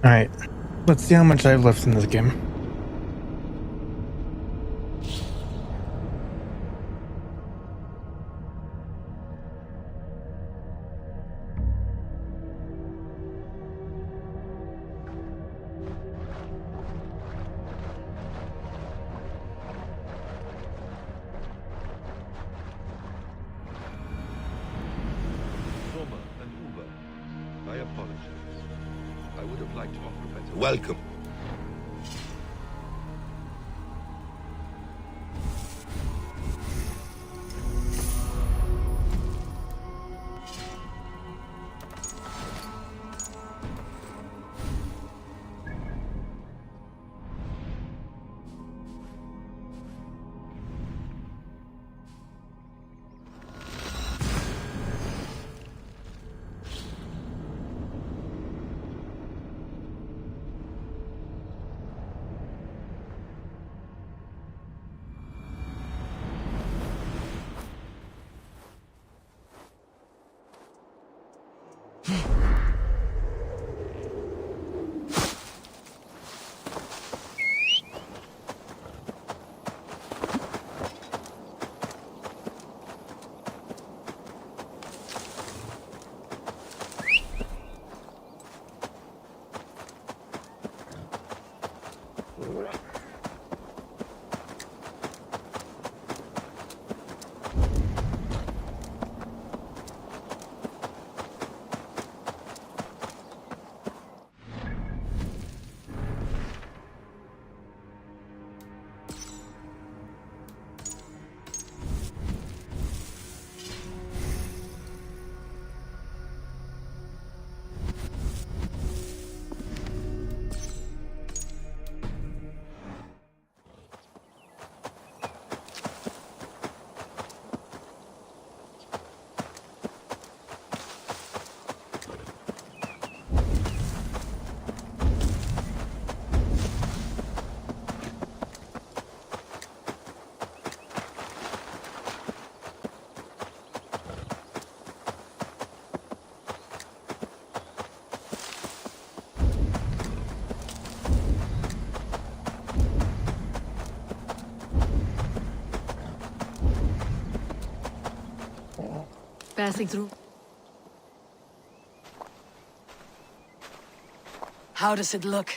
Alright, let's see how much I have left in this game. I apologize. I would have liked to offer better. Welcome. Passing through. How does it look?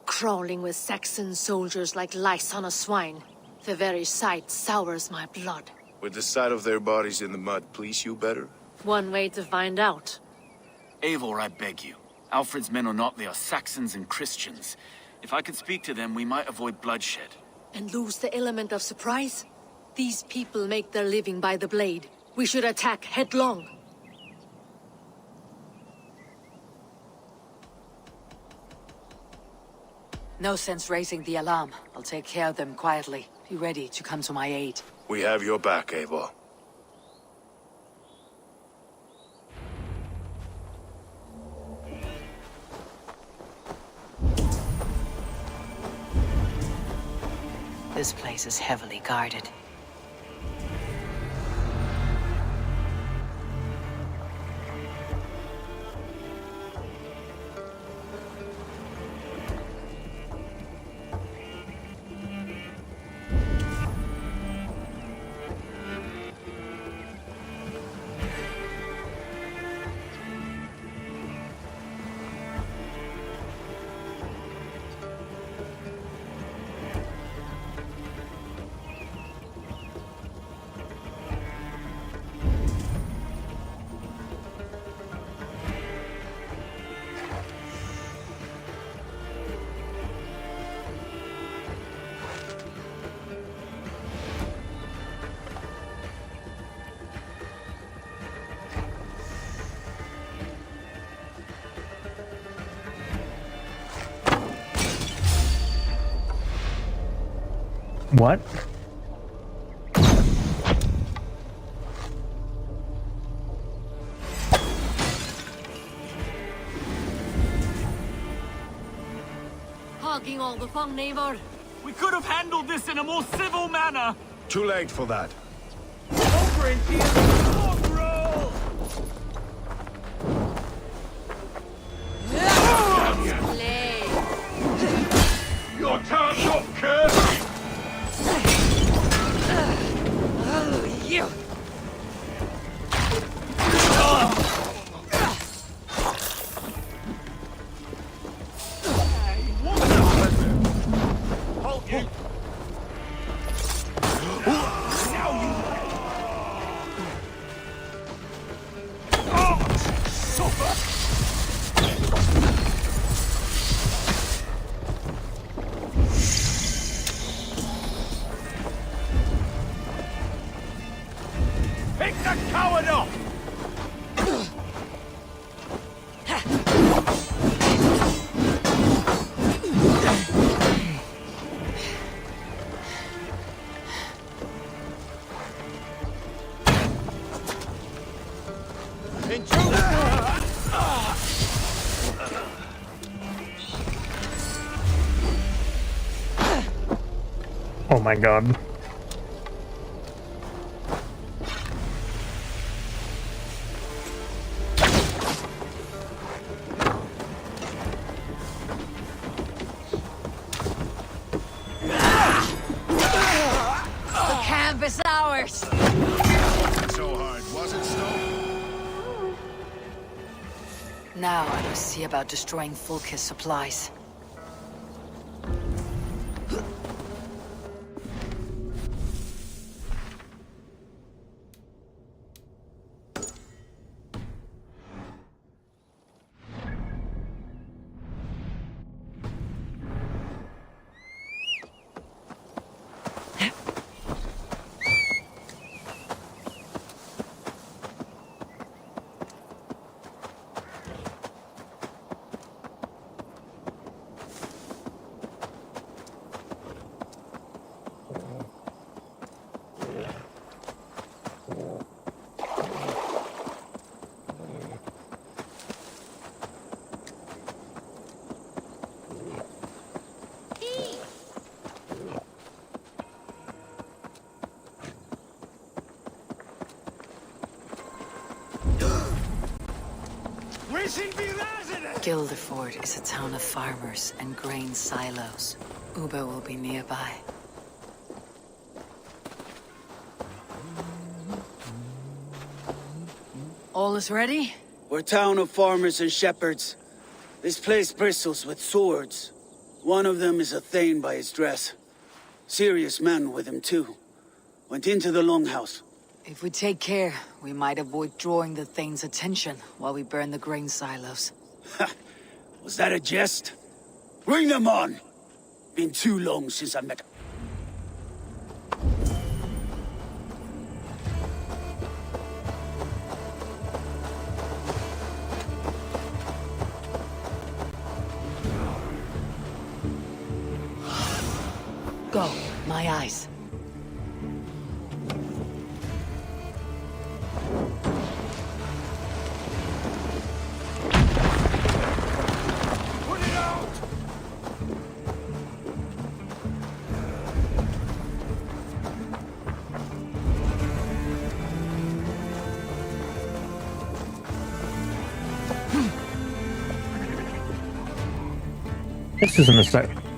Crawling with Saxon soldiers like lice on a swine. The very sight sours my blood. Would the sight of their bodies in the mud please you better? One way to find out. Eivor, I beg you. Alfred's men are not, they are Saxons and Christians. If I could speak to them, we might avoid bloodshed. And lose the element of surprise? These people make their living by the blade. We should attack headlong. No sense raising the alarm. I'll take care of them quietly. Be ready to come to my aid. We have your back, Eivor. This place is heavily guarded. What? Hogging all the fun, neighbor. We could have handled this in a more civil manner! Too late for that. Over in here! Roll! Oh my god. The camp is ours! So hard, was it, Snow? Now I must see about destroying Fulk's supplies. Guildeford is a town of farmers and grain silos. Uber will be nearby. All is ready? We're a town of farmers and shepherds. This place bristles with swords. One of them is a Thane by his dress. Serious man with him too. Went into the longhouse. If we take care, we might avoid drawing the Thane's attention while we burn the grain silos. Ha! Was that a jest? Bring them on! Been too long since I met. Go, my eyes.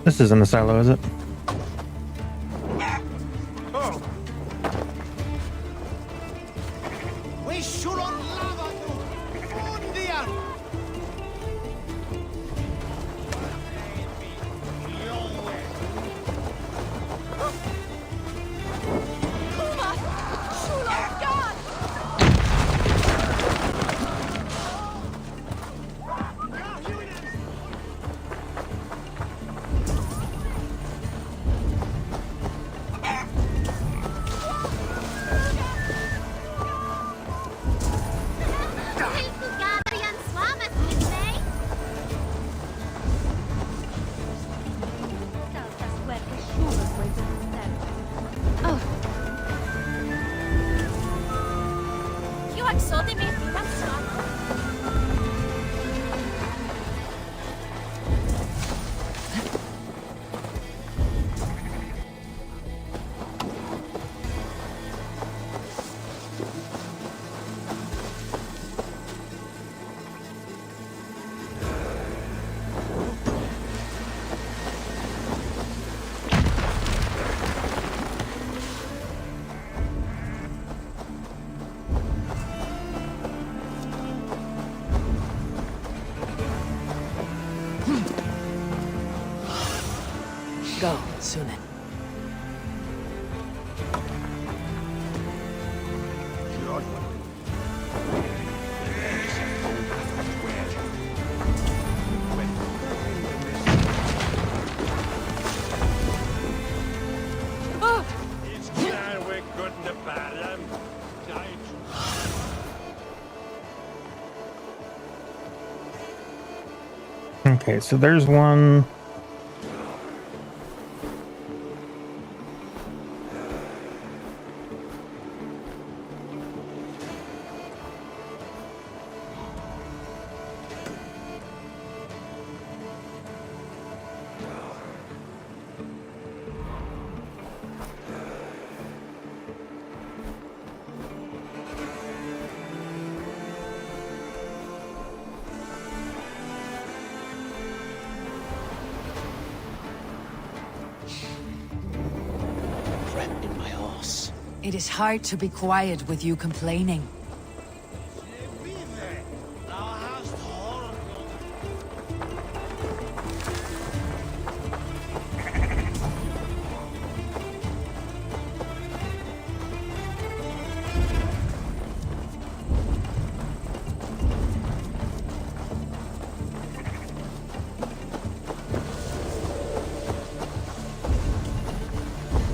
This isn't a silo, is it? Go, Sunan. Okay, so there's one. Trapped in my arse. It is hard to be quiet with you complaining.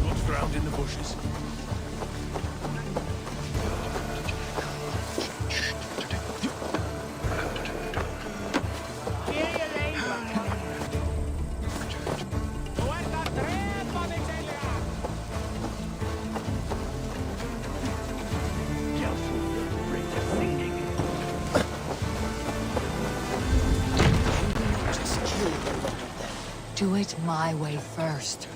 Looks drowned in the bushes. Just kill the lot of them. Do it my way first.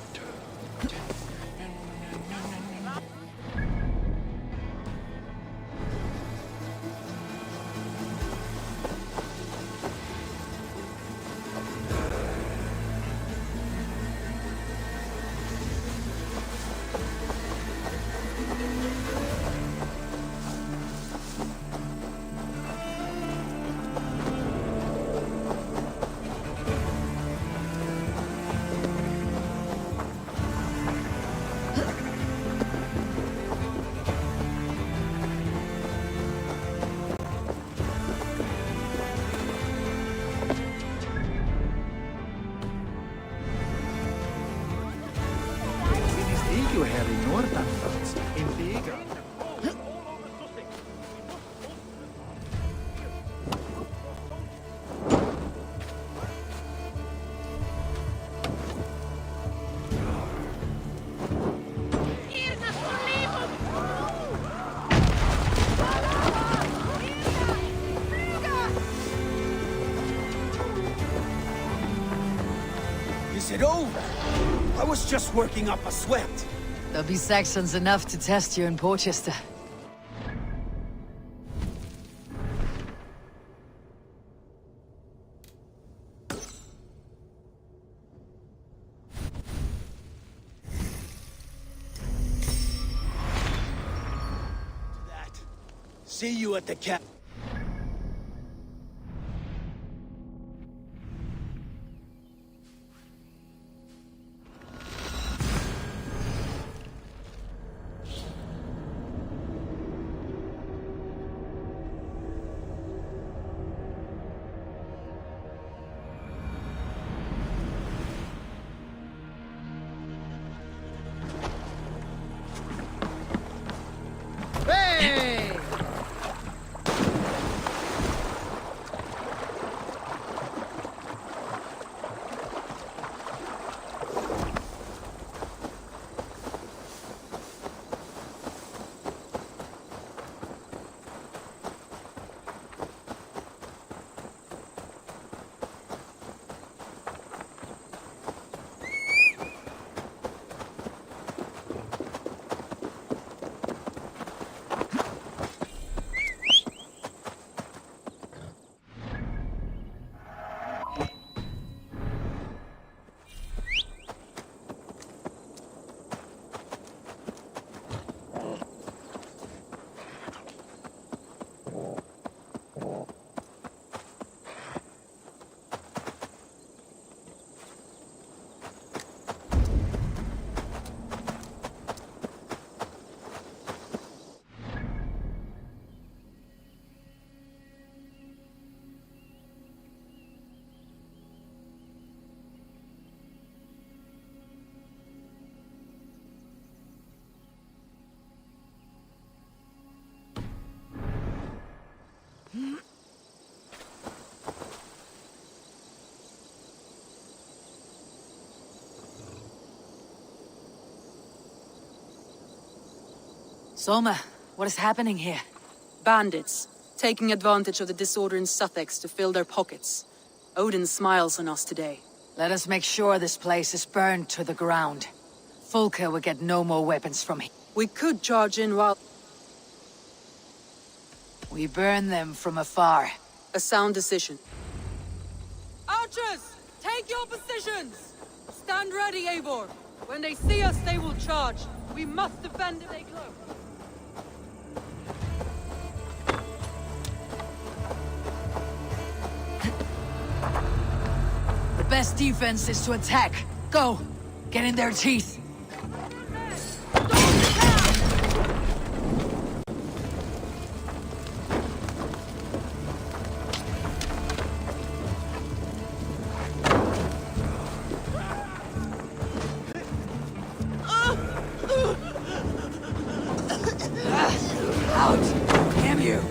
Is it over? I was just working up a sweat. There'll be Saxons enough to test you in Porchester. That. See you at the cap. Soma, what is happening here? Bandits, taking advantage of the disorder in Sussex to fill their pockets. Odin smiles on us today. Let us make sure this place is burned to the ground. Fulka will get no more weapons from here. We could charge in while... We burn them from afar. A sound decision. Archers! Take your positions! Stand ready, Eivor! When they see us, they will charge. We must defend if they close. The best defense is to attack. Go! Get in their teeth! Out! Damn you!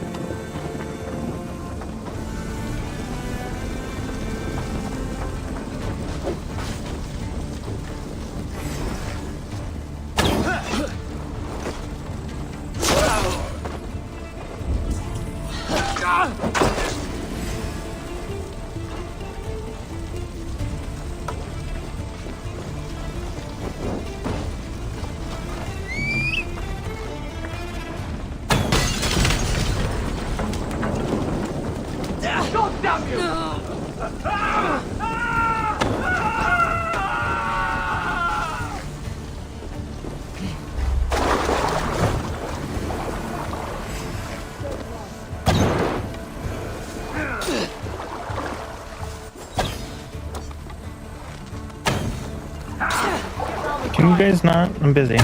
Can you guys not? I'm busy.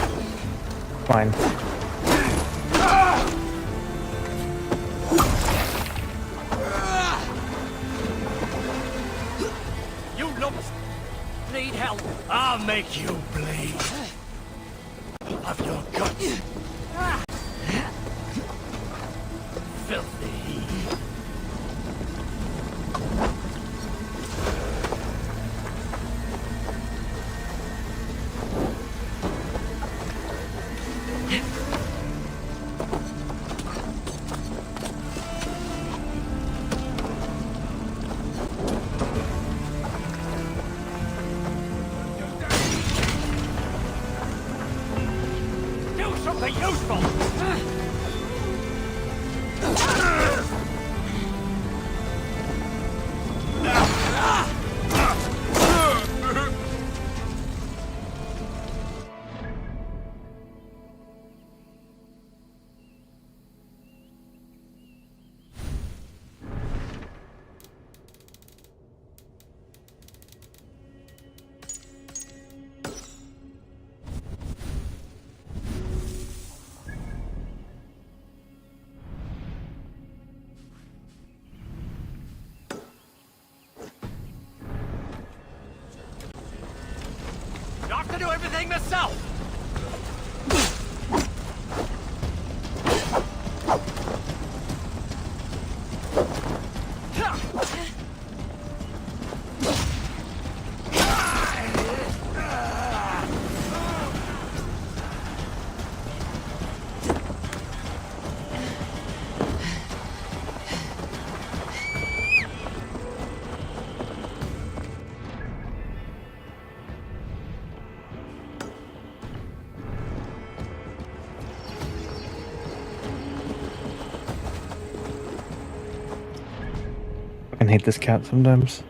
Fine. You lumps need help. I'll make you bleed. Of your guts. Filthy. Do something useful! You have to do everything myself! I hate this cat sometimes.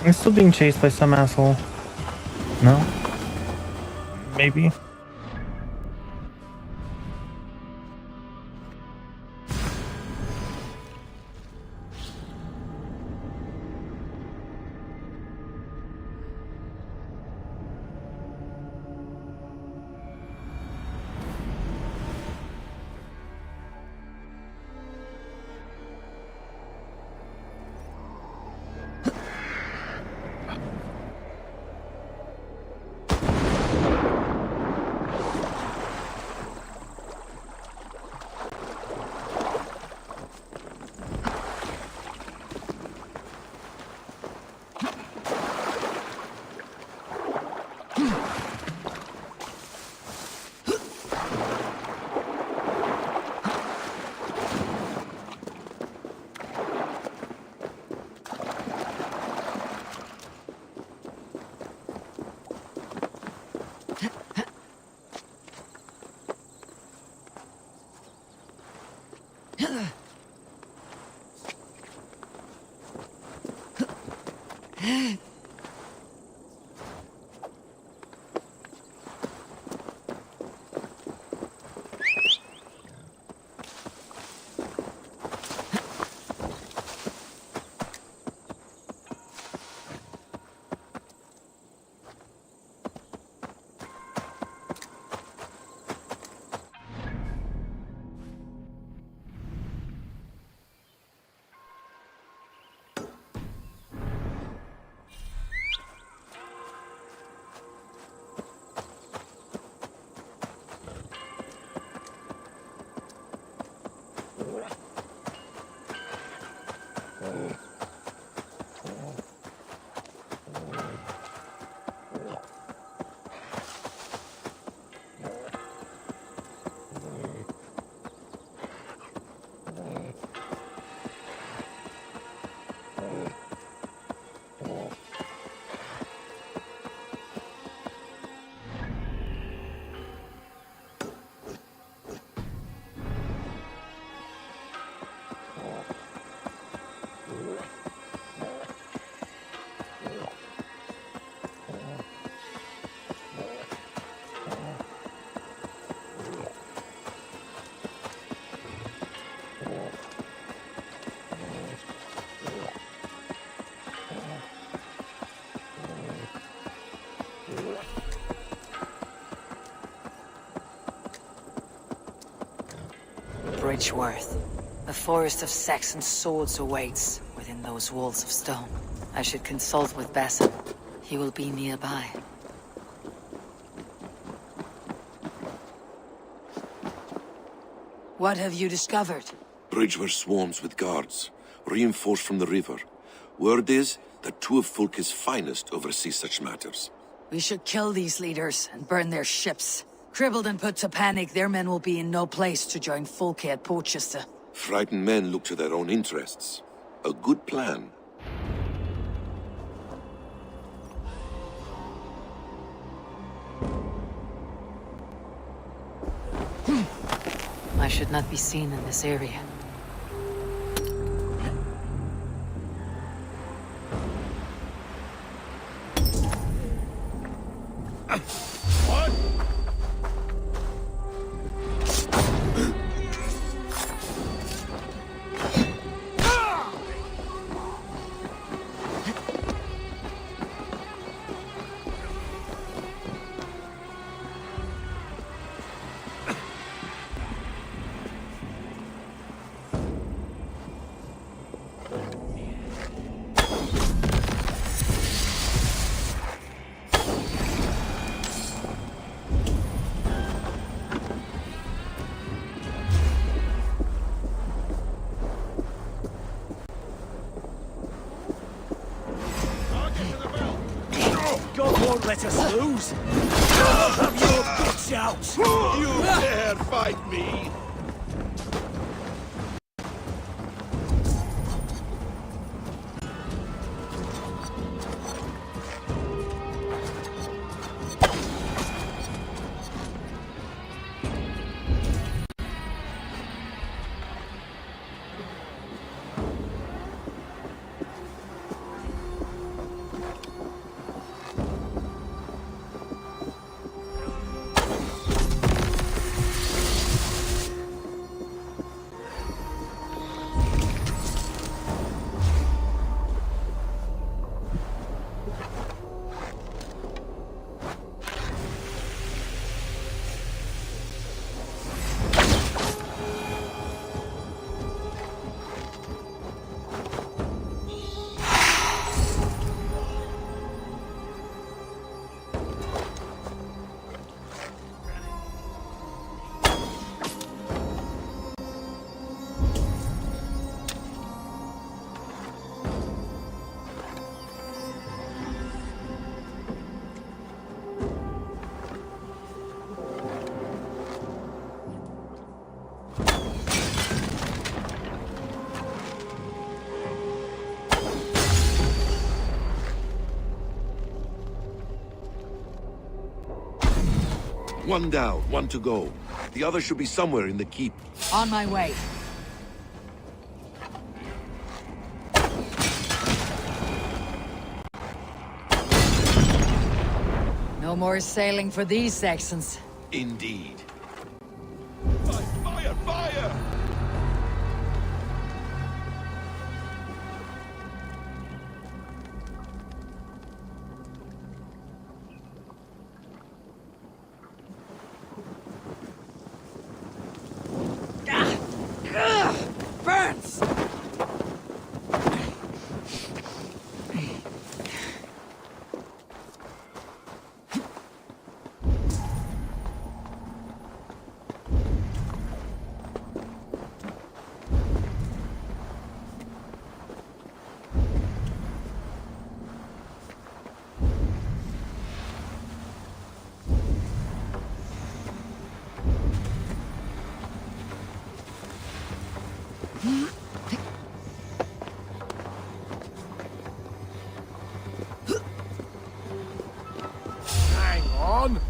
I'm still being chased by some asshole. No? Maybe? Bridgeworth. A forest of Saxon swords awaits within those walls of stone. I should consult with Basim. He will be nearby. What have you discovered? Bridgeworth swarms with guards, reinforced from the river. Word is that two of Fulke's finest oversee such matters. We should kill these leaders and burn their ships. Crippled and put to panic, their men will be in no place to join Fulke at Portchester. Frightened men look to their own interests. A good plan. I should not be seen in this area. God won't let us lose. I'll have your guts out. You dare fight me? One down, one to go. The other should be somewhere in the keep. On my way. No more sailing for these Saxons. Indeed. Fire! Fire! Burns! Hang on.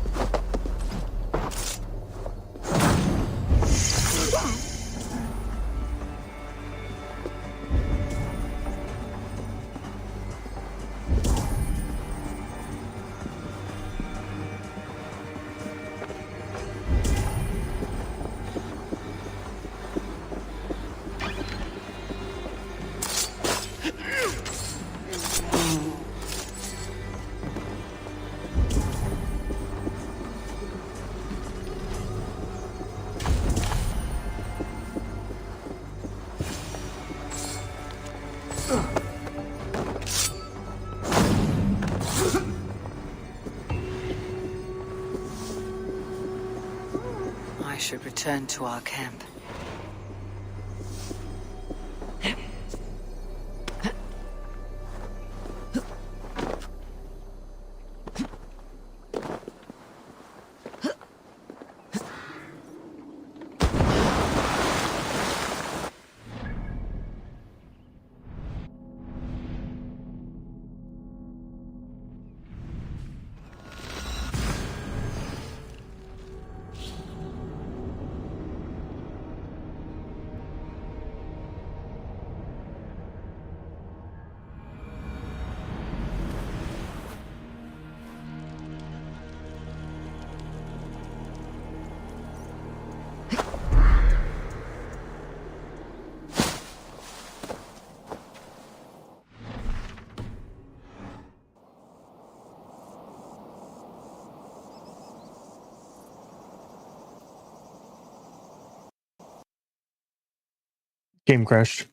I should return to our camp. Game crashed.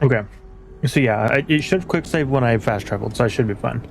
Okay. So yeah, it should quick save when I fast traveled, so I should be fine.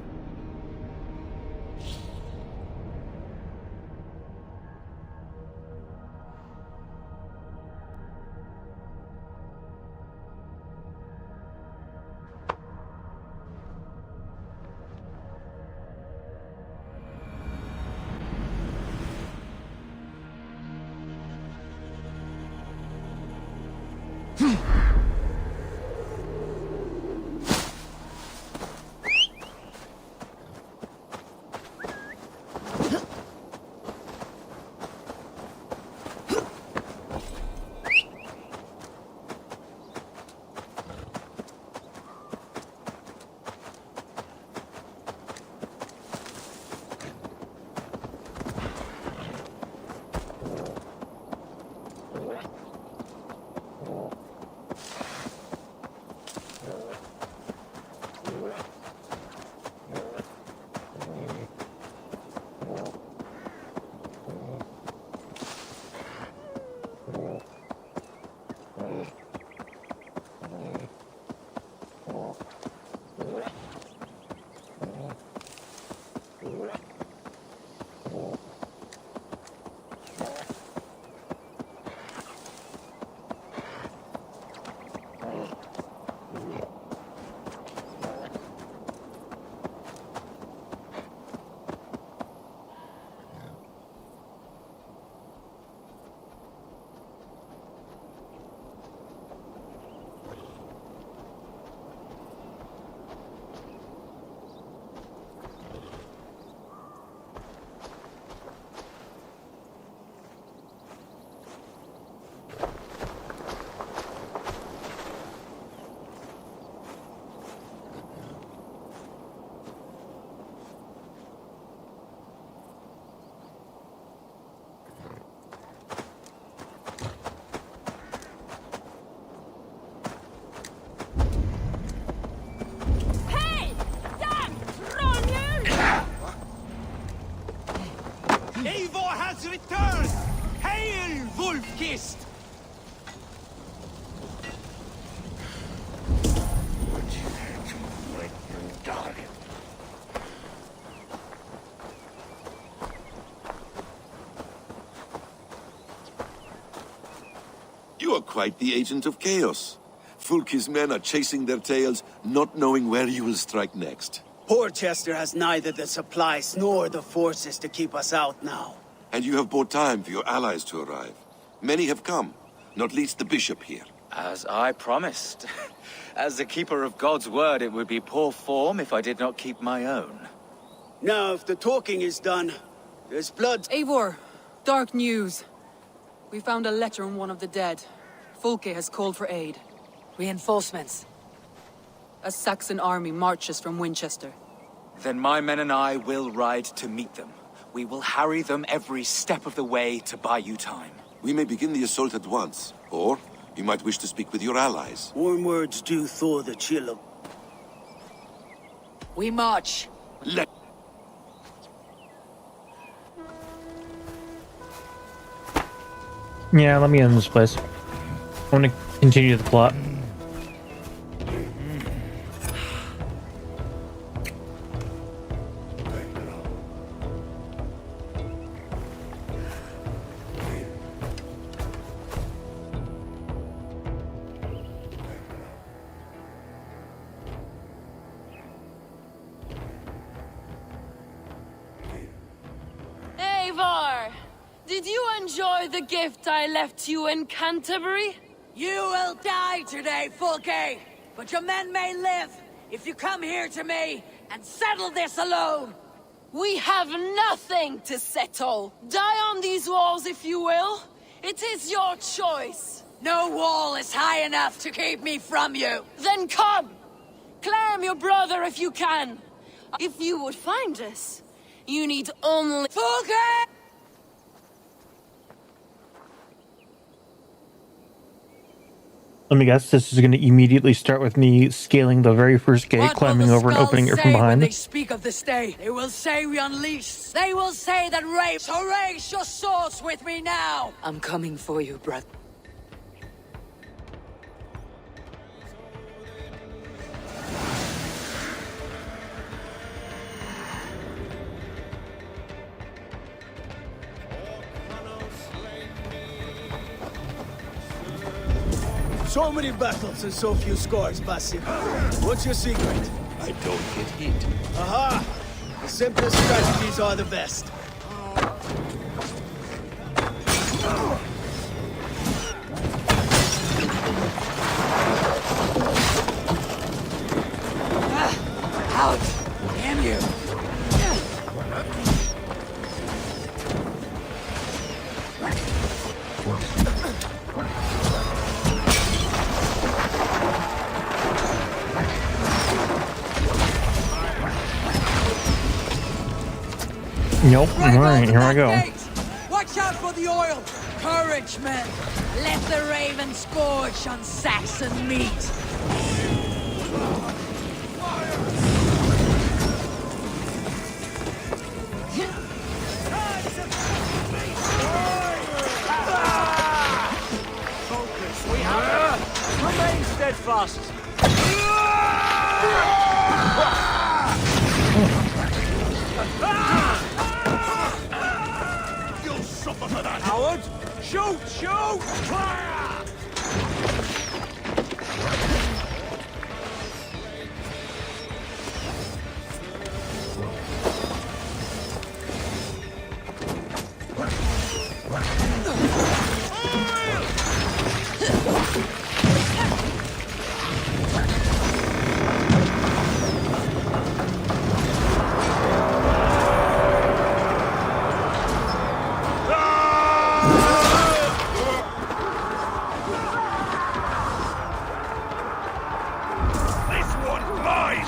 Eivor has returned! Hail, Wolf-Kissed! You are quite the agent of chaos. Fulke's men are chasing their tails, not knowing where you will strike next. Porchester has neither the supplies nor the forces to keep us out now. And you have bought time for your allies to arrive. Many have come, not least the bishop here. As I promised. As the keeper of God's word, it would be poor form if I did not keep my own. Now, if the talking is done, there's blood. Eivor, dark news. We found a letter on one of the dead. Fulke has called for aid. Reinforcements. A Saxon army marches from Winchester. Then my men and I will ride to meet them. We will harry them every step of the way to buy you time. We may begin the assault at once, or you might wish to speak with your allies. Warm words do thaw the chill of... We march. Let Yeah, let me end this place. I want to continue the plot. Eivor! Did you enjoy the gift I left you in Canterbury? You will die today, Fulke! But your men may live if you come here to me and settle this alone! We have nothing to settle. Die on these walls if you will. It is your choice. No wall is high enough to keep me from you! Then come! Claim your brother if you can. If you would find us, you need only... Fulke! Let me guess, this is going to immediately start with me scaling the very first gate, What climbing will the over and opening it skulls from say when behind. they speak of this day? They will say we unleashed. They will say that rape. So raise your swords with me now. I'm coming for you, brother. So many battles and so few scores, Basim. What's your secret? I don't get hit. Aha! The simplest strategies are the best. Out! Damn you! Nope. Alright, here I go. Watch out for the oil! Courage, men! Let the raven scorch on Saxon meat! Focus, we have it. Remain steadfast. You'll suffer for that! Howard, shoot, shoot! Fire! This one's mine!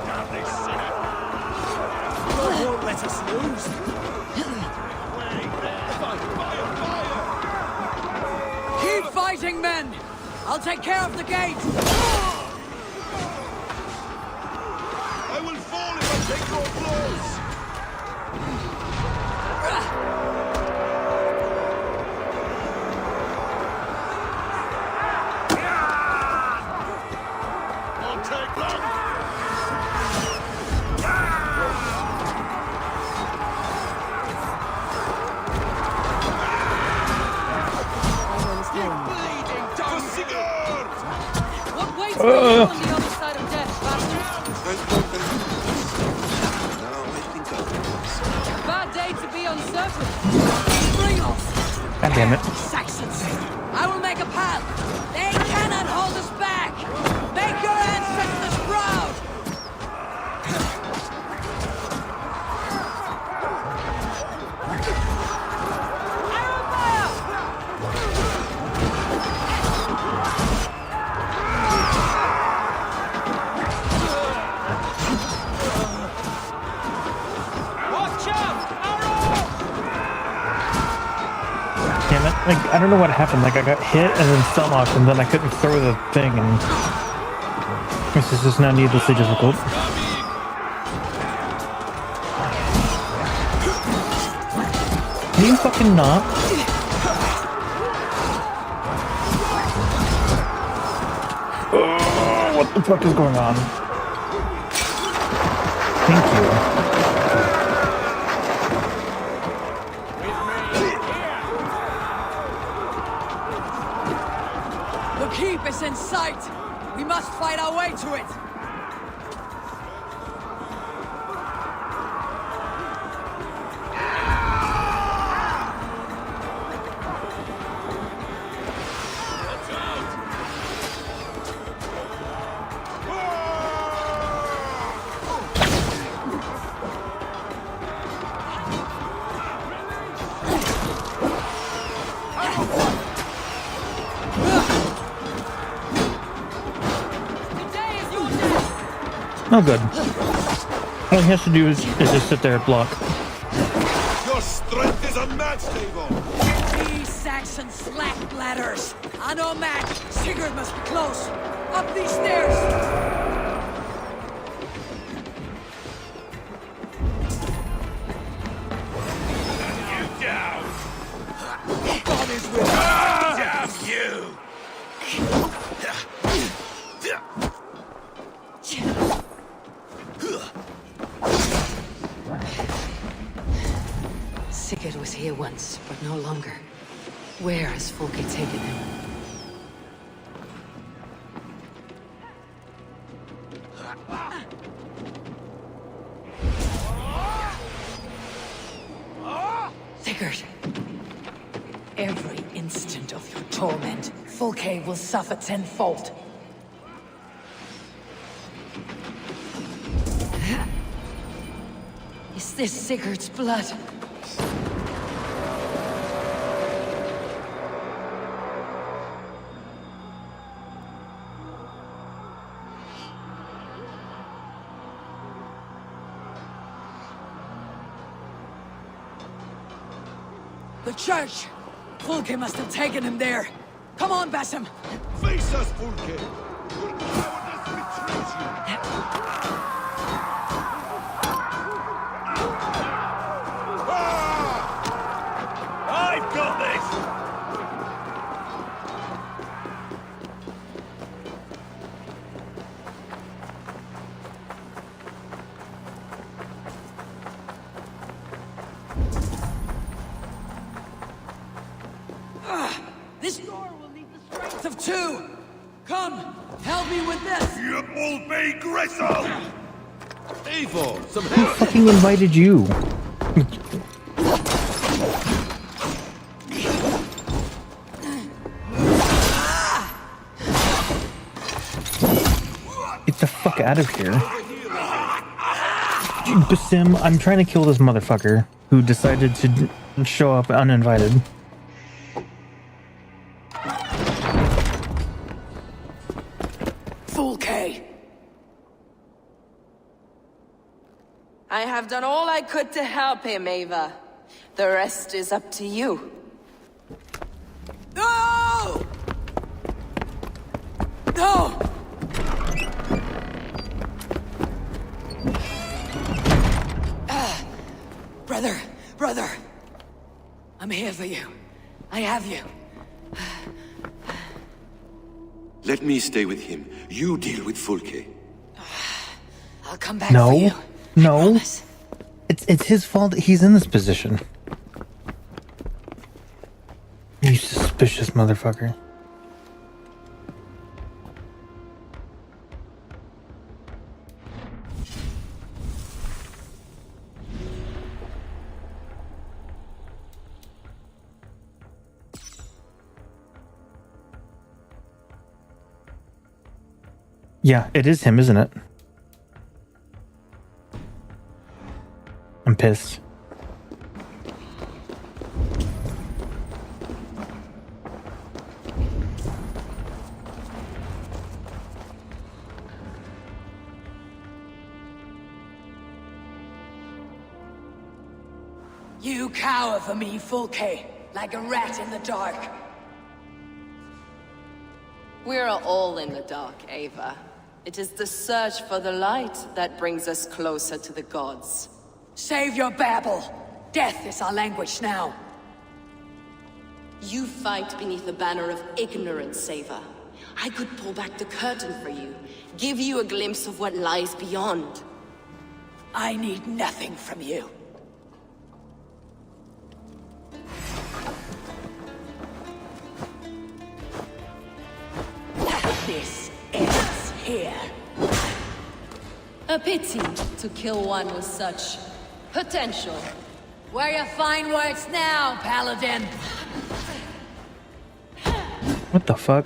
Damn this sinner! God won't let us lose! Keep fighting, men! I'll take care of the gate! I will fall if I take no blows! Won't take long. Bleeding down cigar! What waits for you on the other side of death, bastard? Now I think I'll do this. Bad day to be uncertain. Bring us! God damn it. Saxons! I will make a path! They cannot hold us back! Make your ancestors proud! Arrow fire! Watch out! Arrow! Damn it. Like, I don't know what happened. Like, I got hit and then stomach, and then I couldn't throw the thing, and this is just now needlessly difficult. Can you fucking not? Oh, what the fuck is going on? Thank you. The keep is in sight! We must fight our way to it! Today is your day. Oh, good. All he has to do is just sit there and block. Your strength is a match table! These Saxon slack bladders! I no match! Sigurd must be close! Up these stairs! You down! God is with us! Damn you! Sigurd was here once, but no longer. Where has Folke taken him? Sigurd! Every instant of your torment, Folke will suffer tenfold. Is this Sigurd's blood? The church! Fulke must have taken him there. Come on, Basim! Face us, Fulke! Your cowardice betrays you! I've got this! This door will need the strength of two! Come, help me with this! You will be gristle! Eivor, some Who help! fucking invited you? Get the fuck out of here. Basim, I'm trying to kill this motherfucker who decided to show up uninvited. Fulke! I have done all I could to help him, Ava. The rest is up to you. No! No! Brother! I'm here for you. I have you. Let me stay with him. You deal with Fulke. I'll come back for you. No. It's his fault that he's in this position. You suspicious motherfucker. Yeah, it is him, isn't it? I'm pissed. You cower for me, Fulke, like a rat in the dark. We're all in the dark, Ava. It is the search for the light that brings us closer to the gods. Save your babble. Death is our language now. You fight beneath the banner of ignorance, Ava. I could pull back the curtain for you, give you a glimpse of what lies beyond. I need nothing from you. This ends here. A pity to kill one with such potential. Where your fine words now, Paladin? What the fuck?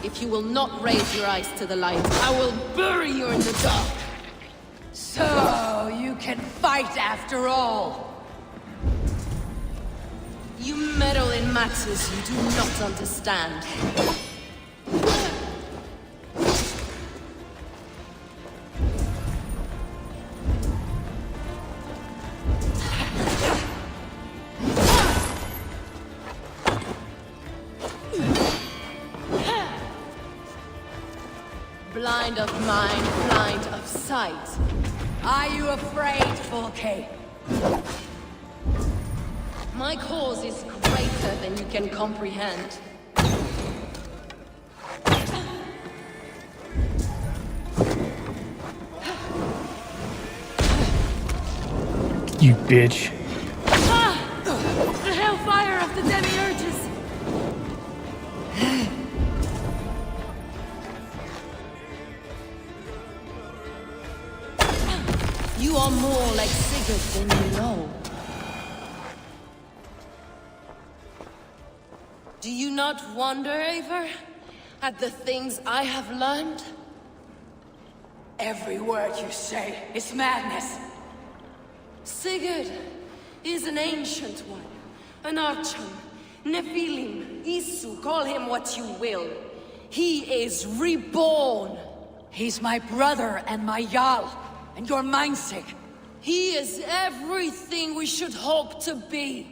If you will not raise your eyes to the light, I will bury you in the dark. So, you can fight after all. You meddle in matters you do not understand. Blind of mind, blind of sight. Are you afraid, Fulke? My cause is greater than you can comprehend. You bitch. the demiurges! You are more like Sigurd than you know. Do you not wonder, Eivor, at the things I have learned? Every word you say is madness. Sigurd is an ancient one, an archon, Nephilim, Isu, call him what you will. He is reborn. He's my brother and my Jarl, and your mindsick. He is everything we should hope to be.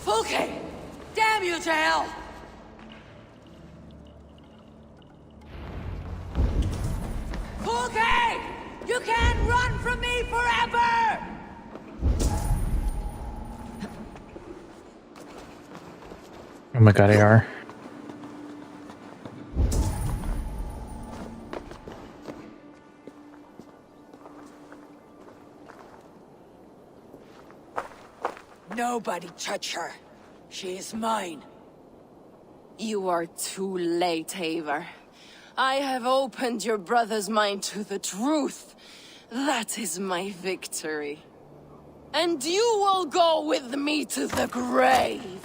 Fulke! Damn you to hell! Fulke! You can't run from me forever! Oh my god, AR. Nobody touch her. She is mine. You are too late, Eivor. I have opened your brother's mind to the truth. That is my victory. And you will go with me to the grave.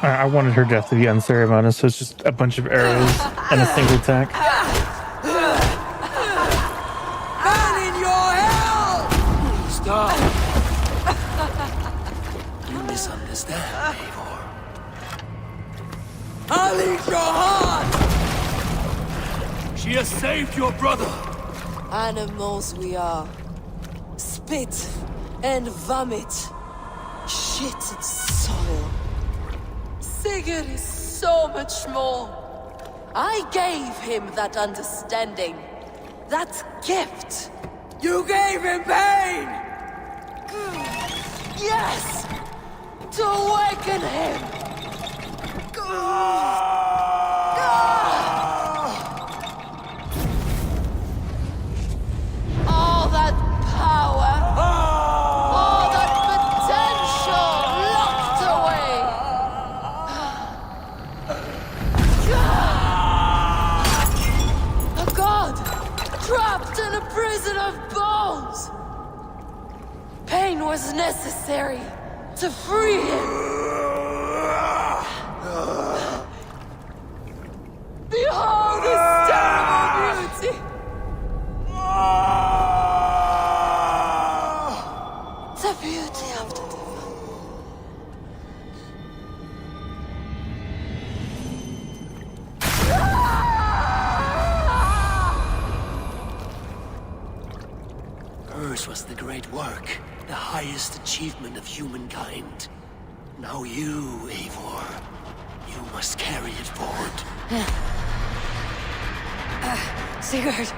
I wanted her death to be unceremonious, so it's just a bunch of arrows and a single attack. Man in your hell! Stop! You misunderstand, Eivor. I'll eat your heart! She has saved your brother! Animals we are. Spit and vomit. Shit and soil. Sigurd is so much more. I gave him that understanding. That gift. You gave him pain! Yes! To awaken him! All that power, all that potential locked away. A god trapped in a prison of bones. Pain was necessary to free him. Behold his terrible beauty! The beauty of the divine. Hers was the great work, the highest achievement of humankind. Now you, Eivor, you must carry it forward. Sigurd!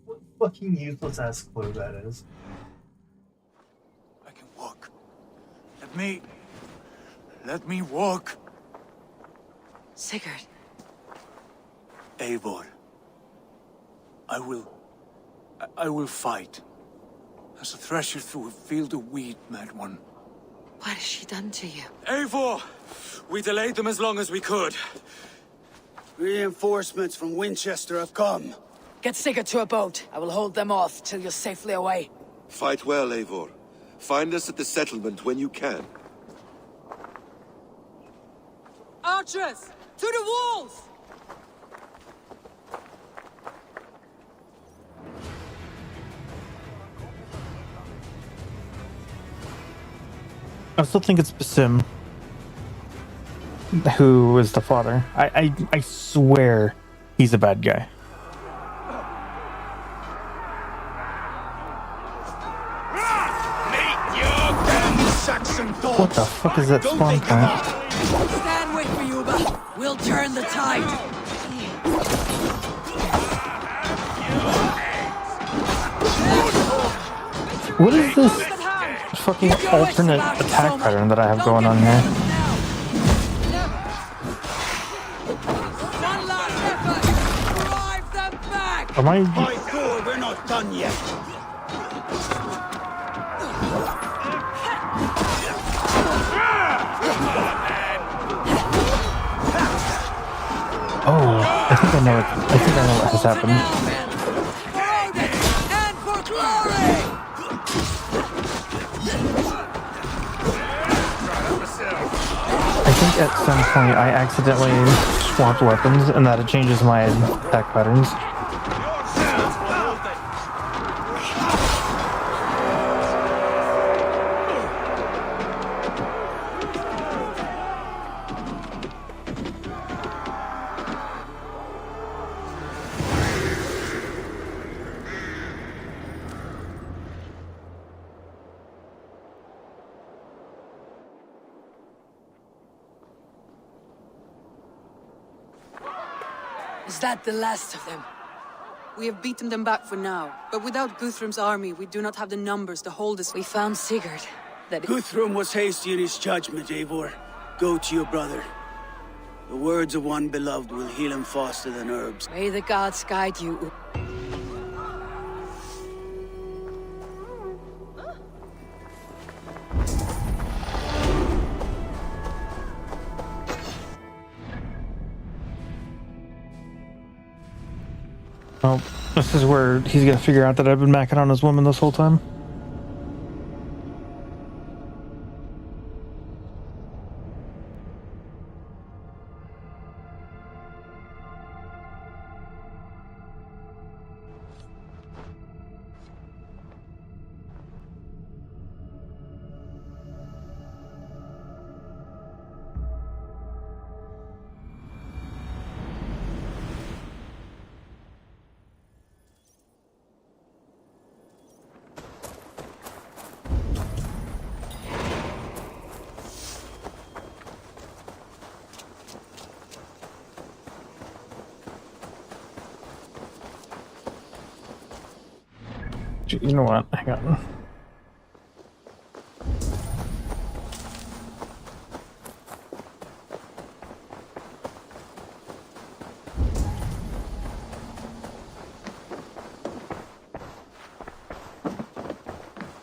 What fucking useless ass clue that is. I can walk. Let me walk. Sigurd. Eivor. I will fight. As a thresher through a field of wheat, mad one. What has she done to you? Eivor! We delayed them as long as we could. Reinforcements from Winchester have come. Get Sigurd to a boat. I will hold them off till you're safely away. Fight well, Eivor. Find us at the settlement when you can. Archers! To the walls! I still think it's Basim. who is the father. I swear he's a bad guy. What the fuck is that spawn point? Stand with me, Uba. We'll turn the tide. What is this fucking alternate attack pattern that I have going on here? One last effort. Drive them back. Am I? By Thor, we're not done yet. Oh, I think I know it. I think I know what has happened. And for glory. I think at some point I accidentally swapped weapons and that it changes my attack patterns. Is that the last of them? We have beaten them back for now, but without Guthrum's army, we do not have the numbers to hold us. We found Sigurd. Guthrum was hasty in his judgment, Eivor. Go to your brother. The words of one beloved will heal him faster than herbs. May the gods guide you. Well, this is where he's gonna figure out that I've been macking on his woman this whole time. You know what? Hang on.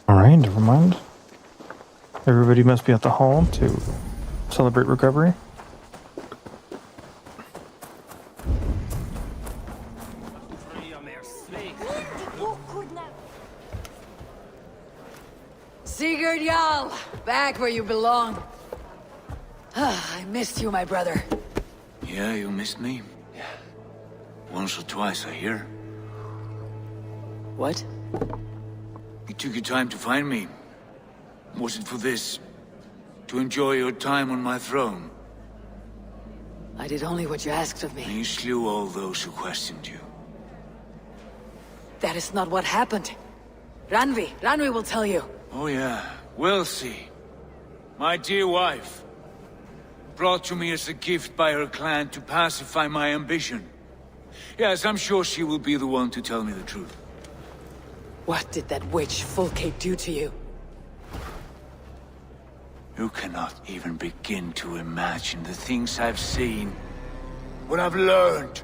Alright, never mind. Everybody must be at the hall to celebrate recovery. Sigurd Jarl, back where you belong. I missed you, my brother. Yeah, you missed me. Yeah. Once or twice, I hear. What? You took your time to find me. Was it for this? To enjoy your time on my throne? I did only what you asked of me. And you slew all those who questioned you. That is not what happened. Ranvi will tell you. Oh yeah, we'll see. My dear wife, brought to me as a gift by her clan to pacify my ambition. Yes, I'm sure she will be the one to tell me the truth. What did that witch Fulke do to you? You cannot even begin to imagine the things I've seen. What I've learned.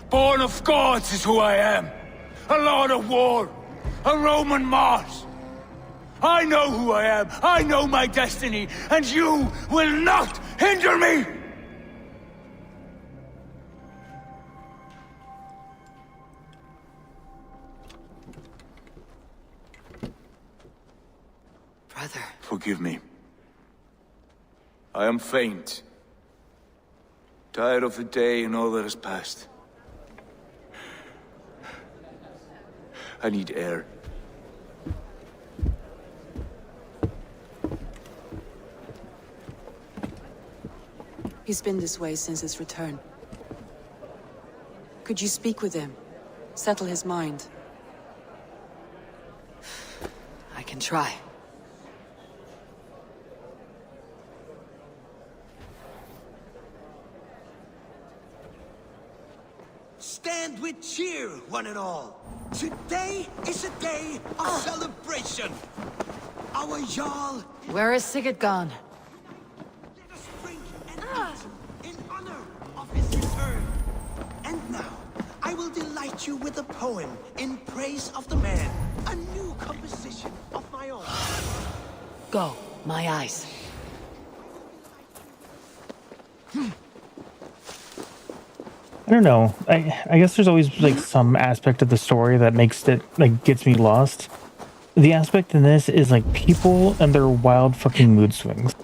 Born of gods is who I am. A lord of war. A Roman Mars. I know who I am. I know my destiny. And you will not hinder me! Brother. Forgive me. I am faint. Tired of the day and all that has passed. I need air. He's been this way since his return. Could you speak with him? Settle his mind? I can try. Stand with cheer, one and all. Today is a day of celebration. Our Jarl... Where is Sigurd gone? Let us drink and eat in honor of his return. And now, I will delight you with a poem in praise of the man. A new composition of my own. Go, my eyes. I don't know. I guess there's always like some aspect of the story that makes it like gets me lost. The aspect in this is like people and their wild fucking mood swings.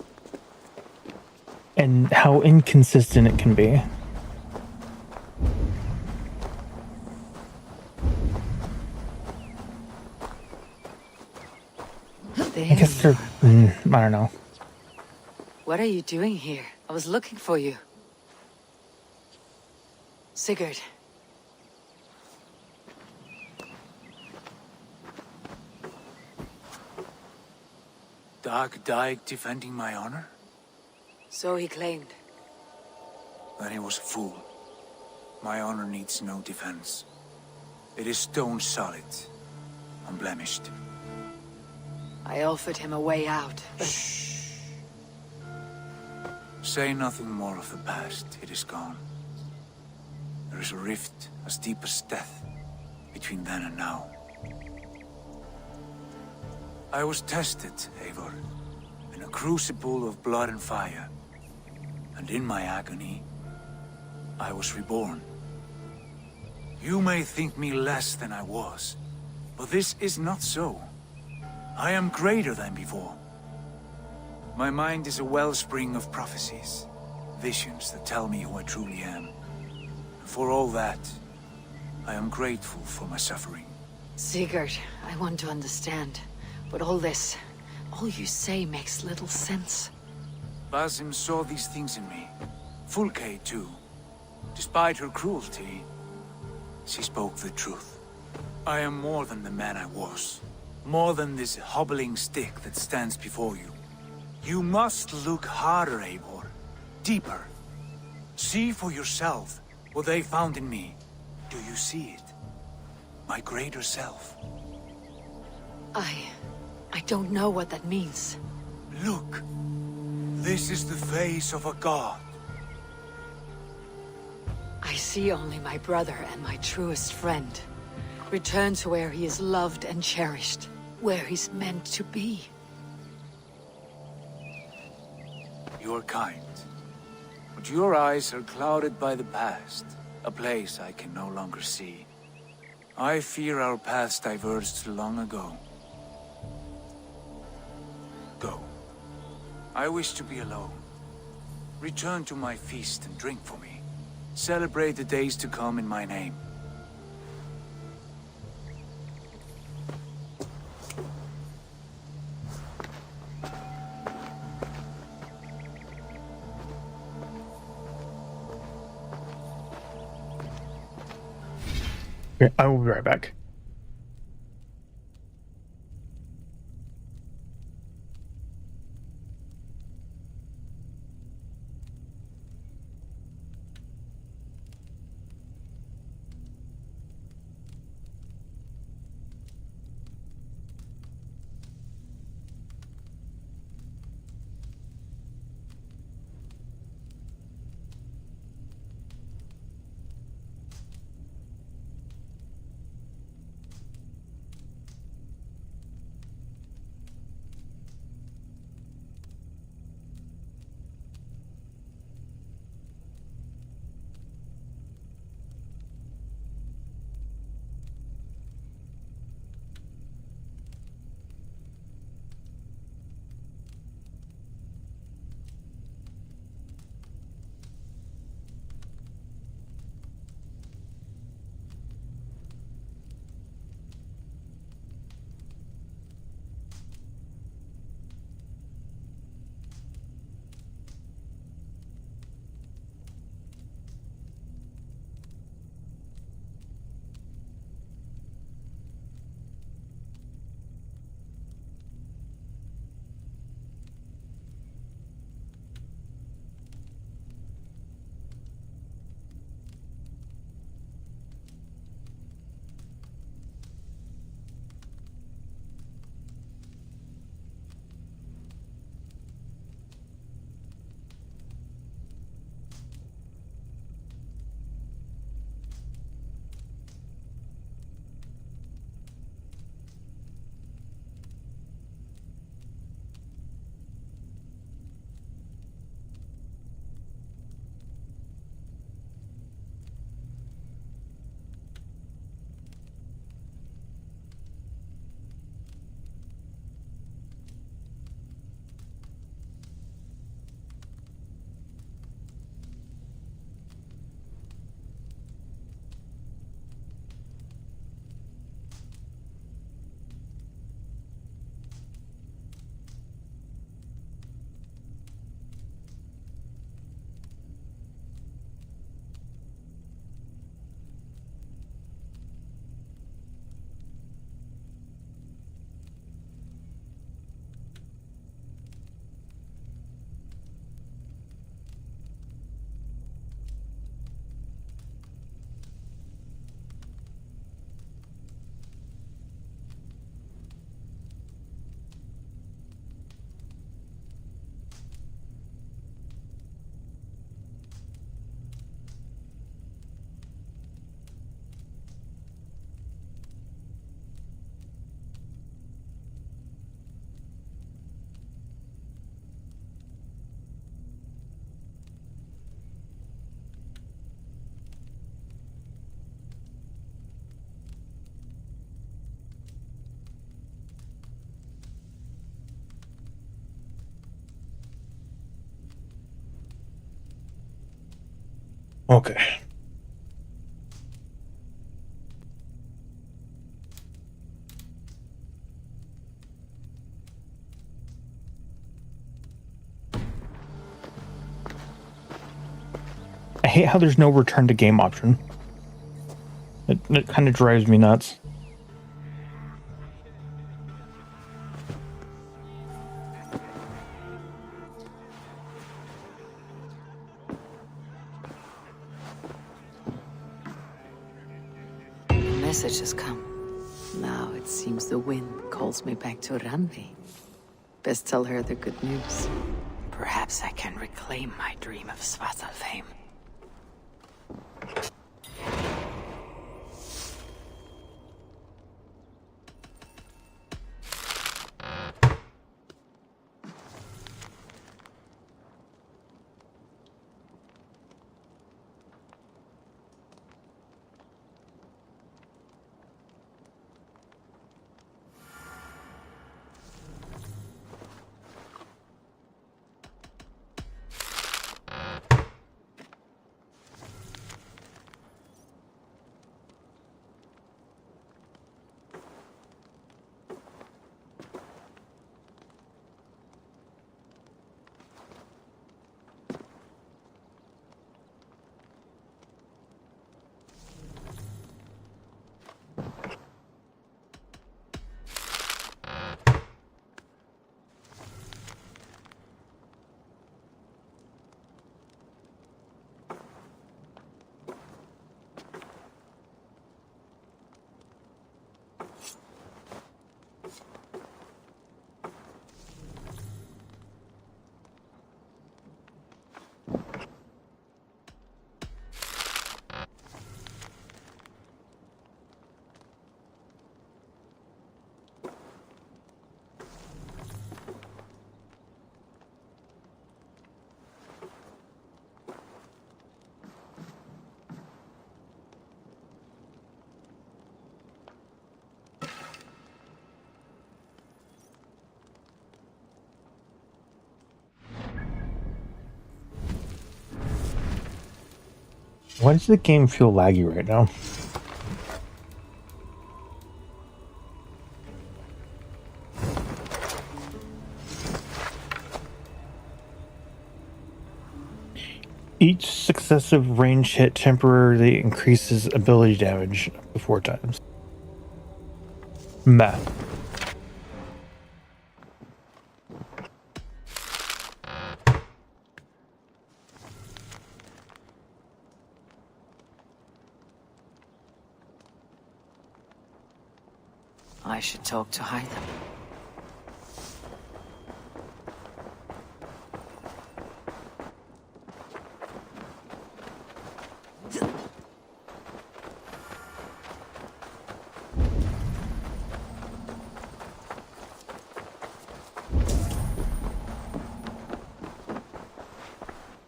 And how inconsistent it can be. I guess they're I don't know. What are you doing here? I was looking for you. Sigurd. Dag died defending my honor? So he claimed. Then he was a fool. My honor needs no defense. It is stone solid, unblemished. I offered him a way out, but... Shh. Say nothing more of the past. It is gone. There is a rift as deep as death between then and now. I was tested, Eivor, in a crucible of blood and fire. And in my agony, I was reborn. You may think me less than I was, but this is not so. I am greater than before. My mind is a wellspring of prophecies, visions that tell me who I truly am. For all that, I am grateful for my suffering. Sigurd, I want to understand. But all this, all you say makes little sense. Basim saw these things in me. Fulke, too. Despite her cruelty, she spoke the truth. I am more than the man I was. More than this hobbling stick that stands before you. You must look harder, Eivor. Deeper. See for yourself what they found in me. Do you see it? My greater self. I don't know what that means. Look. This is the face of a god. I see only my brother and my truest friend. Return to where he is loved and cherished. Where he's meant to be. You're kind. But your eyes are clouded by the past. A place I can no longer see. I fear our paths diverged long ago. Go. I wish to be alone. Return to my feast and drink for me. Celebrate the days to come in my name. Okay, I will be right back. Okay. I hate how there's no return to game option. It kind of drives me nuts. The message has come. Now it seems the wind calls me back to Randvi. Best tell her the good news. Perhaps I can reclaim my dream of Svartalfheim. Why does the game feel laggy right now? Each successive range hit temporarily increases ability damage up to 4 times. Meh. I should talk to Hytham.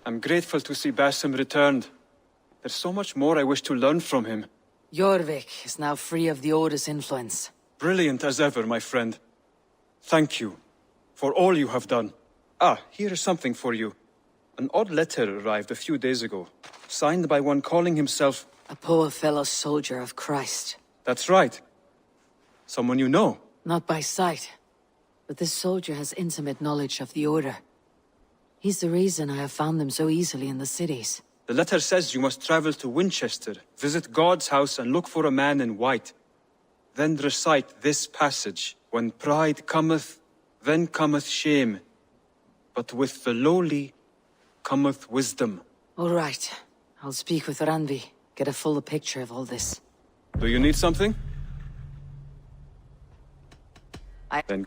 I'm grateful to see Basim returned. There's so much more I wish to learn from him. Jorvik is now free of the Order's influence. Brilliant as ever, my friend. Thank you for all you have done. Ah, here is something for you. An odd letter arrived a few days ago, signed by one calling himself... A poor fellow soldier of Christ. That's right. Someone you know. Not by sight, but this soldier has intimate knowledge of the Order. He's the reason I have found them so easily in the cities. The letter says you must travel to Winchester, visit God's house and look for a man in white. Then recite this passage. When pride cometh, then cometh shame. But with the lowly cometh wisdom. All right. I'll speak with Randvi. Get a fuller picture of all this. Do you need something? Then...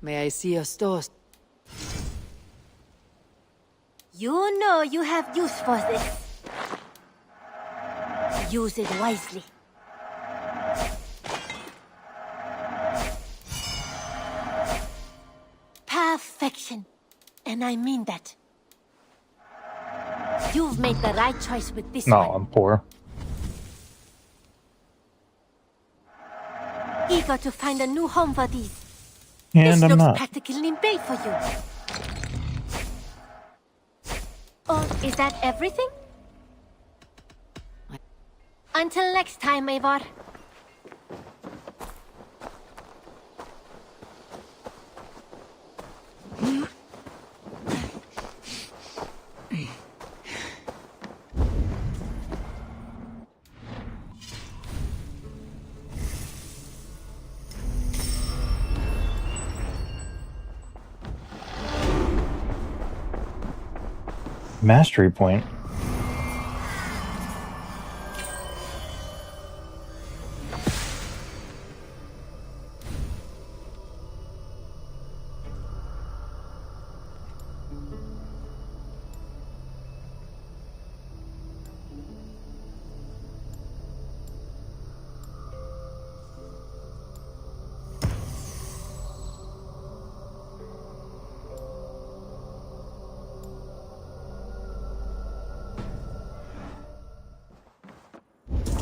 May I see your stores? You know you have use for this. Use it wisely. perfection. And I mean that. You've made the right choice with this No, one. I'm poor. Eager to find a new home for these. And this I'm looks not. practically made for you. Oh, is that everything? Until next time, Eivor. Mastery point.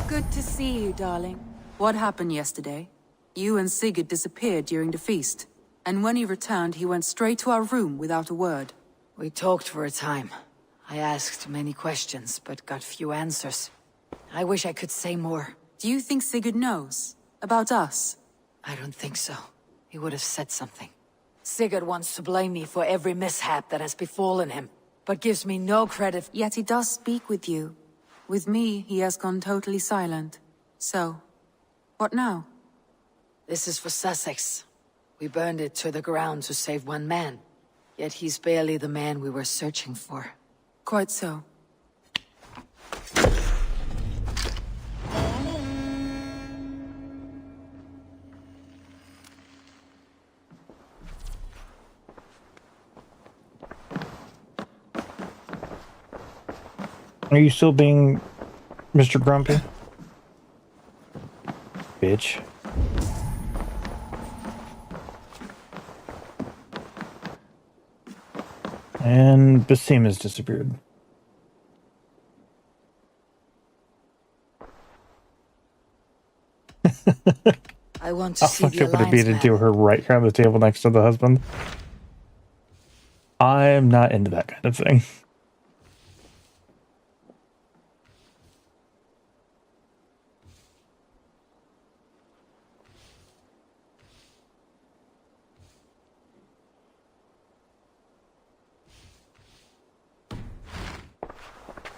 Good to see you, darling. What happened yesterday? You and Sigurd disappeared during the feast. And when he returned, he went straight to our room without a word. We talked for a time. I asked many questions, but got few answers. I wish I could say more. Do you think Sigurd knows? About us? I don't think so. He would have said something. Sigurd wants to blame me for every mishap that has befallen him, but gives me no credit. Yet he does speak with you. With me, he has gone totally silent. So, what now? This is for Sussex. We burned it to the ground to save one man. Yet he's barely the man we were searching for. Quite so. Are you still being Mr. Grumpy? Bitch. And Basim has disappeared. I want to How see fucked the up would it be Alliance to do map. her right here on the table next to the husband? I'm not into that kind of thing.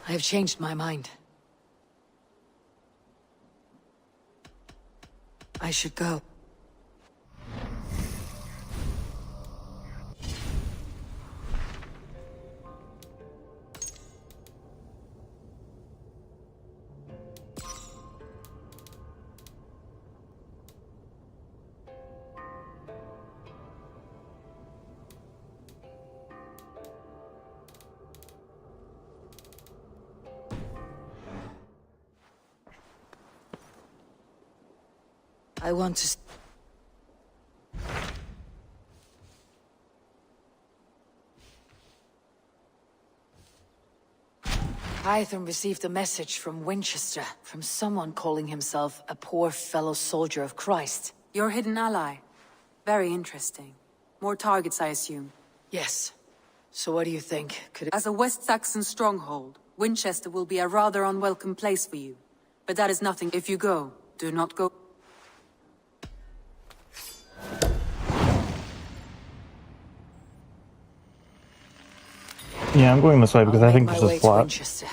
I have changed my mind. I should go. I want to... Hytham received a message from Winchester, from someone calling himself a poor fellow soldier of Christ. Your hidden ally. Very interesting. More targets, I assume. Yes. So what do you think? Could it... As a West Saxon stronghold, Winchester will be a rather unwelcome place for you. But that is nothing. If you go, do not go... Yeah, I'm going this way because I think this is plot. Winchester.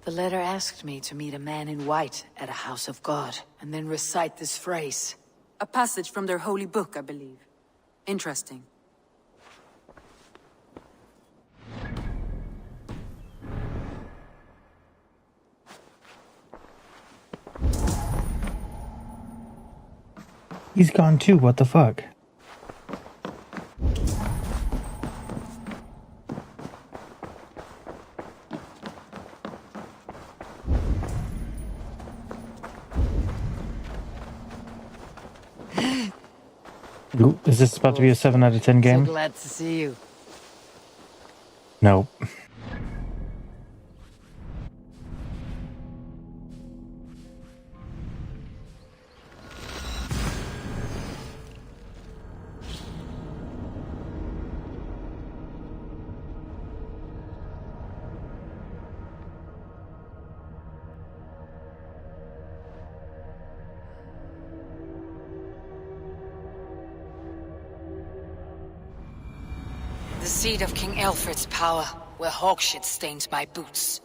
The letter asked me to meet a man in white at a house of God, and then recite this phrase. A passage from their holy book, I believe. Interesting. He's gone too, what the fuck? Ooh, is this about to be a 7 out of 10 game? So glad to see you. Nope. The seat of King Alfred's power, where hawkshit stains my boots.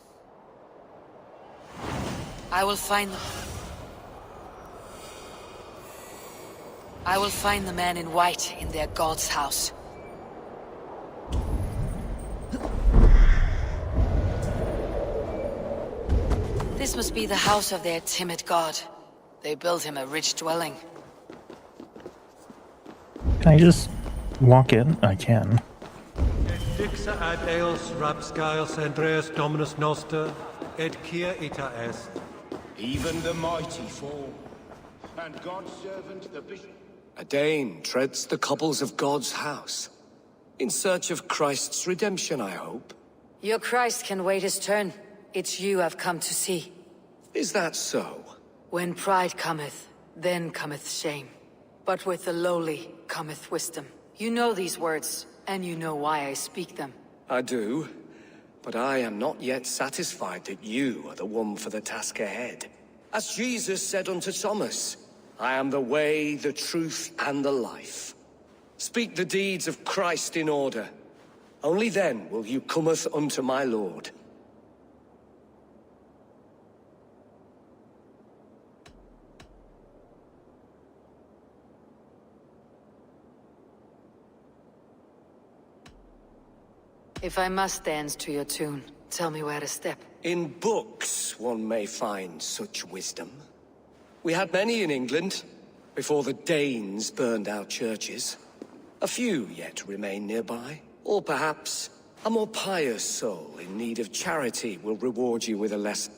I will find the man in white in their god's house. This must be the house of their timid god. They built him a rich dwelling. Can I just walk in? I can. Dixa ad eos rapscaios Andreas Dominus Noster, et kia ita est. Even the mighty fall, and God's servant the bishop. A Dane treads the cobbles of God's house. In search of Christ's redemption, I hope. Your Christ can wait his turn. It's you I've come to see. Is that so? When pride cometh, then cometh shame. But with the lowly cometh wisdom. You know these words, and you know why I speak them. I do, but I am not yet satisfied that you are the one for the task ahead. As Jesus said unto Thomas, I am the way, the truth, and the life. Speak the deeds of Christ in order. Only then will you cometh unto my Lord. If I must dance to your tune, tell me where to step. In books one may find such wisdom. We had many in England, before the Danes burned our churches. A few yet remain nearby. Or perhaps a more pious soul in need of charity will reward you with a lesson.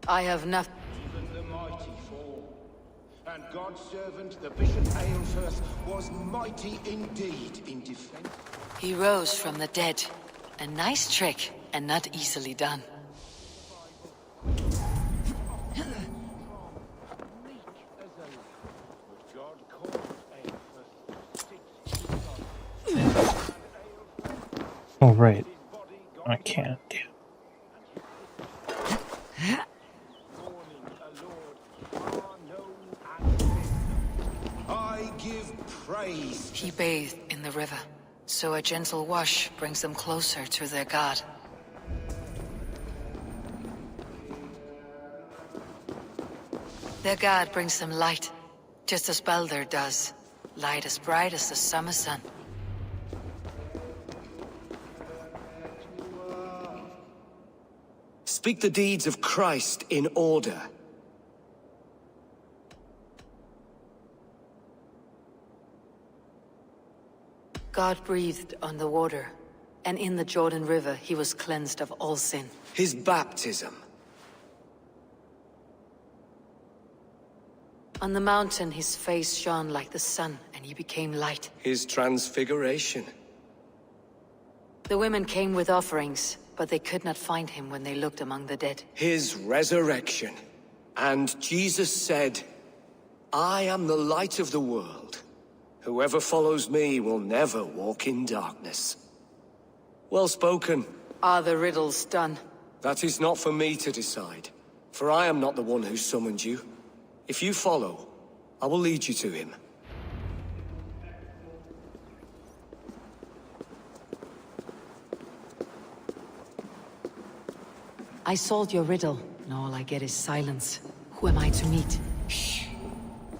I have nothing. Even the mighty fall, and God's servant the bishop Aelfirth was mighty indeed in defense. He rose from the dead. A nice trick, and not easily done. Oh, right. I can't. I give praise. He bathed in the river, so a gentle wash brings them closer to their god. Their god brings them light, just as Baldur does. Light as bright as the summer sun. Speak the deeds of Christ in order. God breathed on the water, and in the Jordan River he was cleansed of all sin. His baptism. On the mountain his face shone like the sun, and he became light. His transfiguration. The women came with offerings, but they could not find him when they looked among the dead. His resurrection. And Jesus said, I am the light of the world. Whoever follows me will never walk in darkness. Well spoken. Are the riddles done? That is not for me to decide, for I am not the one who summoned you. If you follow, I will lead you to him. I solved your riddle, and all I get is silence. Who am I to meet? Shh.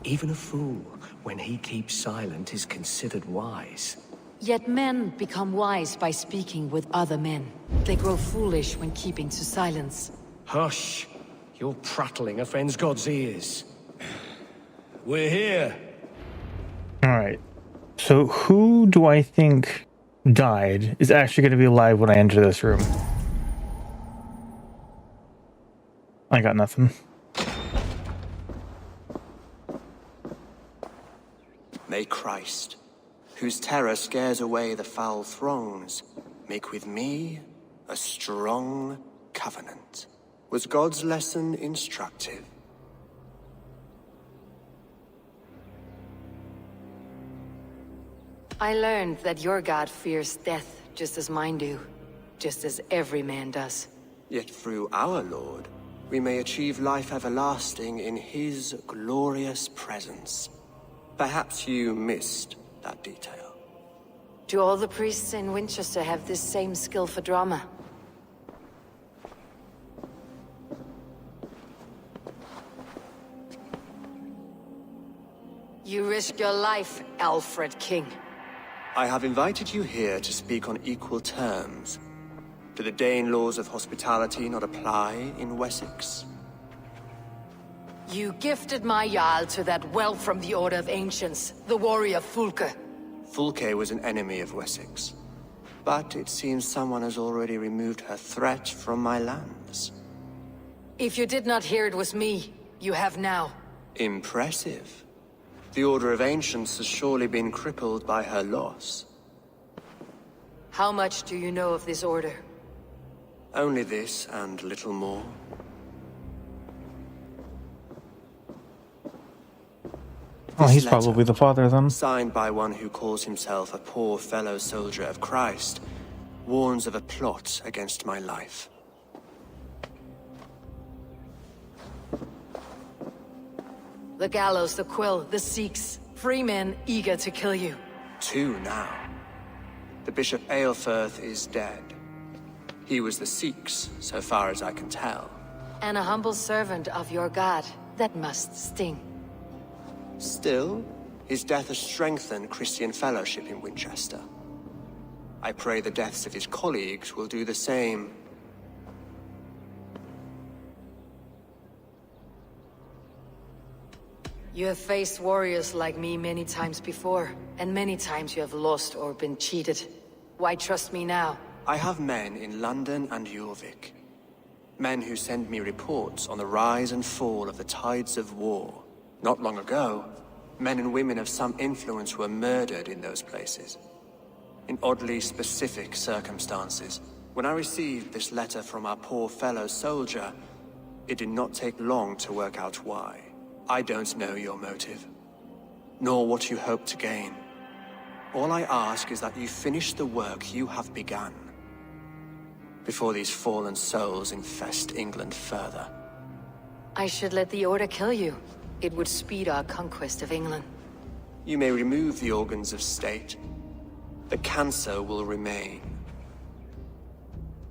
Even a fool, when he keeps silent, is considered wise. Yet men become wise by speaking with other men. They grow foolish when keeping to silence. Hush! You're prattling offends God's ears. We're here. Alright. So who do I think died is actually going to be alive when I enter this room? I got nothing. May Christ, whose terror scares away the foul throngs, make with me a strong covenant. Was God's lesson instructive? I learned that your god fears death just as mine do. Just as every man does. Yet through our Lord, we may achieve life everlasting in his glorious presence. Perhaps you missed that detail. Do all the priests in Winchester have this same skill for drama? You risk your life, Alfred King. I have invited you here to speak on equal terms. Do the Dane laws of hospitality not apply in Wessex? You gifted my Jarl to that whelp from the Order of Ancients, the warrior Fulke. Fulke was an enemy of Wessex. But it seems someone has already removed her threat from my lands. If you did not hear it was me, you have now. Impressive. The Order of Ancients has surely been crippled by her loss. How much do you know of this order? Only this and little more. Oh, he's probably the father then. Signed by one who calls himself a poor fellow soldier of Christ, warns of a plot against my life. The gallows, the quill, the Sikhs. Free men eager to kill you. 2 now. The Bishop Aelfirth is dead. He was the Sikhs, so far as I can tell. And a humble servant of your god. That must sting. Still, his death has strengthened Christian fellowship in Winchester. I pray the deaths of his colleagues will do the same. You have faced warriors like me many times before, and many times you have lost or been cheated. Why trust me now? I have men in London and Jorvik. Men who send me reports on the rise and fall of the tides of war. Not long ago, men and women of some influence were murdered in those places. In oddly specific circumstances. When I received this letter from our poor fellow soldier, it did not take long to work out why. I don't know your motive, nor what you hope to gain. All I ask is that you finish the work you have begun, before these fallen souls infest England further. I should let the Order kill you. It would speed our conquest of England. You may remove the organs of state. The cancer will remain.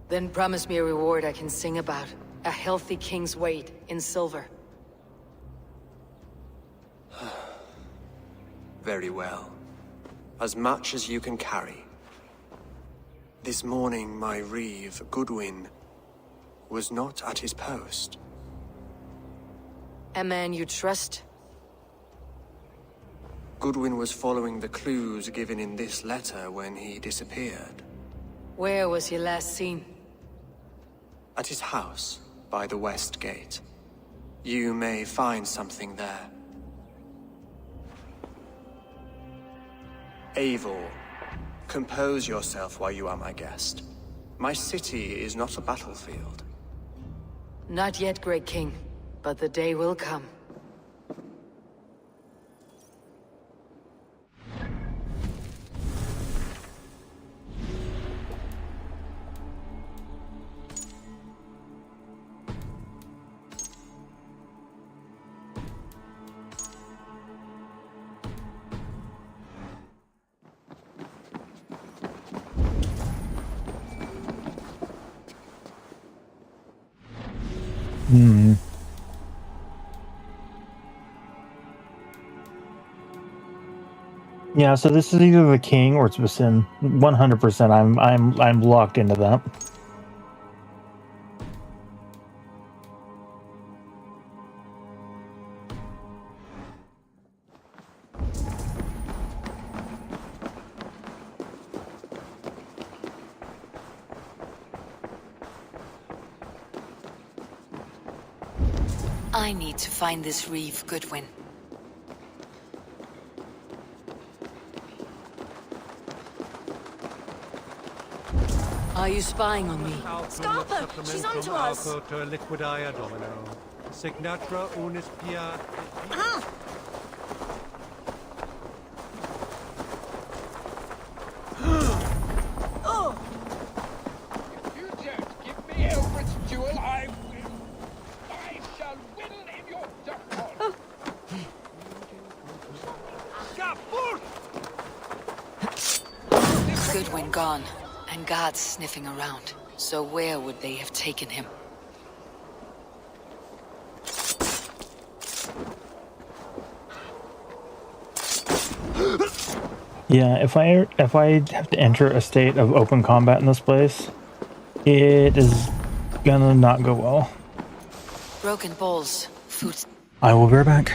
Then promise me a reward I can sing about. A healthy king's weight in silver. Very well. As much as you can carry. This morning, my reeve, Goodwin, was not at his post. A man you trust? Goodwin was following the clues given in this letter when he disappeared. Where was he last seen? At his house, by the West Gate. You may find something there. Eivor, compose yourself while you are my guest. My city is not a battlefield. Not yet, Great King, but the day will come. Yeah, so this is either the king or it's Basin. 100%. I'm locked into that. I need to find this reeve, Goodwin. Are you spying on me? Stop her! She's onto us! Liquidia domino. Signatra unis pia... Oh! If you don't give me Elbert's jewel, I will. I shall whittle in your duck pond. Goodwin gone, and guards sniffing around. So where would they have taken him? Yeah, if I have to enter a state of open combat in this place, it is gonna not go well. Broken bowls, food. I will be right back.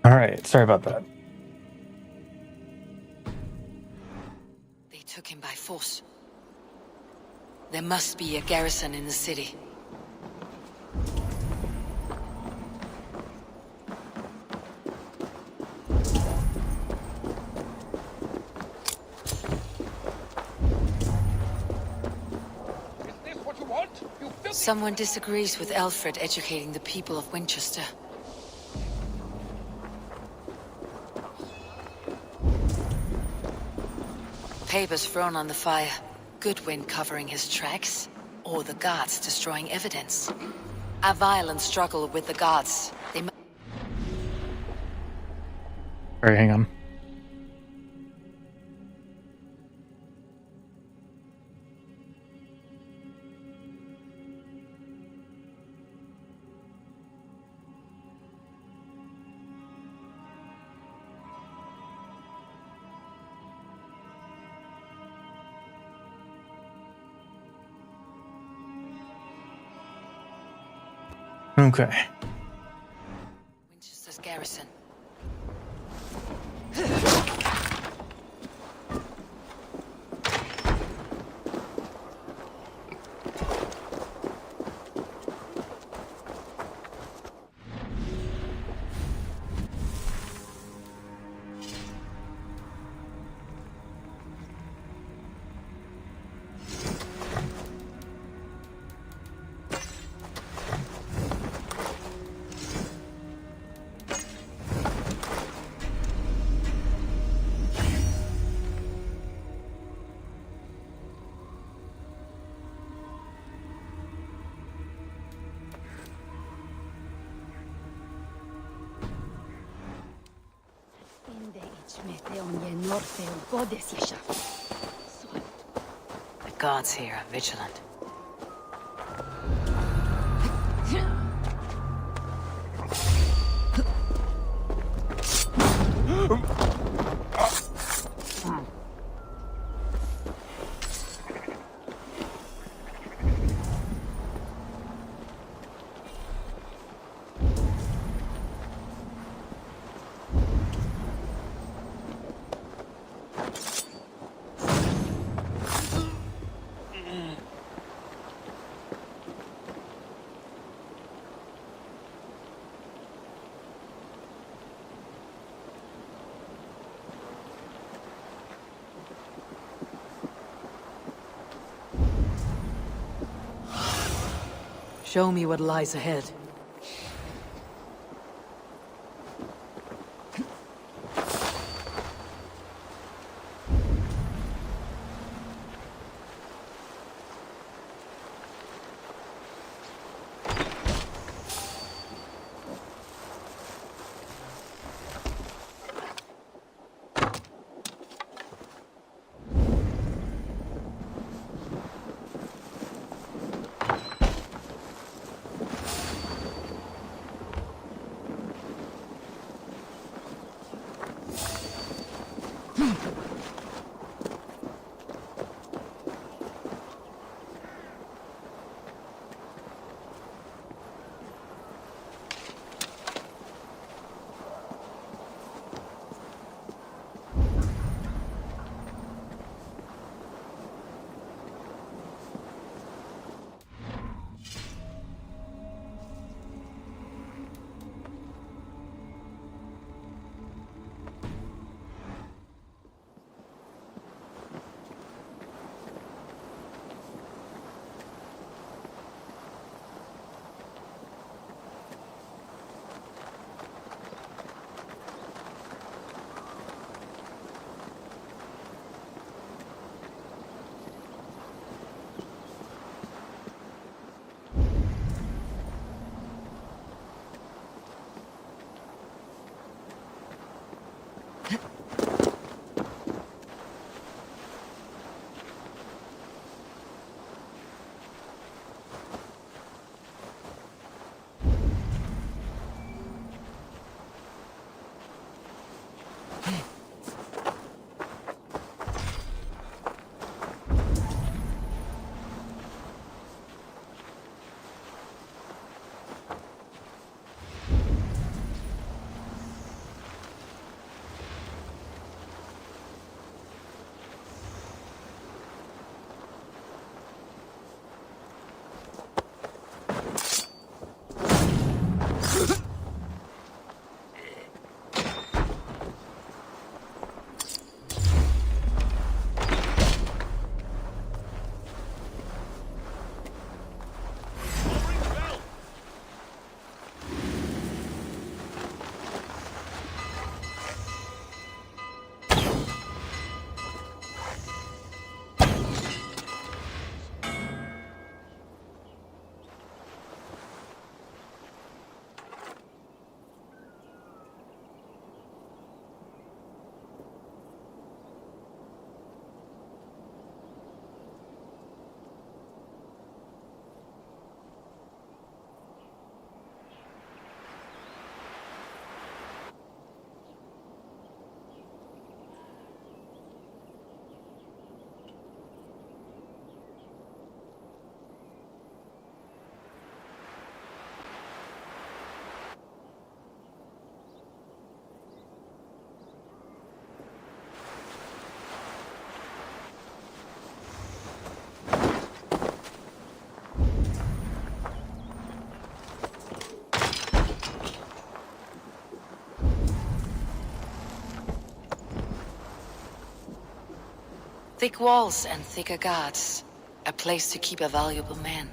All right, sorry about that. They took him by force. There must be a garrison in the city. Someone disagrees with Alfred educating the people of Winchester. Papers thrown on the fire. Goodwin covering his tracks, or the guards destroying evidence. A violent struggle with the guards. They All right, hang on. Okay. Winchester's garrison. The guards here are vigilant. Show me what lies ahead. Thick walls and thicker guards. A place to keep a valuable man.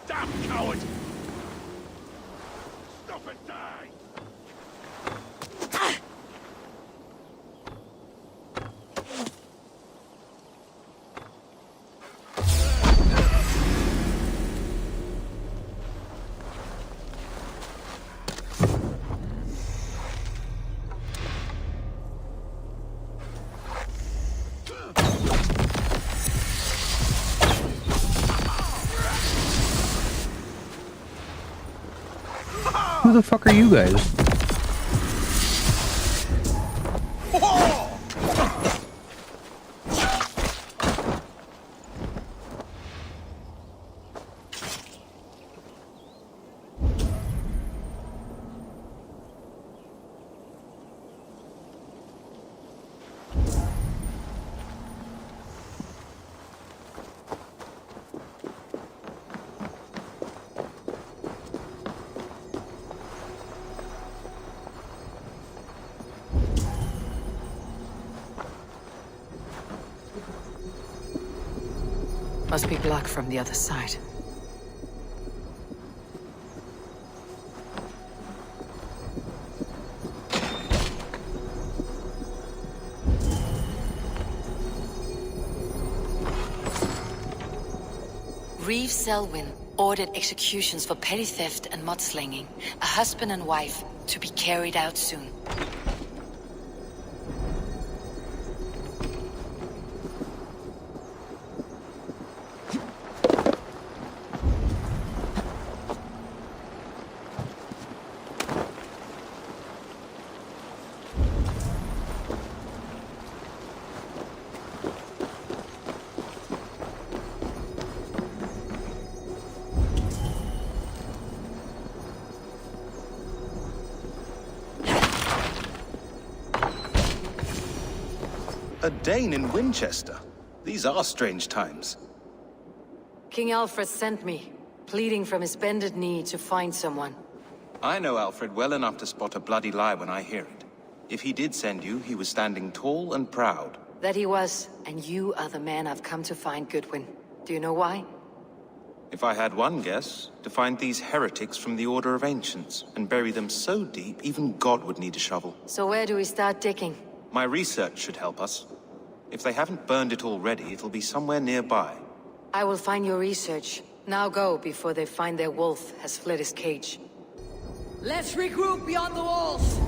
Damn coward! Stop and die! Who the fuck are you guys? Must be blocked from the other side. Reeve Selwyn ordered executions for petty theft and mudslinging. A husband and wife to be carried out soon. A Dane in Winchester. These are strange times. King Alfred sent me, pleading from his bended knee to find someone. I know Alfred well enough to spot a bloody lie when I hear it. If he did send you, he was standing tall and proud. That he was, and you are the man I've come to find, Goodwin. Do you know why? If I had one guess, to find these heretics from the Order of Ancients, and bury them so deep, even God would need a shovel. So where do we start digging? My research should help us. If they haven't burned it already, it'll be somewhere nearby. I will find your research. Now go, before they find their wolf has fled his cage. Let's regroup beyond the walls!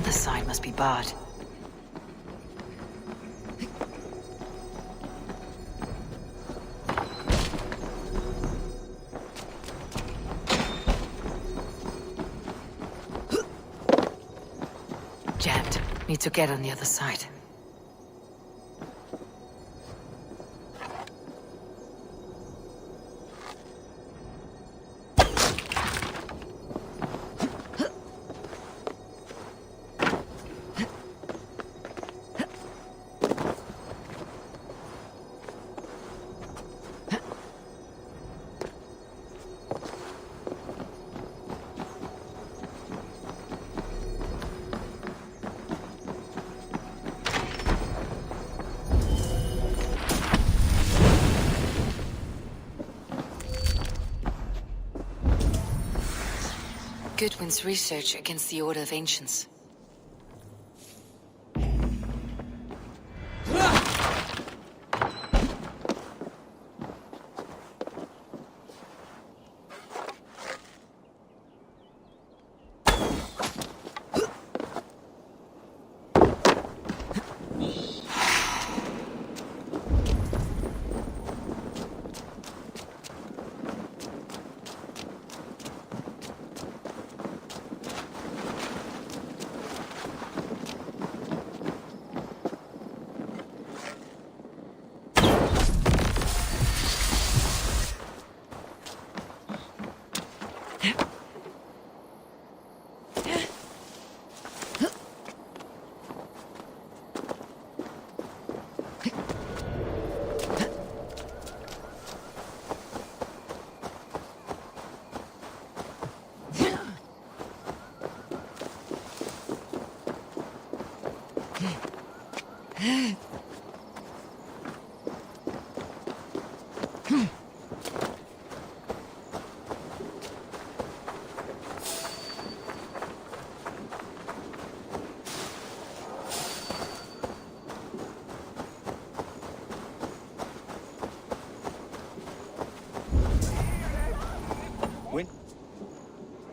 The side must be barred. Jammed. Need to get on the other side. Goodwin's research against the Order of Ancients.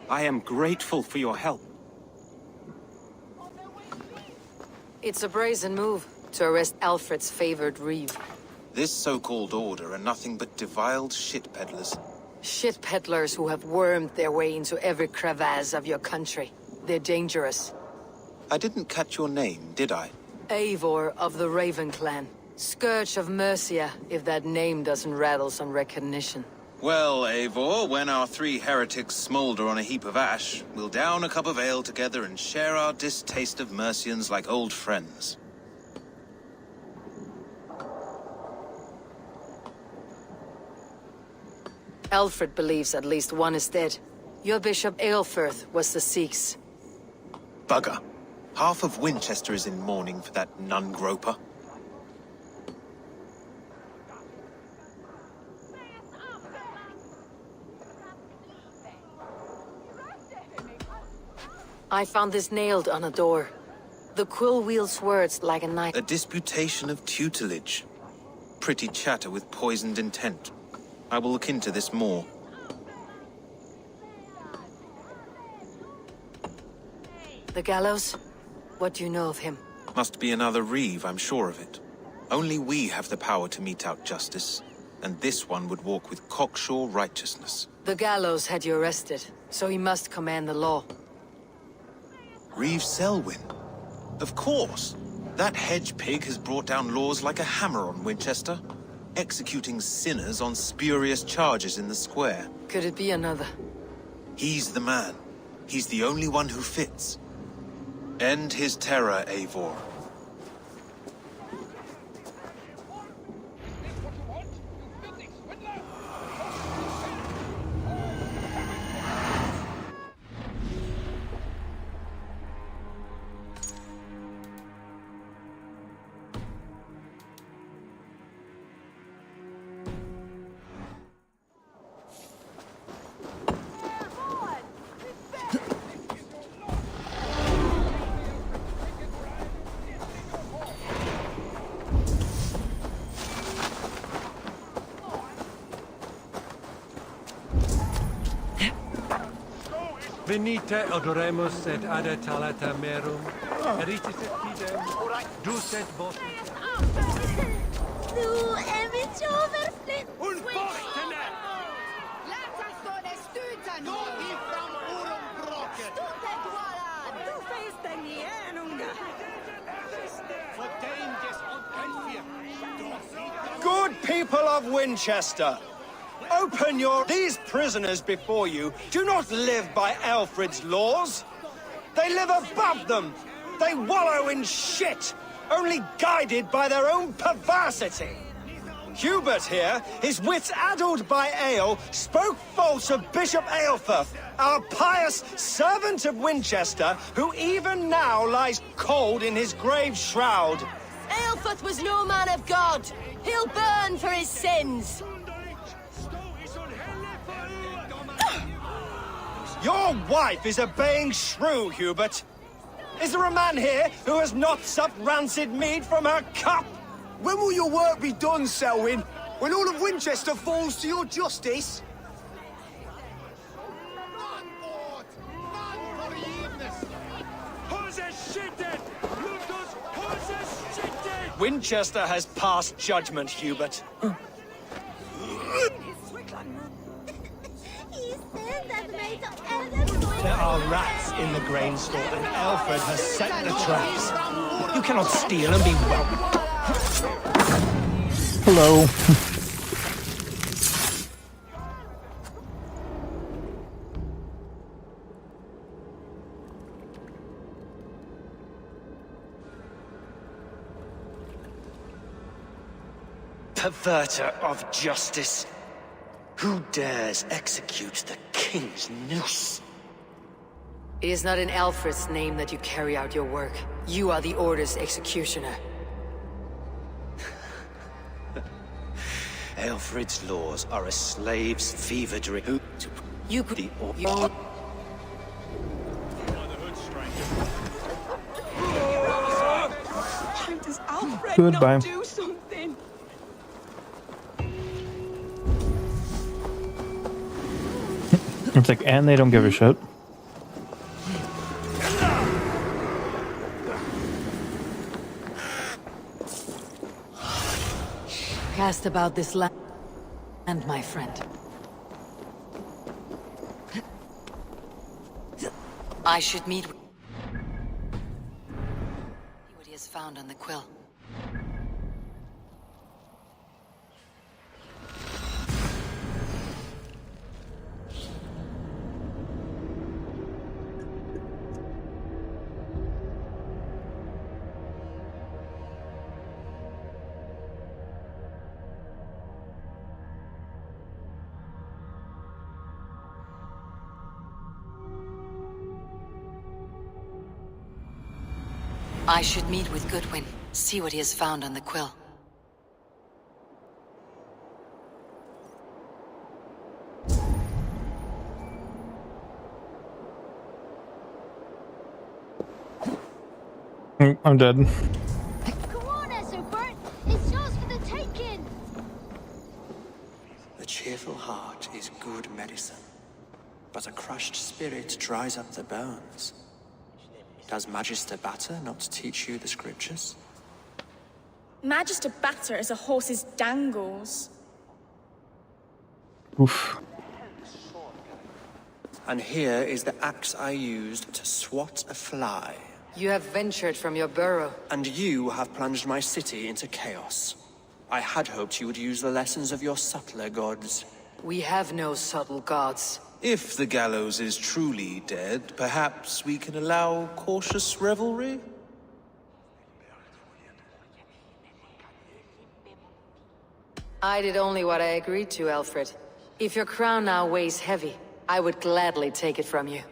I am grateful for your help. It's a brazen move to arrest Alfred's favored reeve. This so-called order are nothing but deviled shit peddlers. Shit peddlers who have wormed their way into every crevasse of your country. They're dangerous. I didn't catch your name, did I? Eivor of the Raven Clan. Scourge of Mercia, if that name doesn't rattle some recognition. Well, Eivor, when our three heretics smolder on a heap of ash, we'll down a cup of ale together and share our distaste of Mercians like old friends. Alfred believes at least one is dead. Your Bishop Aelfirth was the Sikhs. Bugger. Half of Winchester is in mourning for that nun-groper. I found this nailed on a door. The quill wields words like a knight. A disputation of tutelage. Pretty chatter with poisoned intent. I will look into this more. The gallows? What do you know of him? Must be another reeve, I'm sure of it. Only we have the power to mete out justice, and this one would walk with cocksure righteousness. The gallows had you arrested, so he must command the law. Reeve Selwyn? Of course! That hedge pig has brought down laws like a hammer on Winchester, executing sinners on spurious charges in the square. Could it be another? He's the man. He's the only one who fits. End his terror, Eivor. Venite odoremus et adetalata merum, eritis et fidem, dus et vos. Du är mitt överflytt! Unfortunate! Låt oss stå där stutan! Då ifrån ormbråket! Stutan kvar! Du finns den igen, unga! For dangers of Elfia! Good people of Winchester! Open your... These prisoners before you do not live by Alfred's laws. They live above them. They wallow in shit, only guided by their own perversity. Hubert here, his wits addled by ale, spoke false of Bishop Aelfirth, our pious servant of Winchester, who even now lies cold in his grave shroud. Aelfirth was no man of God. He'll burn for his sins. Your wife is a baying shrew, Hubert. Is there a man here who has not supped rancid mead from her cup? When will your work be done, Selwyn? When all of Winchester falls to your justice? Winchester has passed judgment, Hubert. There are rats in the grain store, and Alfred has set the traps. You cannot steal and be welcome. Hello. Perverter of justice. Who dares execute the king's noose? It is not in Alfred's name that you carry out your work. You are the Order's executioner. Alfred's laws are a slave's fever dream. You could... Why does Alfred Goodbye. not do something? It's like, and they don't give a shit. Cast about this land, my friend. I should meet with... See what he has found on the quill. I should meet with Goodwin, see what he has found on the quill. I'm dead. Come on, Ethelbert. It's yours for the taking. The cheerful heart is good medicine, but a crushed spirit dries up the bones. Does Magister Batter not teach you the scriptures? Magister Batter is a horse's dangles. Oof. And here is the axe I used to swat a fly. You have ventured from your burrow. And you have plunged my city into chaos. I had hoped you would use the lessons of your subtler gods. We have no subtle gods. If the gallows is truly dead, perhaps we can allow cautious revelry? I did only what I agreed to, Alfred. If your crown now weighs heavy, I would gladly take it from you.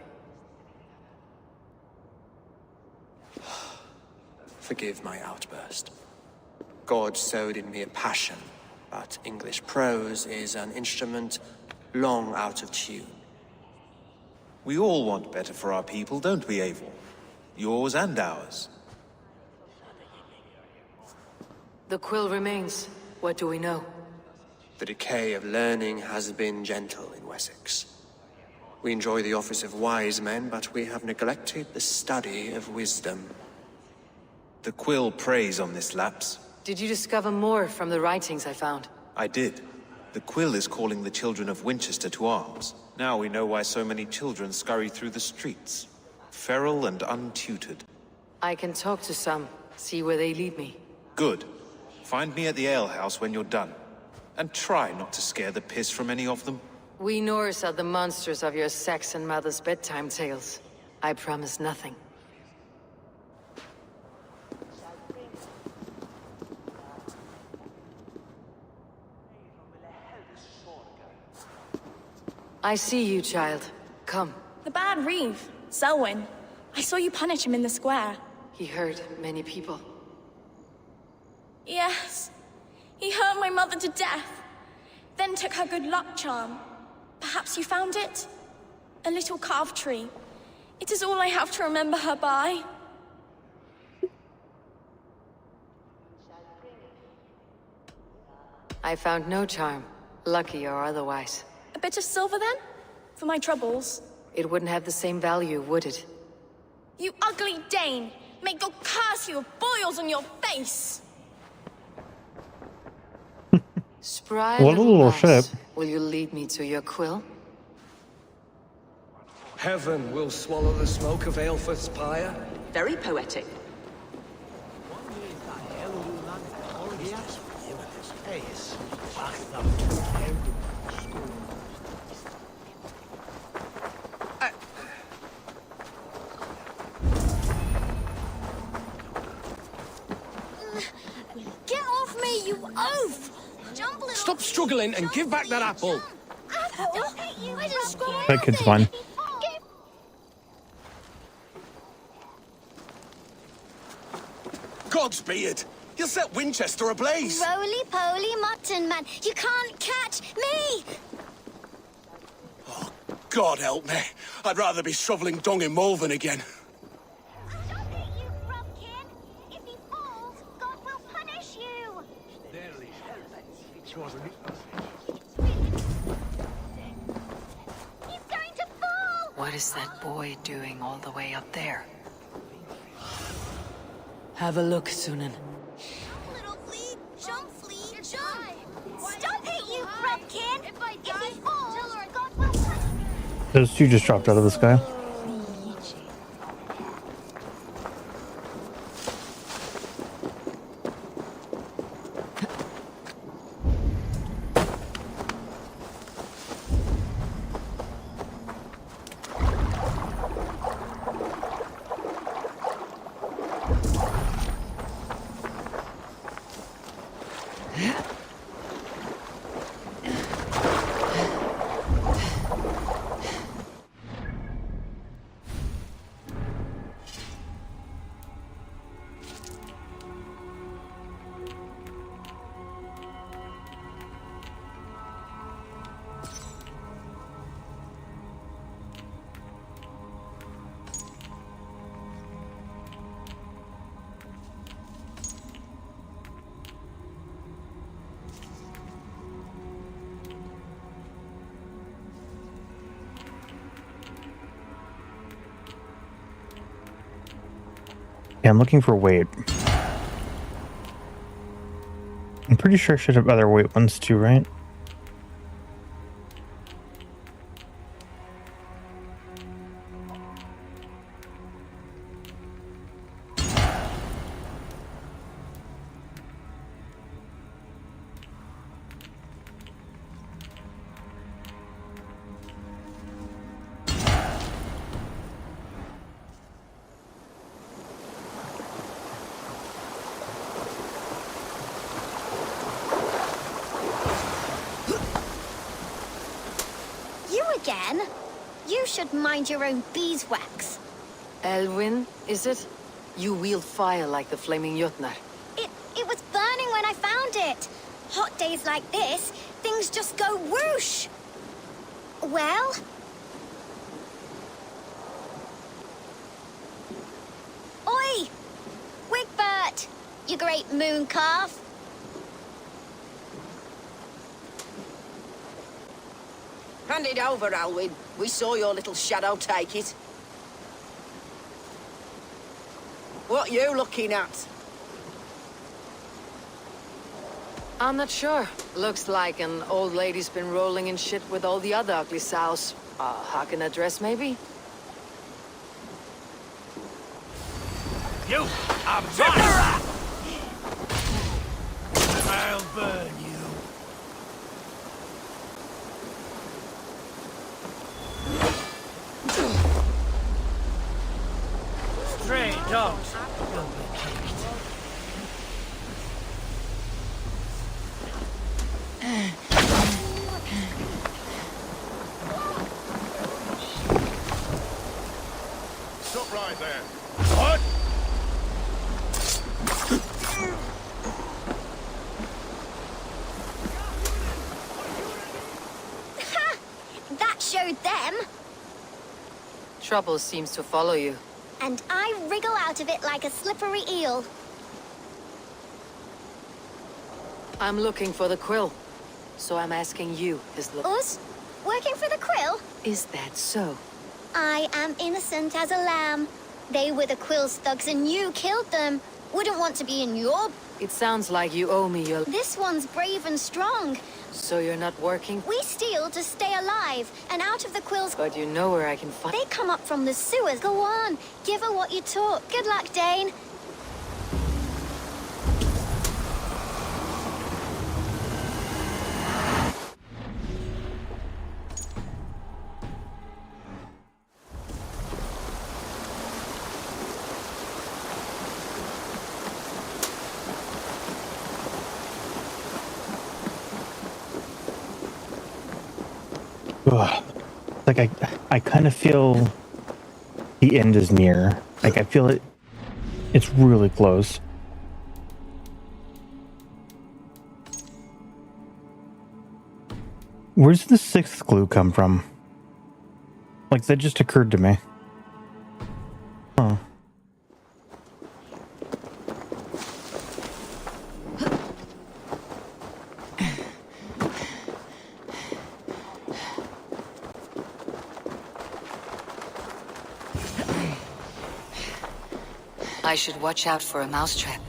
Forgive my outburst. God sowed in me a passion, but English prose is an instrument long out of tune. We all want better for our people, don't we, Eivor? Yours and ours. The quill remains. What do we know? The decay of learning has been gentle in Wessex. We enjoy the office of wise men, but we have neglected the study of wisdom. The quill preys on this lapse. Did you discover more from the writings I found? I did. The quill is calling the children of Winchester to arms. Now we know why so many children scurry through the streets. Feral and untutored. I can talk to some, see where they lead me. Good. Find me at the alehouse when you're done. And try not to scare the piss from any of them. We Norse are the monsters of your Saxon mother's bedtime tales. I promise nothing. I see you, child. Come. The bad Reeve, Selwyn. I saw you punish him in the square. He hurt many people. Yes. He hurt my mother to death. Then took her good luck charm. Perhaps you found it? A little carved tree. It is all I have to remember her by. I found no charm, lucky or otherwise. A bit of silver then? For my troubles. It wouldn't have the same value, would it? You ugly Dane! May God curse you with boils on your face! Spry What a little mouse. ship. Will you lead me to your quill? Heaven will swallow the smoke of Aelfirth's pyre. Very poetic. Get off me, you oaf! Jump, little... Stop struggling and give back that apple. Apple? I just got That kid's fine. Godspeed! You'll set Winchester ablaze! Roly-poly mutton man, you can't catch me! God help me. I'd rather be shoveling dung in Malvern again. Stop it, you grubkin! If he falls, God will punish you! He's going to fall! What is that boy doing all the way up there? Have a look, Sunan. Little flea, jump, flea, jump! Stop it, you grubkin! If he falls, God will punish you! Those two just dropped out of the sky. Yeah, I'm looking for weight. I'm pretty sure I should have other weight ones too, right? Again? You should mind your own beeswax. Elwyn, is it? You wield fire like the flaming Jotnar. It was burning when I found it. Hot days like this, things just go whoosh. Well? Oi! Wigbert! You great moon calf. Hand it over, Alwyn. We saw your little shadow take it. What you looking at? I'm not sure. Looks like an old lady's been rolling in shit with all the other ugly sows. Hawking a dress, maybe? You are mine! I'll burn you. Stray dogs will be kicked. Stop right there. What? Ha! That showed them. Trouble seems to follow you. And I wriggle out of it like a slippery eel. I'm looking for the quill. So I'm asking you, Us? Working for the Quill? Is that so? I am innocent as a lamb. They were the Quill's thugs and you killed them. Wouldn't want to be in your... It sounds like you owe me your... This one's brave and strong. So you're not working? We steal to stay alive and out of the Quill's... But you know where I can find... They come up from the sewers. Go on, give her what you took. Good luck, Dane. Ugh. Like I kind of feel the end is near. Like I feel it's really close. Where's the sixth clue come from? Like that just occurred to me. Huh. I should watch out for a mousetrap.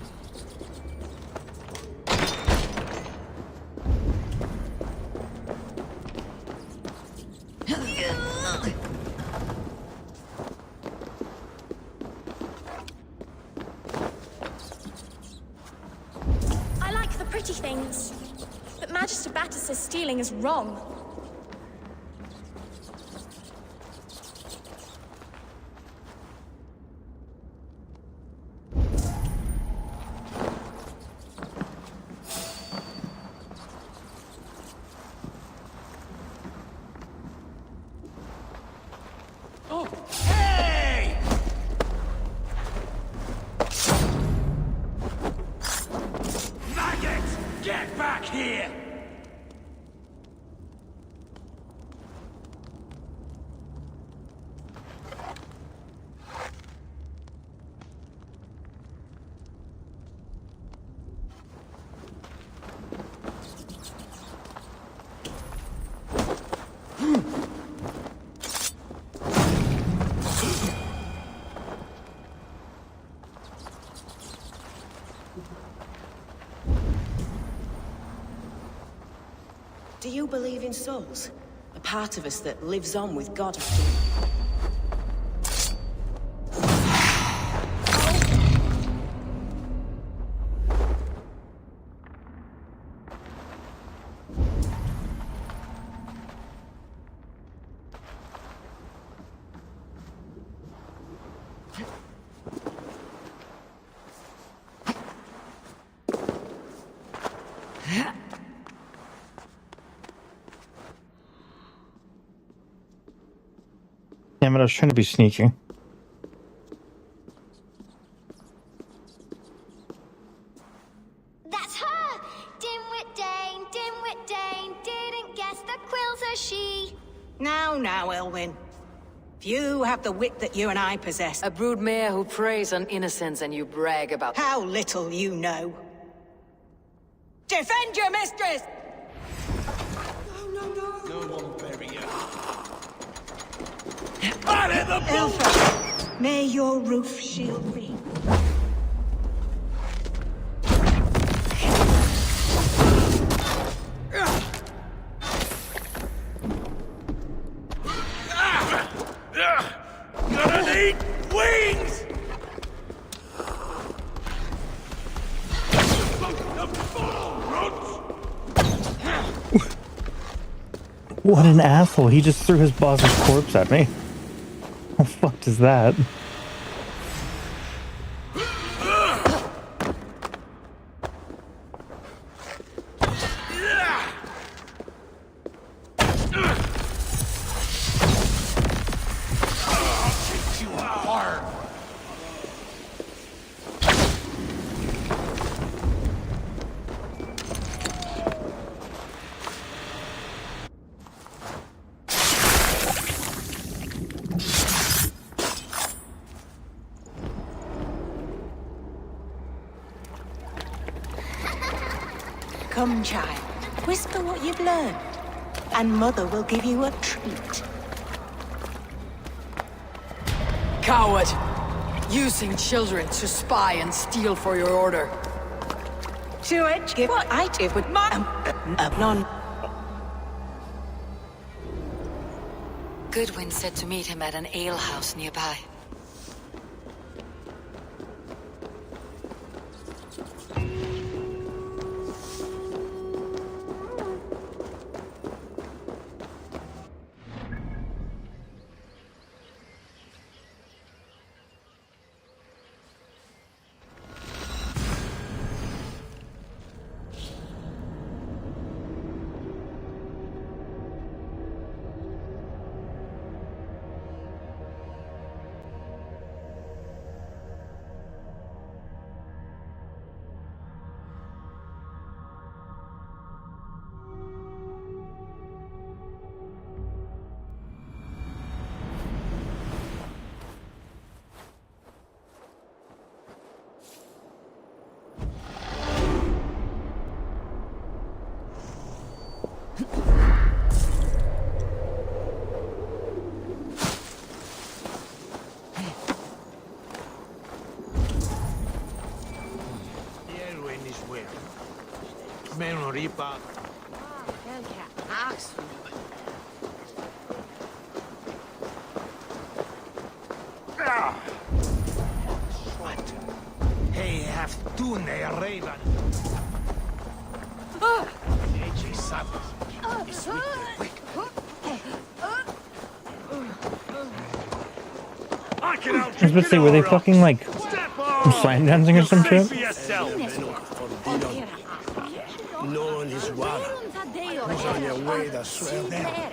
I like the pretty things, but Magister Batter says stealing is wrong. Get back here! Do you believe in souls? A part of us that lives on with God? Damn it, I was trying to be sneaky. That's her! Dimwit Dane, didn't guess the Quill's a she. Now, Elwyn. Few have the wit that you and I possess. A broodmare who preys on innocence and you brag about... How little you know. Defend your mistress! No one bury you. Elfa, may your roof shield me. Gonna need wings! What an asshole. He just threw his boss's corpse at me. How fucked is that? Come, child. Whisper what you've learned, and Mother will give you a treat. Coward! Using children to spy and steal for your order. To it, give what I did with my non. Goodwin said to meet him at an alehouse nearby. Hey, have done a raven. AJ Savage is with the quick. I was about to say, were they fucking like slime dancing or some shit? Known his water. Who's on your way to swear there?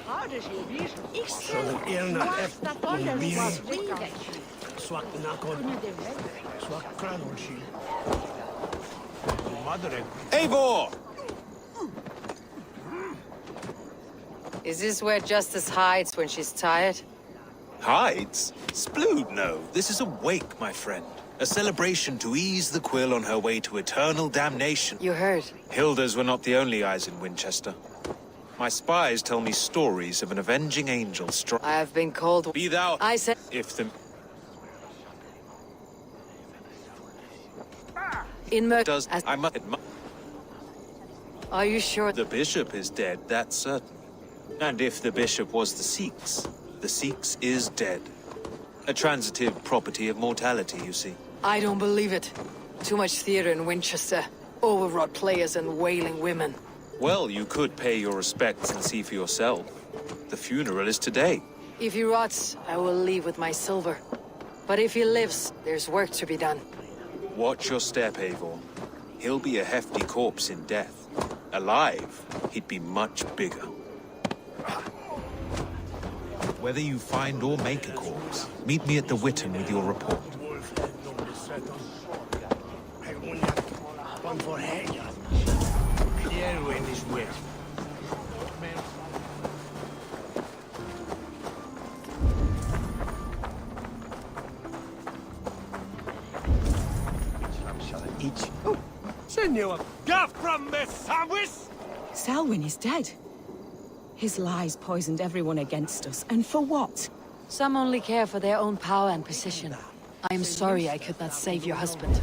So the Irna F. Biri. Swak Nakon. Swak Kranolshi. Mother. Eivor! Is this where Justice hides when she's tired? Hides? Splood, no. This is a wake, my friend. A celebration to ease the quill on her way to eternal damnation. You heard. Hilda's were not the only eyes in Winchester. My spies tell me stories of an avenging angel I have been called... Be thou... I said... If the... In Merc... Does... I must... Are you sure? The bishop is dead, that's certain. And if the bishop was the Sikhs is dead. A transitive property of mortality, you see. I don't believe it. Too much theater in Winchester. Overwrought players and wailing women. Well, you could pay your respects and see for yourself. The funeral is today. If he rots, I will leave with my silver. But if he lives, there's work to be done. Watch your step, Eivor. He'll be a hefty corpse in death. Alive, he'd be much bigger. Whether you find or make a corpse, meet me at the Witten with your report. Senor, get from me, sandwich! Selwyn is dead. His lies poisoned everyone against us, and for what? Some only care for their own power and position. I am sorry I could not save your husband.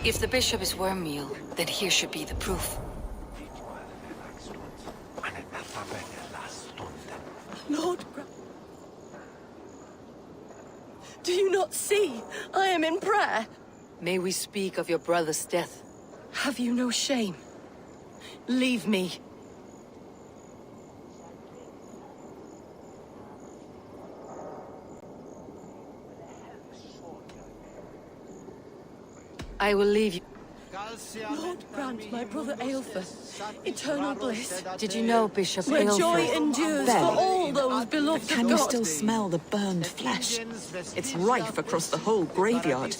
If the bishop is wormmeal, then here should be the proof. Lord, do you not see? I am in prayer. May we speak of your brother's death? Have you no shame? Leave me. I will leave you. Lord grant my brother Aelfir eternal bliss. Did you know Bishop Where Aelfir? joy endures for all those beloved Can of you God. still smell the burned flesh? It's rife across the whole graveyard.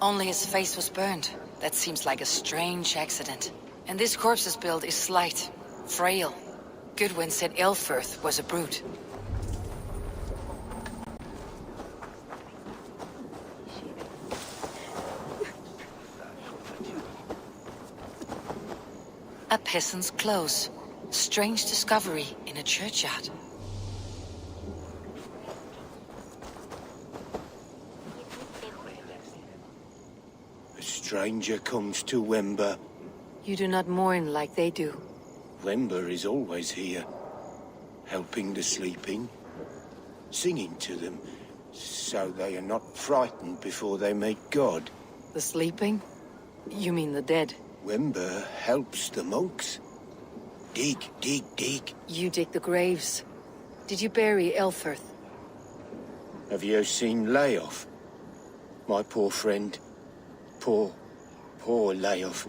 Only his face was burned. That seems like a strange accident. And this corpse's build is slight, frail. Goodwin said Aelfir was a brute. A peasant's clothes. Strange discovery in a churchyard. A stranger comes to Wember. You do not mourn like they do. Wember is always here, helping the sleeping, singing to them, so they are not frightened before they meet God. The sleeping? You mean the dead? Wember helps the monks. Dig, dig, dig. You dig the graves. Did you bury Aelfir? Have you seen Leof? My poor friend. Poor Leof.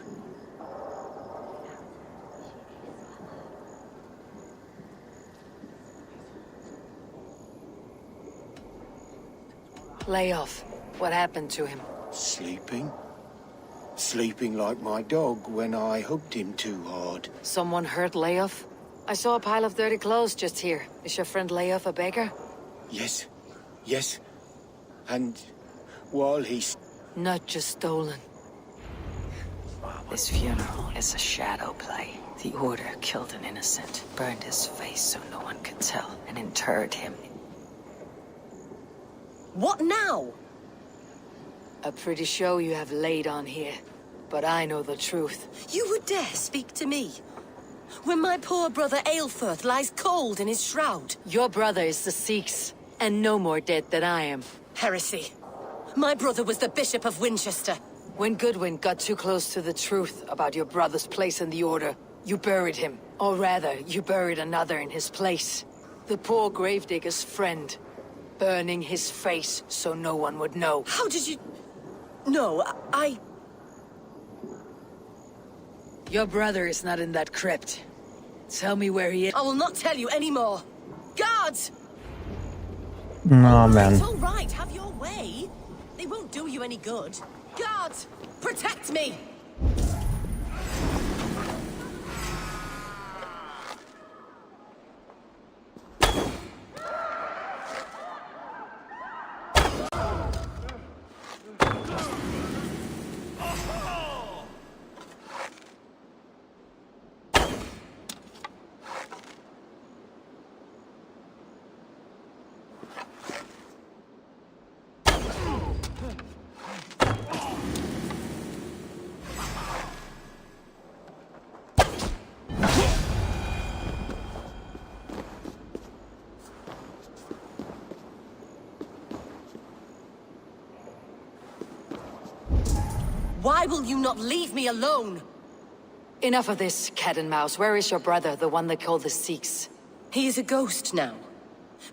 Leof. What happened to him? Sleeping? Sleeping like my dog when I hugged him too hard. Someone hurt Leof? I saw a pile of dirty clothes just here. Is your friend Leof a beggar? Yes. Yes. And while he's... Not just stolen. This funeral is a shadow play. The Order killed an innocent, burned his face so no one could tell, and interred him. What now? A pretty show you have laid on here. But I know the truth. You would dare speak to me? When my poor brother Aelfir lies cold in his shroud. Your brother is the Sikhs, and no more dead than I am. Heresy. My brother was the Bishop of Winchester. When Goodwin got too close to the truth about your brother's place in the Order, you buried him. Or rather, you buried another in his place. The poor gravedigger's friend. Burning his face so no one would know. How did you... No, I... Your brother is not in that crypt. Tell me where he is. I will not tell you anymore. Guards! No, man. It's all right, have your way. They won't do you any good. Guards, protect me! Why will you not leave me alone? Enough of this, cat and mouse. Where is your brother, the one they call the Sikhs? He is a ghost now.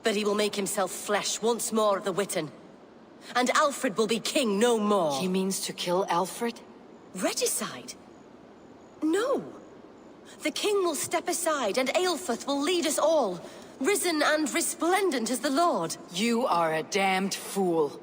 But he will make himself flesh once more at the Witten. And Alfred will be king no more. He means to kill Alfred? Regicide? No. The king will step aside and Aelfir will lead us all. Risen and resplendent as the Lord. You are a damned fool.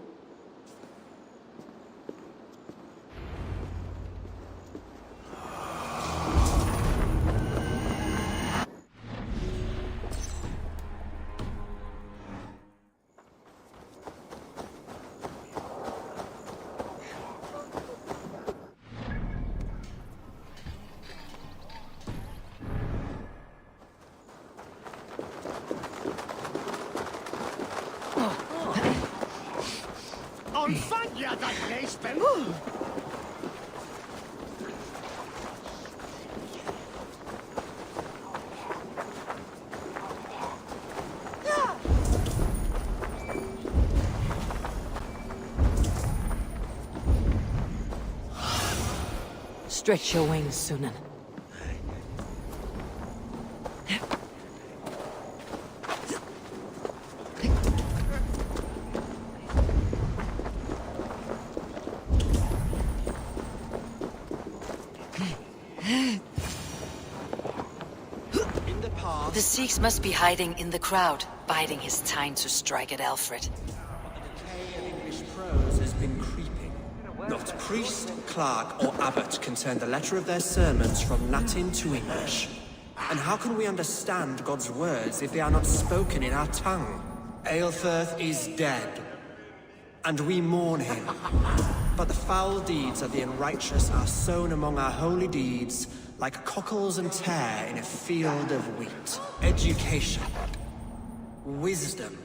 Stretch your wings, Sunan. The Sikhs must be hiding in the crowd, biding his time to strike at Alfred. English prose has been creeping. Not priest, clerk, or abbot can turn the letter of their sermons from Latin to English. And how can we understand God's words if they are not spoken in our tongue? Aelfirth is dead, and we mourn him. But the foul deeds of the unrighteous are sown among our holy deeds like cockles and tare in a field of wheat. Education, wisdom,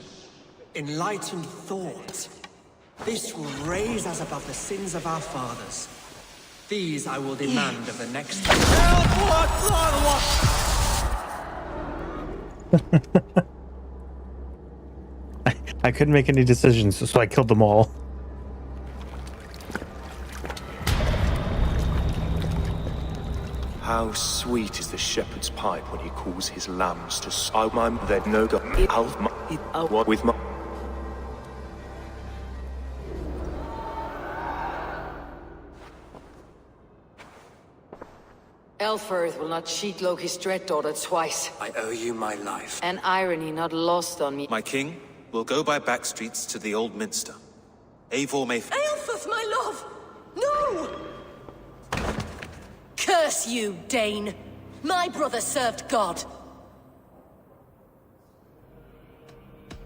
enlightened thought. This will raise us above the sins of our fathers. These I will demand of the next... I couldn't make any decisions, so I killed them all. How sweet is the shepherd's pipe when he calls his lambs to sow that no God with my... Aelfirth will not cheat Loki's dread daughter twice. I owe you my life. An irony not lost on me. My king will go by back streets to the old minster. Eivor may... Aelfirth, my love! No! Curse you, Dane! My brother served God.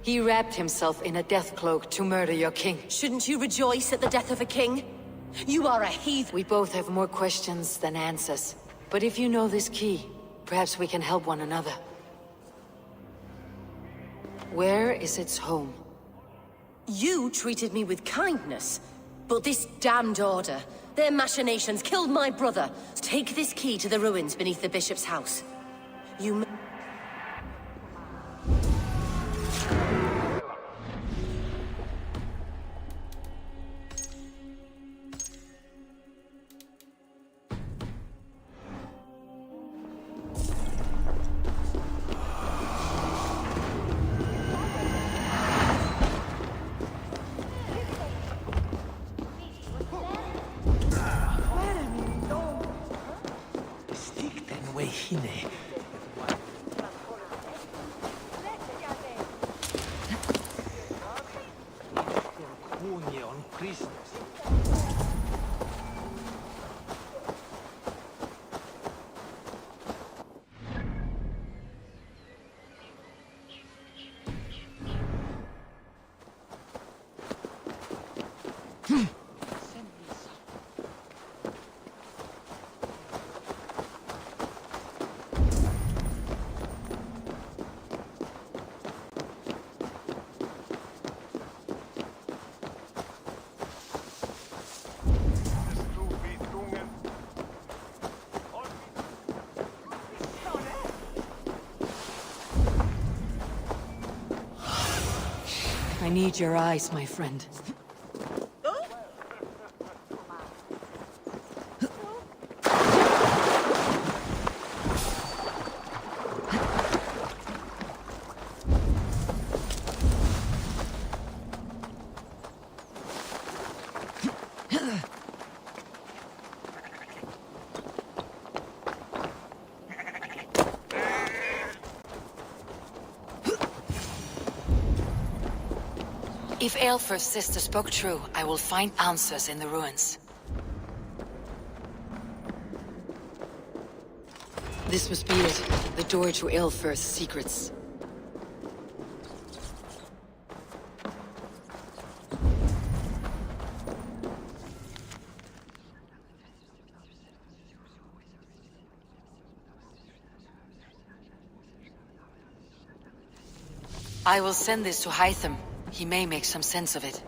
He wrapped himself in a death cloak to murder your king. Shouldn't you rejoice at the death of a king? You are a heathen. We both have more questions than answers. But if you know this key, perhaps we can help one another. Where is its home? You treated me with kindness, but this damned order, their machinations killed my brother. Take this key to the ruins beneath the bishop's house. You... I need your eyes, my friend. If Aelfirth's sister spoke true, I will find answers in the ruins. This must be it. The door to Aelfirth's secrets. I will send this to Hytham. He may make some sense of it.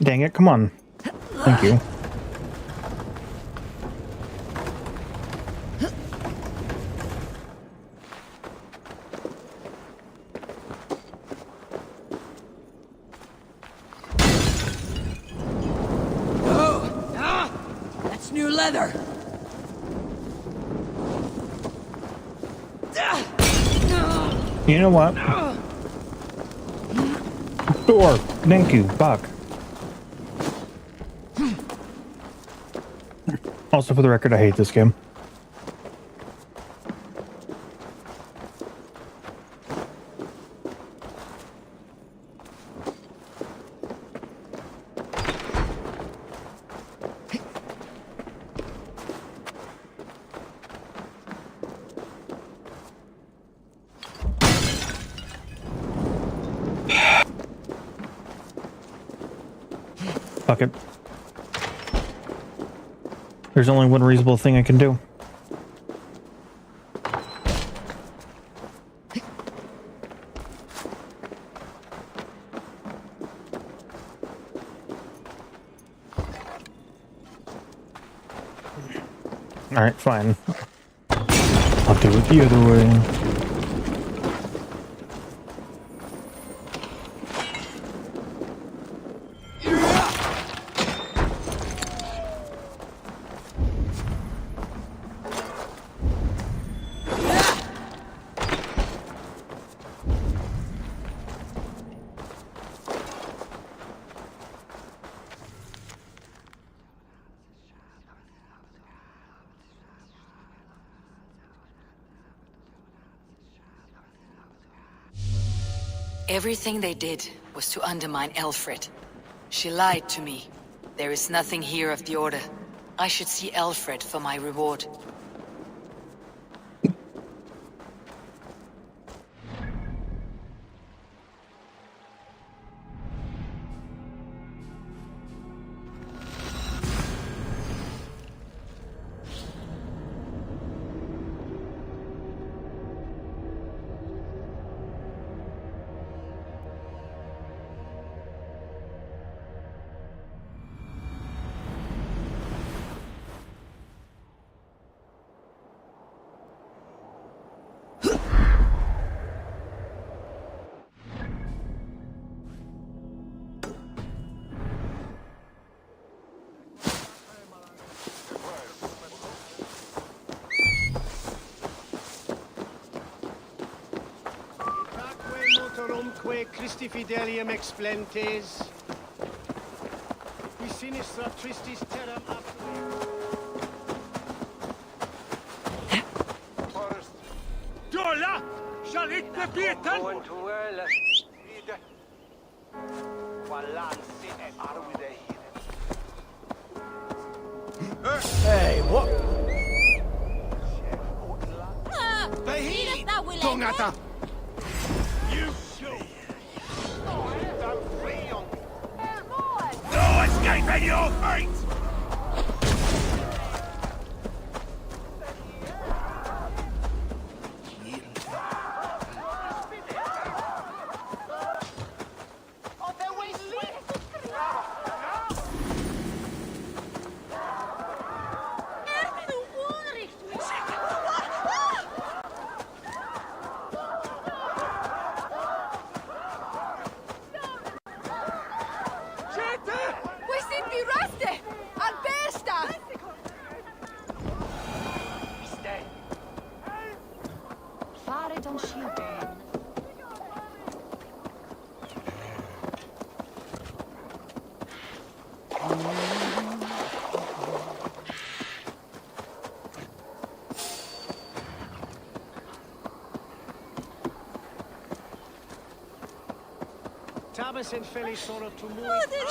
Dang it, come on. Thank you. That's new leather. You know what? Door. Thank you, Buck. Also, for the record, I hate this game. Fuck it. There's only one reasonable thing I can do. Alright, fine. I'll do it the other way. Everything they did was to undermine Alfred. She lied to me. There is nothing here of the Order. I should see Alfred for my reward. Christi fidelium explentes. Qui sinistra tristis terram Dola! Shall it be beaten? Hey, what? Behid! Tongata! You show! No escaping your fate! Tabas in feliz solo to move. Moeder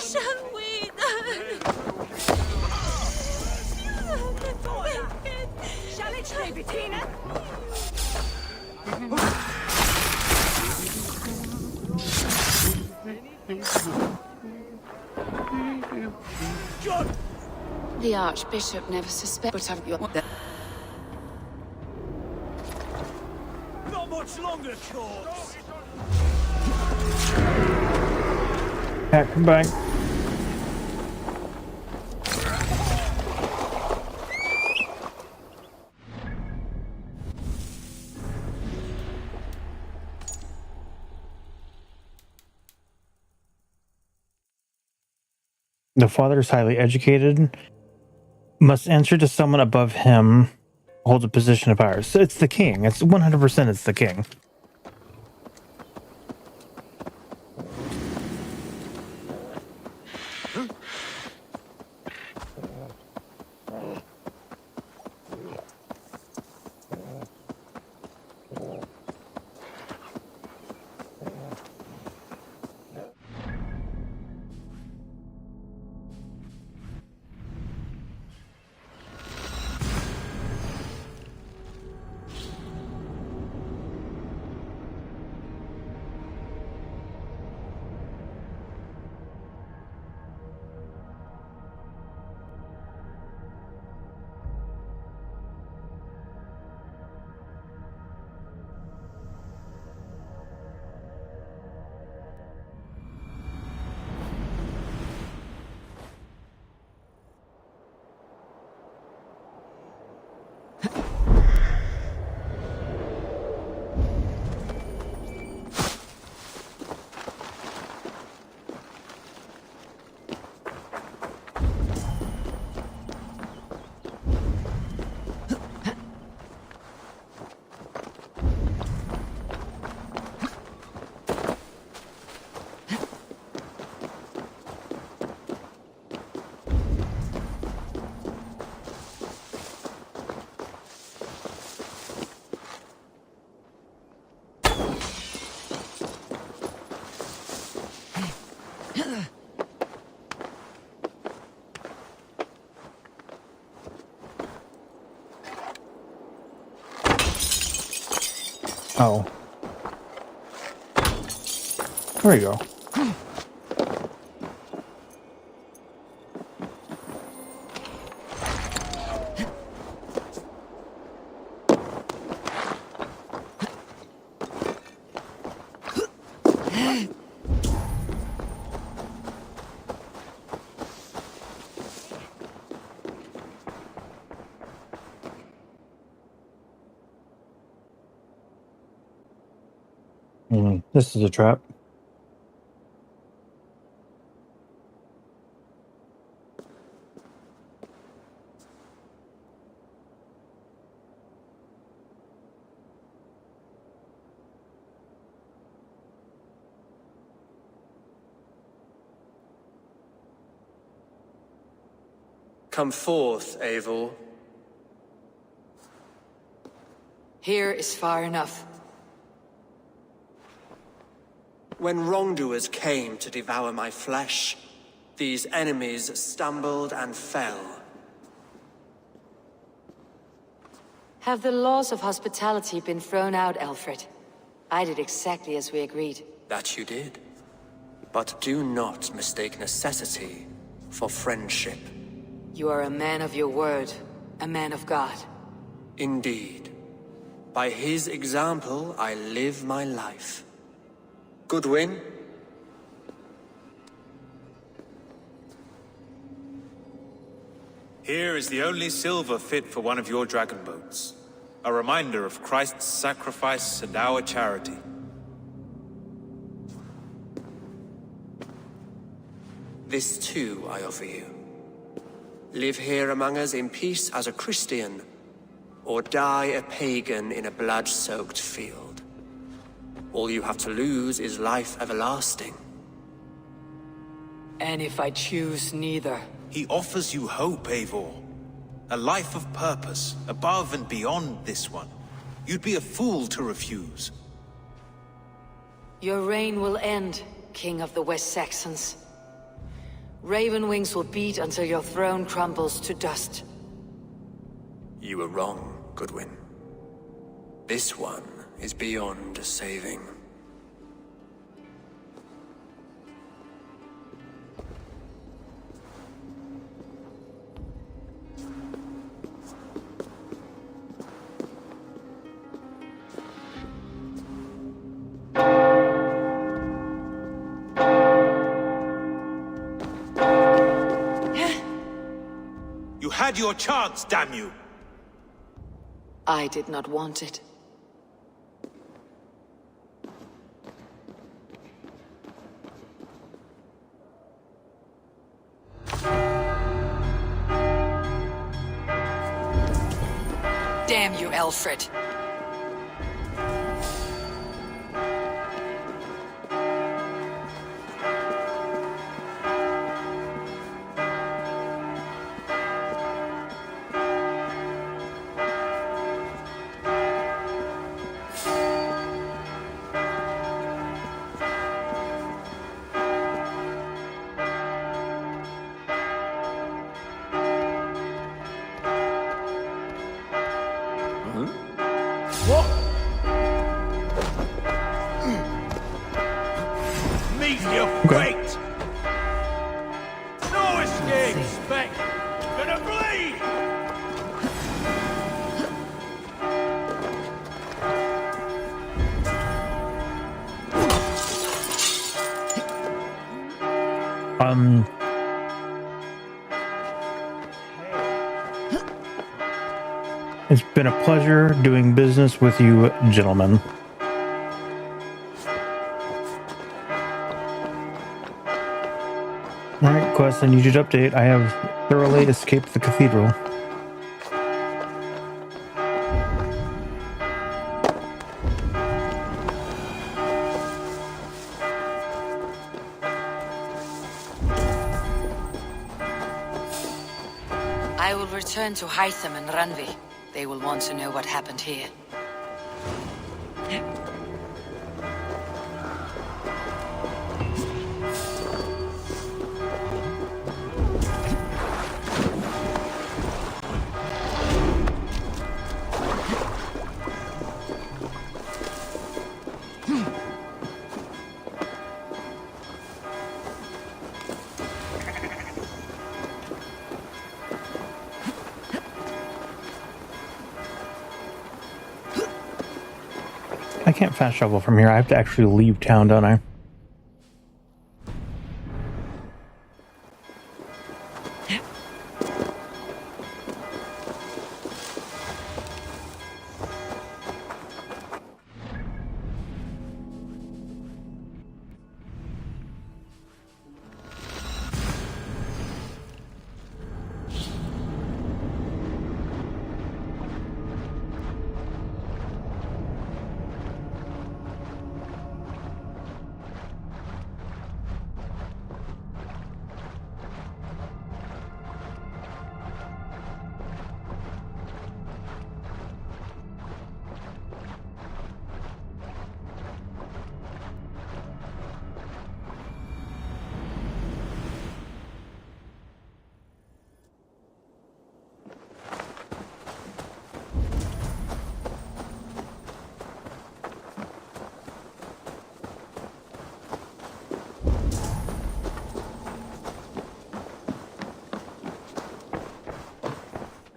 Shall it play, Bettina? John! The Archbishop never suspected of your... Not much longer, corpse! Heck, come back. The father is highly educated, must answer to someone above him, holds a position of power. So it's the king. It's 100% it's the king. Oh. There we go. This is a trap. Come forth, Eivor. Here is far enough. When wrongdoers came to devour my flesh, these enemies stumbled and fell. Have the laws of hospitality been thrown out, Alfred? I did exactly as we agreed. That you did. But do not mistake necessity for friendship. You are a man of your word, a man of God. Indeed. By his example, I live my life. Goodwin? Here is the only silver fit for one of your dragon boats. A reminder of Christ's sacrifice and our charity. This too I offer you. Live here among us in peace as a Christian, or die a pagan in a blood-soaked field. All you have to lose is life everlasting. And if I choose neither? He offers you hope, Eivor. A life of purpose, above and beyond this one. You'd be a fool to refuse. Your reign will end, King of the West Saxons. Raven wings will beat until your throne crumbles to dust. You were wrong, Goodwin. This one is beyond saving. You had your chance, damn you! I did not want it. Damn you, Alfred. Meet your fate! No escape, Spec! Gonna bleed! It's been a pleasure doing business with you, gentlemen. Alright, Quest, I need you to update. I have thoroughly escaped the cathedral. I will return to Hytham and Ranvi. They will want to know what happened here. I can't fast travel from here. I have to actually leave town, don't I?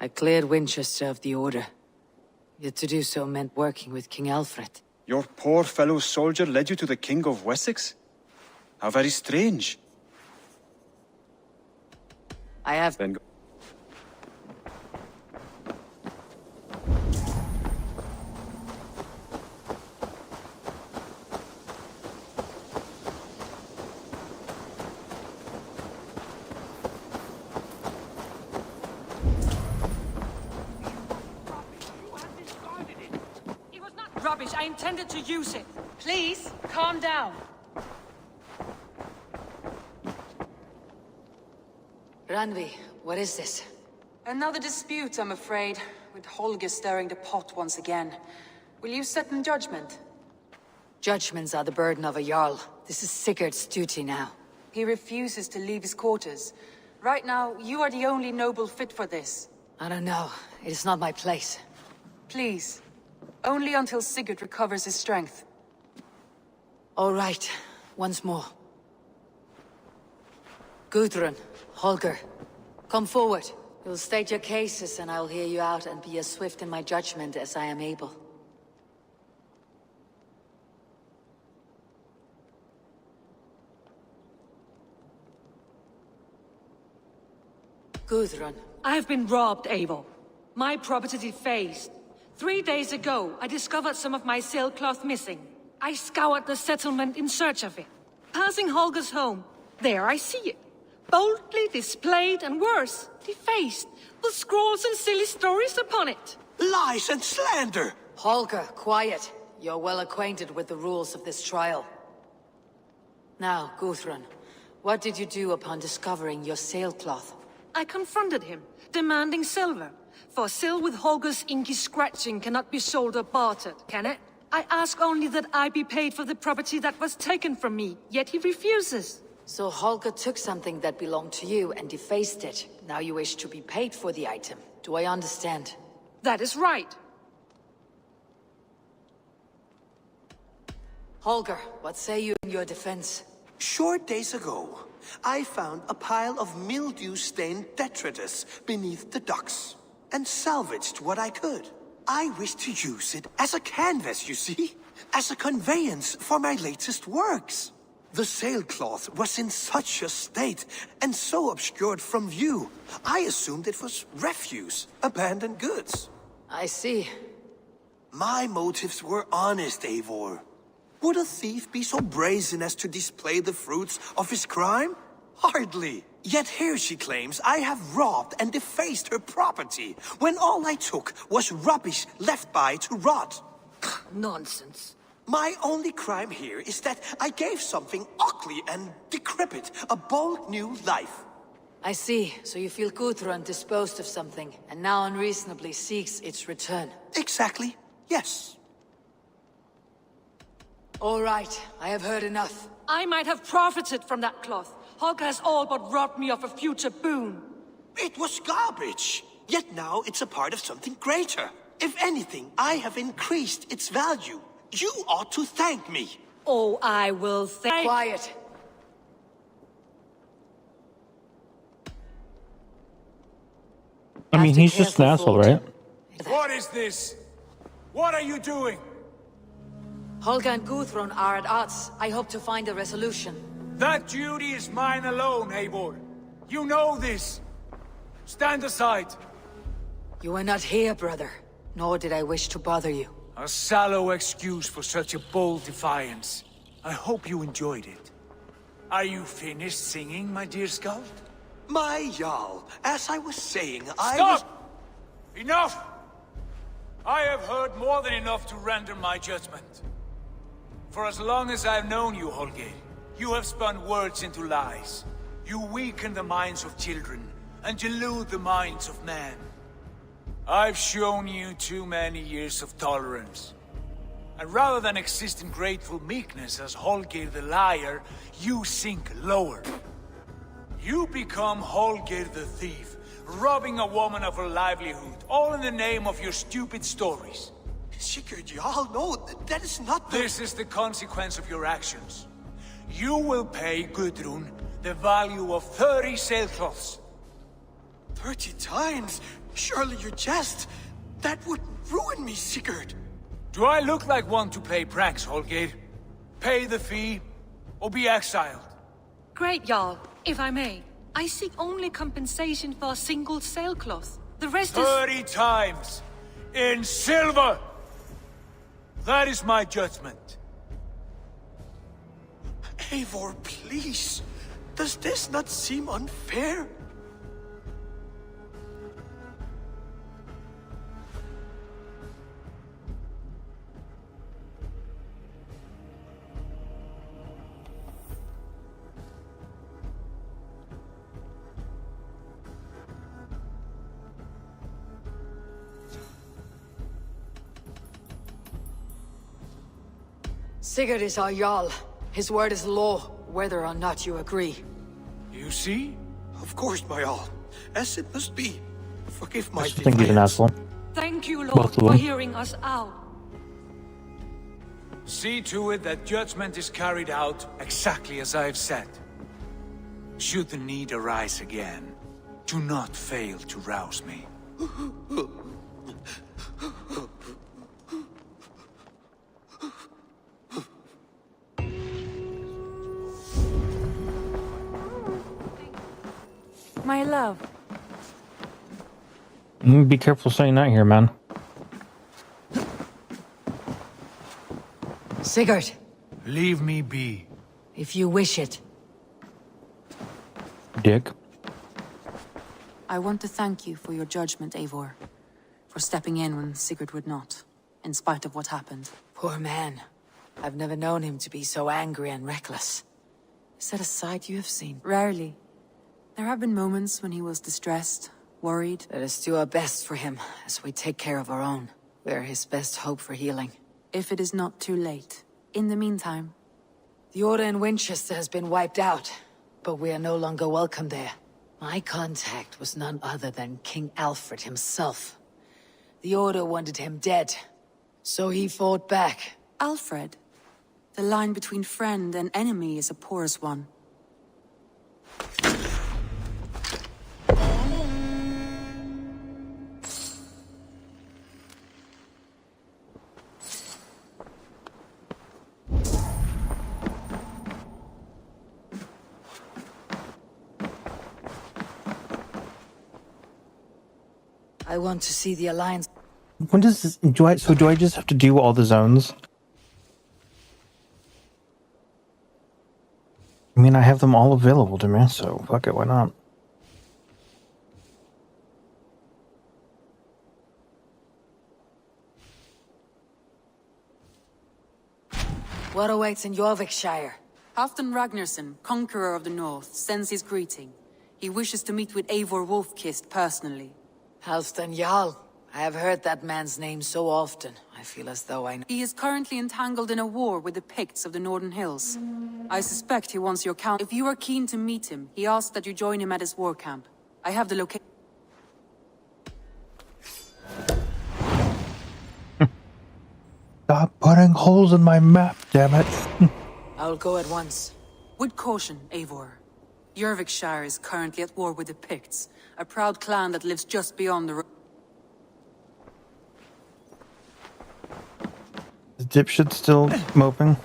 I cleared Winchester of the Order. Yet to do so meant working with King Alfred. Your poor fellow soldier led you to the King of Wessex? How very strange. I have... Then go. Rubbish, I intended to use it. Please, calm down. Ranvi, what is this? Another dispute, I'm afraid, with Holger stirring the pot once again. Will you set in judgment? Judgments are the burden of a Jarl. This is Sigurd's duty now. He refuses to leave his quarters. Right now, you are the only noble fit for this. I don't know. It is not my place. Please. Only until Sigurd recovers his strength. All right. Once more. Gudrun, Holger, come forward. You'll state your cases and I'll hear you out and be as swift in my judgment as I am able. Gudrun. I have been robbed, Abel. My property defaced. 3 days ago, I discovered some of my sailcloth missing. I scoured the settlement in search of it. Passing Holger's home, there I see it. Boldly displayed and worse, defaced, with scrawls and silly stories upon it. Lies and slander! Holger, quiet. You're well acquainted with the rules of this trial. Now, Guthrun, what did you do upon discovering your sailcloth? I confronted him, demanding silver. For sil with Holger's inky scratching cannot be sold or bartered, can it? I ask only that I be paid for the property that was taken from me, yet he refuses. So Holger took something that belonged to you and defaced it. Now you wish to be paid for the item. Do I understand? That is right. Holger, what say you in your defense? Short days ago, I found a pile of mildew-stained detritus beneath the docks, and salvaged what I could. I wish to use it as a canvas, you see? As a conveyance for my latest works. The sailcloth was in such a state, and so obscured from view, I assumed it was refuse, abandoned goods. I see. My motives were honest, Eivor. Would a thief be so brazen as to display the fruits of his crime? Hardly. Yet here she claims I have robbed and defaced her property, when all I took was rubbish left by to rot. Nonsense. My only crime here is that I gave something ugly and decrepit a bold new life. I see. So you feel Guthrun disposed of something, and now unreasonably seeks its return. Exactly. Yes. All right. I have heard enough. I might have profited from that cloth. Holger has all but robbed me of a future boon. It was garbage. Yet now it's a part of something greater. If anything, I have increased its value. You ought to thank me. Oh, I will thank— Quiet. I mean, he's just an asshole, right? What is this? What are you doing? Holger and Guthrun are at odds. I hope to find a resolution. That duty is mine alone, Eivor. You know this. Stand aside. You were not here, brother. Nor did I wish to bother you. A sallow excuse for such a bold defiance. I hope you enjoyed it. Are you finished singing, my dear Skald? My Jarl, as I was saying, Stop! Enough! I have heard more than enough to render my judgment. For as long as I've known you, Holger, you have spun words into lies. You weaken the minds of children, and delude the minds of men. I've shown you too many years of tolerance. And rather than exist in grateful meekness as Holger the liar, you sink lower. You become Holger the thief, robbing a woman of her livelihood, all in the name of your stupid stories. Sigurd, Jarl, no, that is not the— This is the consequence of your actions. You will pay Gudrun the value of 30 sailcloths. 30 times? Surely you jest. That would ruin me, Sigurd. Do I look like one to play pranks, Holger? Pay the fee, or be exiled. Great, Jarl. If I may, I seek only compensation for a single sailcloth. The rest is— 30 times! In silver! That is my judgment. Eivor, please. Does this not seem unfair? Sigurd is our Jarl. His word is law, whether or not you agree. You see? Of course, my Jarl. As it must be. Forgive my I think he's an asshole. Thank you, Both Lord, of for them. hearing us out. See to it that judgment is carried out exactly as I have said. Should the need arise again, do not fail to rouse me. My love. Be careful saying that here, man. Sigurd, Leave me be. if you wish it. Dick. I want to thank you for your judgment, Eivor. For stepping in when Sigurd would not, in spite of what happened. Poor man. I've never known him to be so angry and reckless. Is that a side you have seen? Rarely. There have been moments when he was distressed, worried. Let us do our best for him, as we take care of our own. We're his best hope for healing. If it is not too late. In the meantime... The Order in Winchester has been wiped out, but we are no longer welcome there. My contact was none other than King Alfred himself. The Order wanted him dead, so he fought back. Alfred? The line between friend and enemy is a porous one. I want to see the Alliance. When does this, do I just have to do all the zones? I mean, I have them all available to me, so fuck it, why not? What awaits in Jorvikshire? Halfdan Ragnarsson, conqueror of the north, sends his greeting. He wishes to meet with Eivor Wolfkist personally. Halfdan Jarl. I have heard that man's name so often. I feel as though I know. He is currently entangled in a war with the Picts of the Northern Hills. I suspect he wants your count. If you are keen to meet him, he asks that you join him at his war camp. I have the location. Stop putting holes in my map, damn it. I'll go at once. With caution, Eivor. Jorvikshire is currently at war with the Picts, a proud clan that lives just beyond the road. Is dipshit still moping?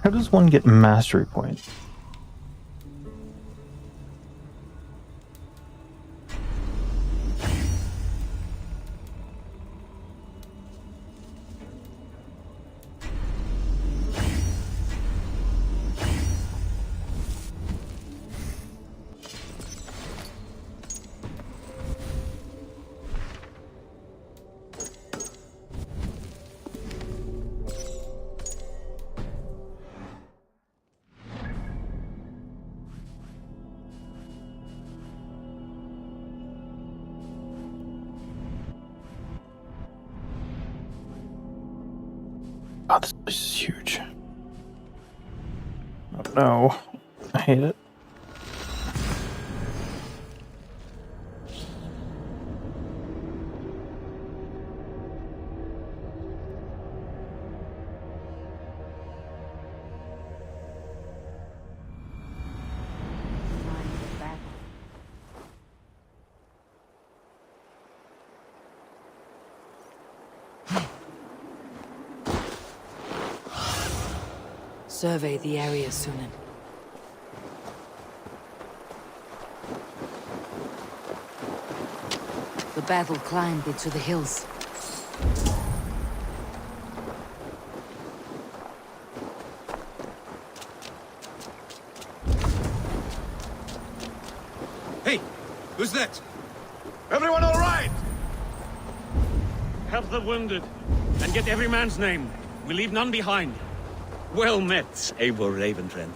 How does one get mastery point? God, this place is huge. Oh no, I hate it. Survey the area, Sunan. The battle climbed into the hills. Hey, who's that? Everyone all right? Help the wounded, and get every man's name. We leave none behind. Well met, Eivor Ravenfriend.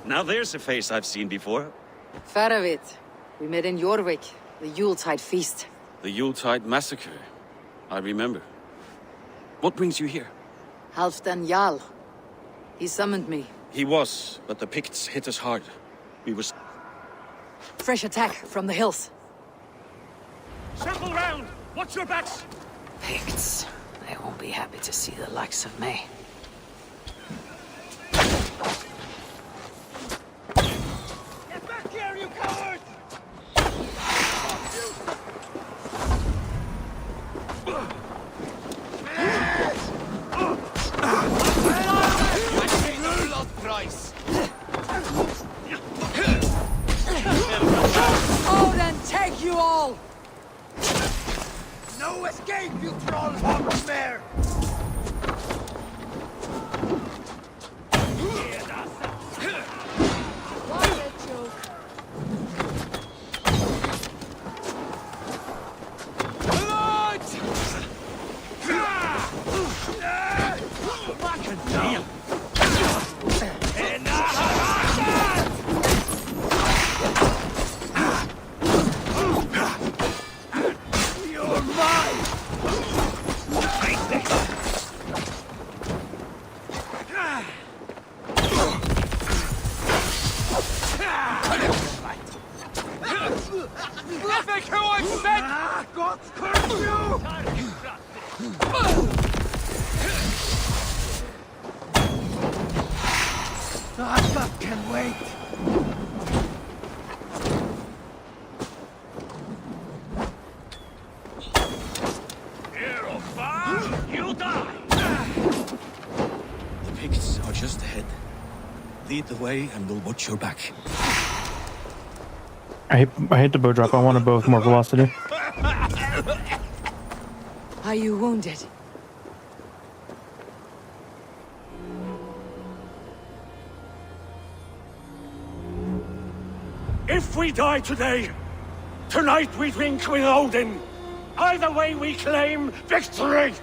Now there's a face I've seen before. Faravit. We met in Jorvik, the Yuletide feast. The Yuletide massacre. I remember. What brings you here? Halfdan Jarl. He summoned me. He was, but the Picts hit us hard. We was... Fresh attack from the hills. Circle round! Watch your backs! Picts. They won't be happy to see the likes of me. Get back here, you coward! Oh, then take you all! No escape, you troll hogmare! That can wait. You die! The Picts are just ahead. Lead the way and we'll watch your back. I hate the bow drop. I want a bow with more velocity. Are you wounded? If we die today, tonight we drink with Odin. Either way we claim victory!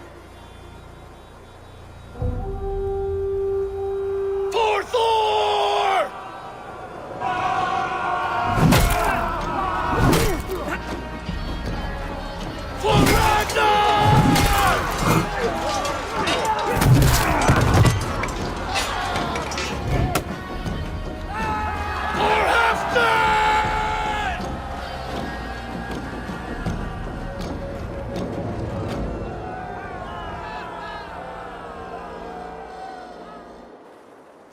For Thor! For Ragnar! For Hefner!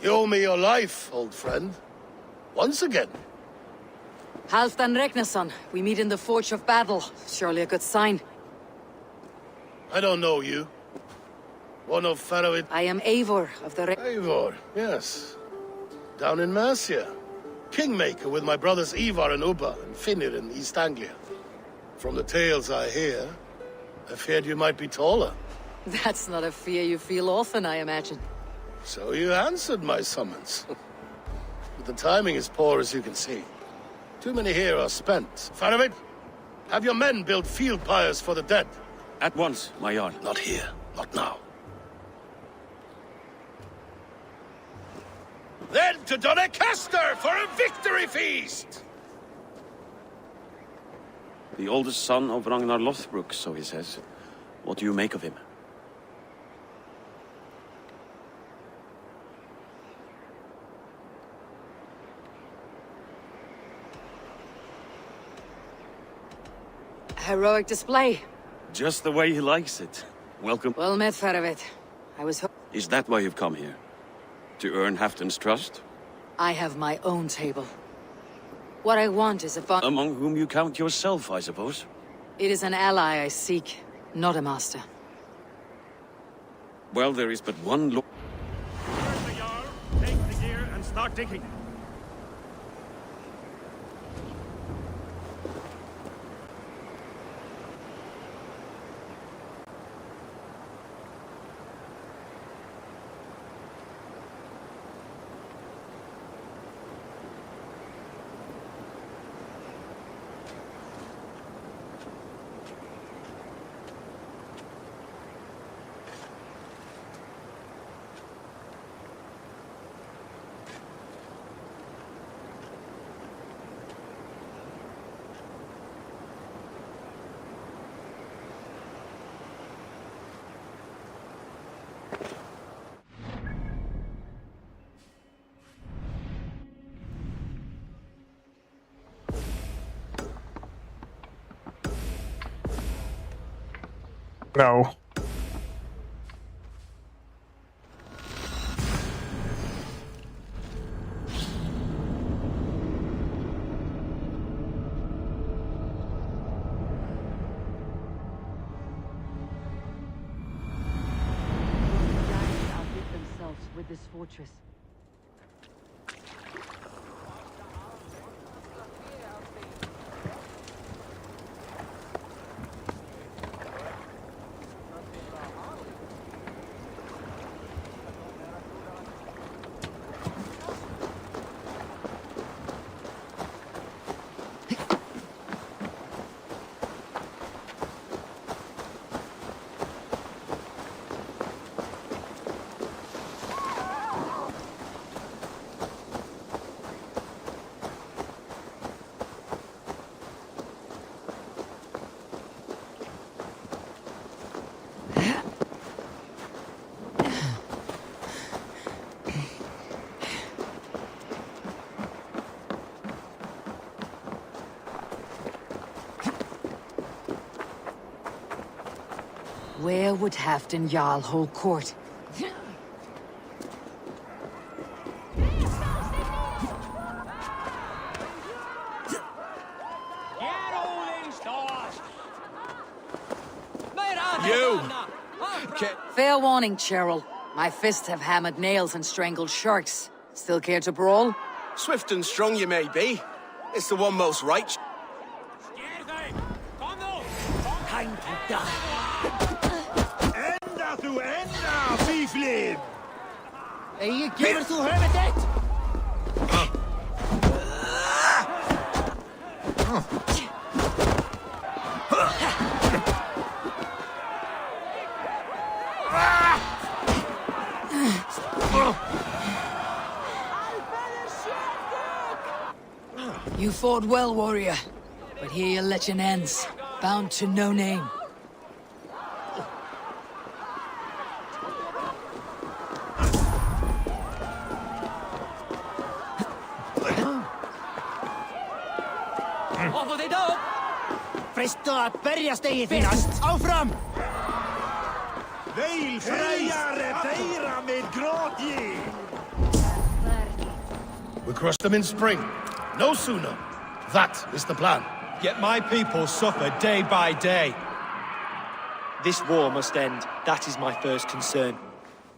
You owe me your life, old friend. Once again. Halfdan Ragnarsson, we meet in the Forge of Battle. Surely a good sign. I don't know you. One of Faroid... I am Eivor of the... Eivor, yes. Down in Mercia. Kingmaker with my brothers Ivar and Ubba and Finnir in East Anglia. From the tales I hear, I feared you might be taller. That's not a fear you feel often, I imagine. So you answered my summons. But the timing is poor, as you can see. Too many here are spent. Faramid, have your men build field pyres for the dead. At once, my Jarl. Not here, not now. Then to Doncaster for a victory feast! The oldest son of Ragnar Lothbrok, so he says. What do you make of him? Heroic display. Just the way he likes it. Welcome. Well met, Faravit. I was Is that why you've come here? To earn Halfdan's trust? I have my own table. What I want is a bond. Among whom you count yourself, I suppose? It is an ally I seek, not a master. Well, there is but one look. Turn the Jarl, take the gear, and start digging. No. Outwit themselves with this fortress. Where would Halfdan Jarl hold court? You! Fair warning, Cheryl. My fists have hammered nails and strangled sharks. Still care to brawl? Swift and strong you may be. It's the one most right. Time to die. Enda þú enda, fíflin! Eigi gefur þú höfuð þitt! You fought well, warrior. But here your legend ends. Bound to no name. Offa þið upp! Freistu að berjast eigið þínast! Áfram! Veil freyjar deyra með gróti! We crush them in spring. No sooner. That is the plan. Yet my people suffer day by day. This war must end. That is my first concern.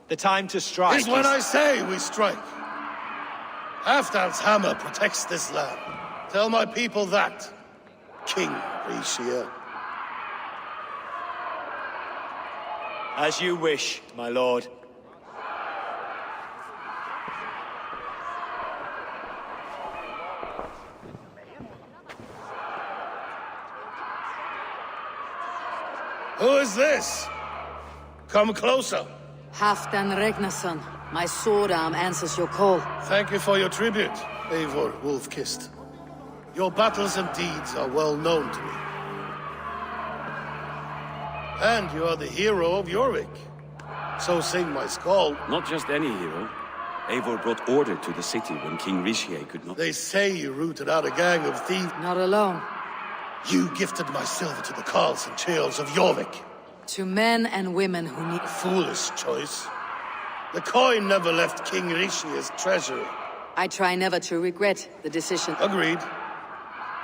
The time to strike is when I say we strike. Halfdan's hammer protects this land. Tell my people that, King Rishia. As you wish, my lord. Who is this? Come closer. Halfdan Regnason. My sword arm answers your call. Thank you for your tribute, Eivor Wolf-Kissed. Your battles and deeds are well known to me. And you are the hero of Jorvik. So sing my skald. Not just any hero. Eivor brought order to the city when King Rishie could not... They say you rooted out a gang of thieves. Not alone. You gifted my silver to the carls and churls of Jorvik. To men and women who need... Foolish choice. The coin never left King Rishia's treasury. I try never to regret the decision. Agreed.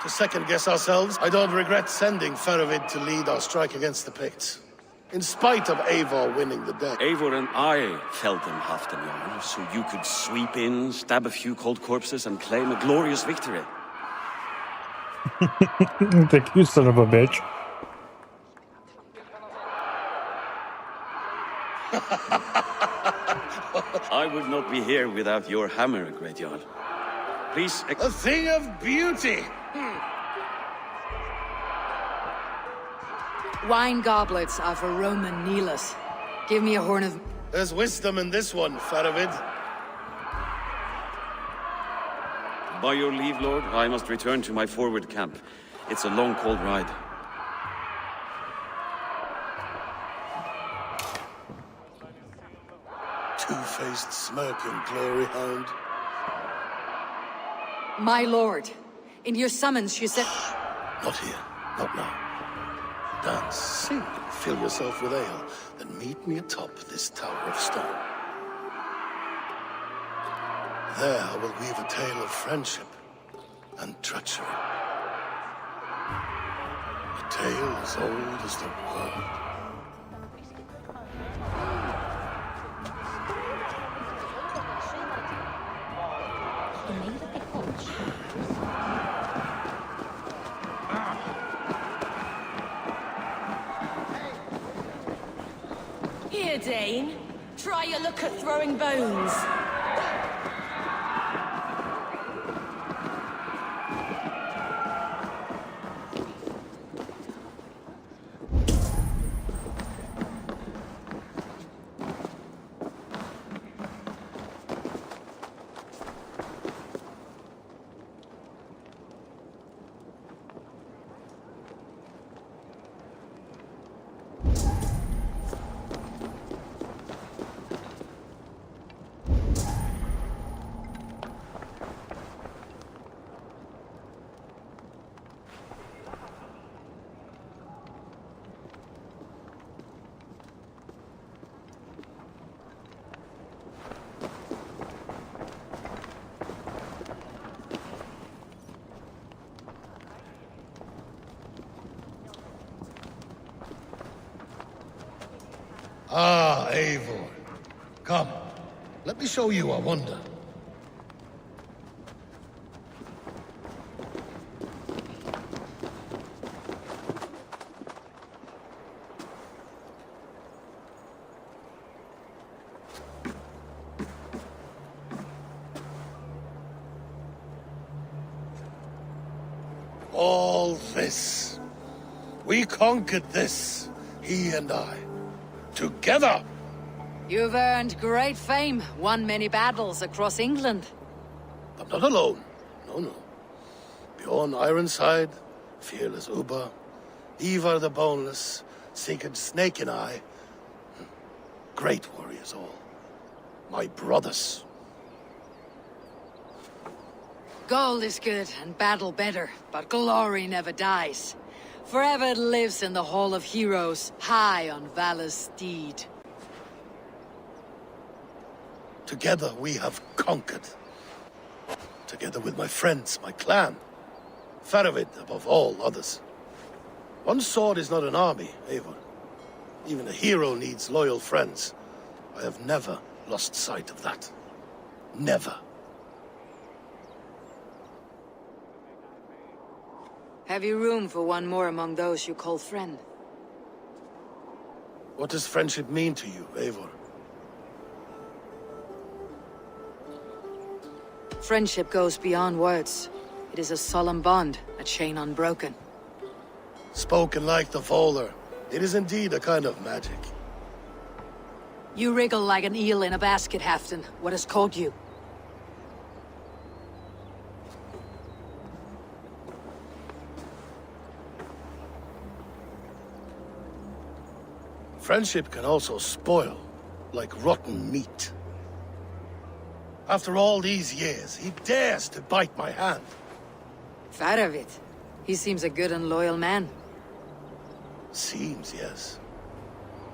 To second-guess ourselves, I don't regret sending Faravid to lead our strike against the Picts. In spite of Eivor winning the day. Eivor and I felled them, Halfdan Jarl, so you could sweep in, stab a few cold corpses, and claim a glorious victory. Thank you, son of a bitch. I would not be here without your hammer, Great Jarl. Please... A thing of beauty! Wine goblets are for Roman kneelers. Give me a horn of... There's wisdom in this one, Faravid. By your leave, Lord, I must return to my forward camp. It's a long, cold ride. Two-faced smirking glory hound. My lord, in your summons you said... Not here, not now. Dance, sing, fill yourself with ale, then meet me atop this tower of stone. There I will weave a tale of friendship and treachery. A tale as old as the world. Here, Dane. Try your luck at throwing bones. Ah, Eivor. Come, let me show you a wonder. All this. We conquered this, he and I. Together! You've earned great fame, won many battles across England. I'm not alone. No. Bjorn Ironside, fearless Uber, Ivar the Boneless, Sigurd Snake and I. Great warriors all. My brothers. Gold is good and battle better, but glory never dies. Forever it lives in the Hall of Heroes, high on Valor's steed. Together we have conquered. Together with my friends, my clan. Faravid above all others. One sword is not an army, Eivor. Even a hero needs loyal friends. I have never lost sight of that. Never. Have you room for one more among those you call friend? What does friendship mean to you, Eivor? Friendship goes beyond words. It is a solemn bond, a chain unbroken. Spoken like the Volar, it is indeed a kind of magic. You wriggle like an eel in a basket, Halfdan. What has caught you? Friendship can also spoil, like rotten meat. After all these years, he dares to bite my hand. Faravid. He seems a good and loyal man. Seems, yes.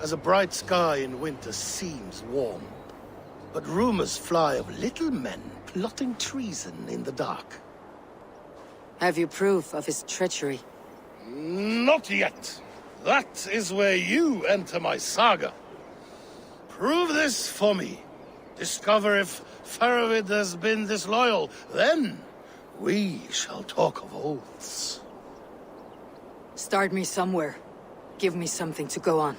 As a bright sky in winter seems warm. But rumors fly of little men plotting treason in the dark. Have you proof of his treachery? Not yet. That is where you enter my saga. Prove this for me. Discover if Faravid has been disloyal. Then we shall talk of oaths. Start me somewhere. Give me something to go on.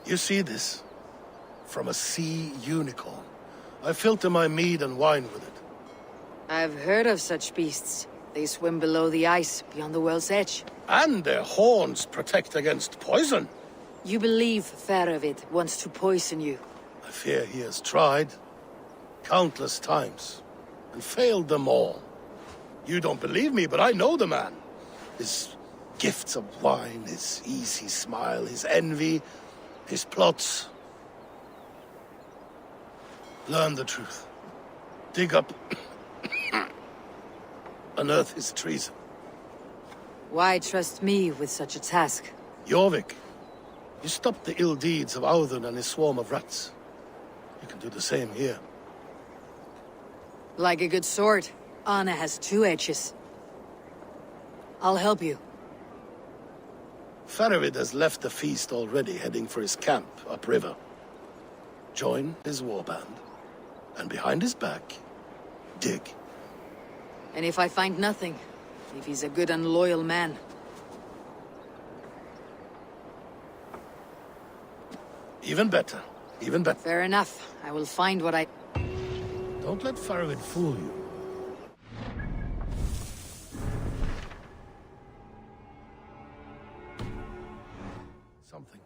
You see this? From a sea unicorn. I filter my mead and wine with it. I've heard of such beasts. They swim below the ice, beyond the world's edge. And their horns protect against poison. You believe Faravid wants to poison you? I fear he has tried. Countless times. And failed them all. You don't believe me, but I know the man. His gifts of wine, his easy smile, his envy, his plots. Learn the truth. Dig up unearth his treason. Why trust me with such a task? Jorvik, you stopped the ill deeds of Audun and his swarm of rats. You can do the same here. Like a good sword, Anna has two edges. I'll help you. Faravid has left the feast already, heading for his camp upriver. Join his warband, and behind his back, dig. And if I find nothing, if he's a good and loyal man, even better. Even better. Fair enough. I will find what I... Don't let Faravid fool you. Something.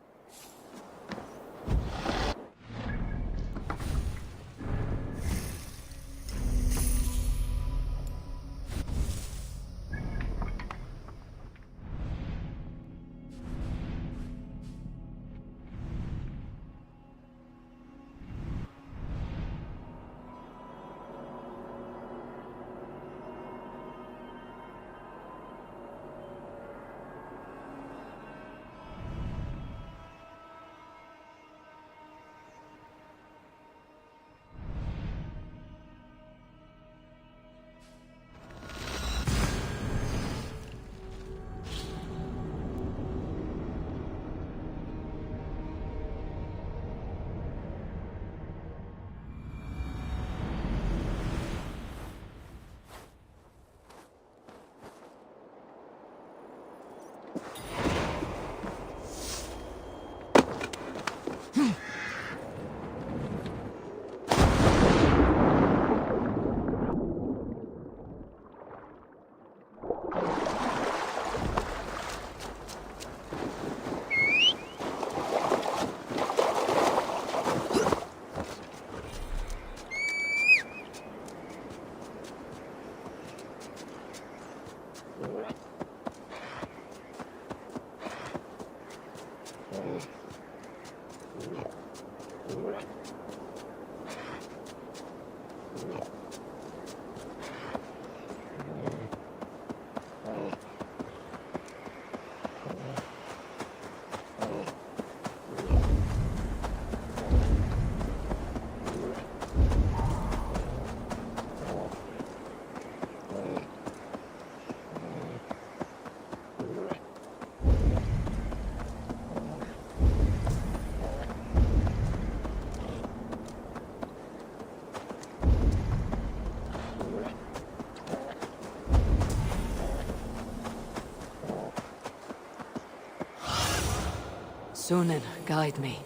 Sunan, guide me.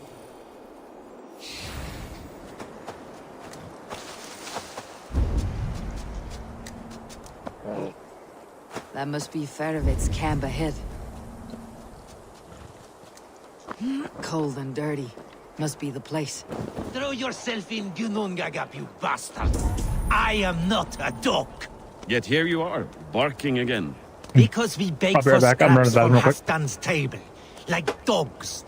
That must be Faravid's camp ahead. Cold and dirty. Must be the place. Throw yourself in Gunungagap, you bastard! I am not a dog! Yet here you are, barking again. Because we beg I'll be for right back. I'm running scraps to the from bathroom real quick. Hastan's table, like dogs.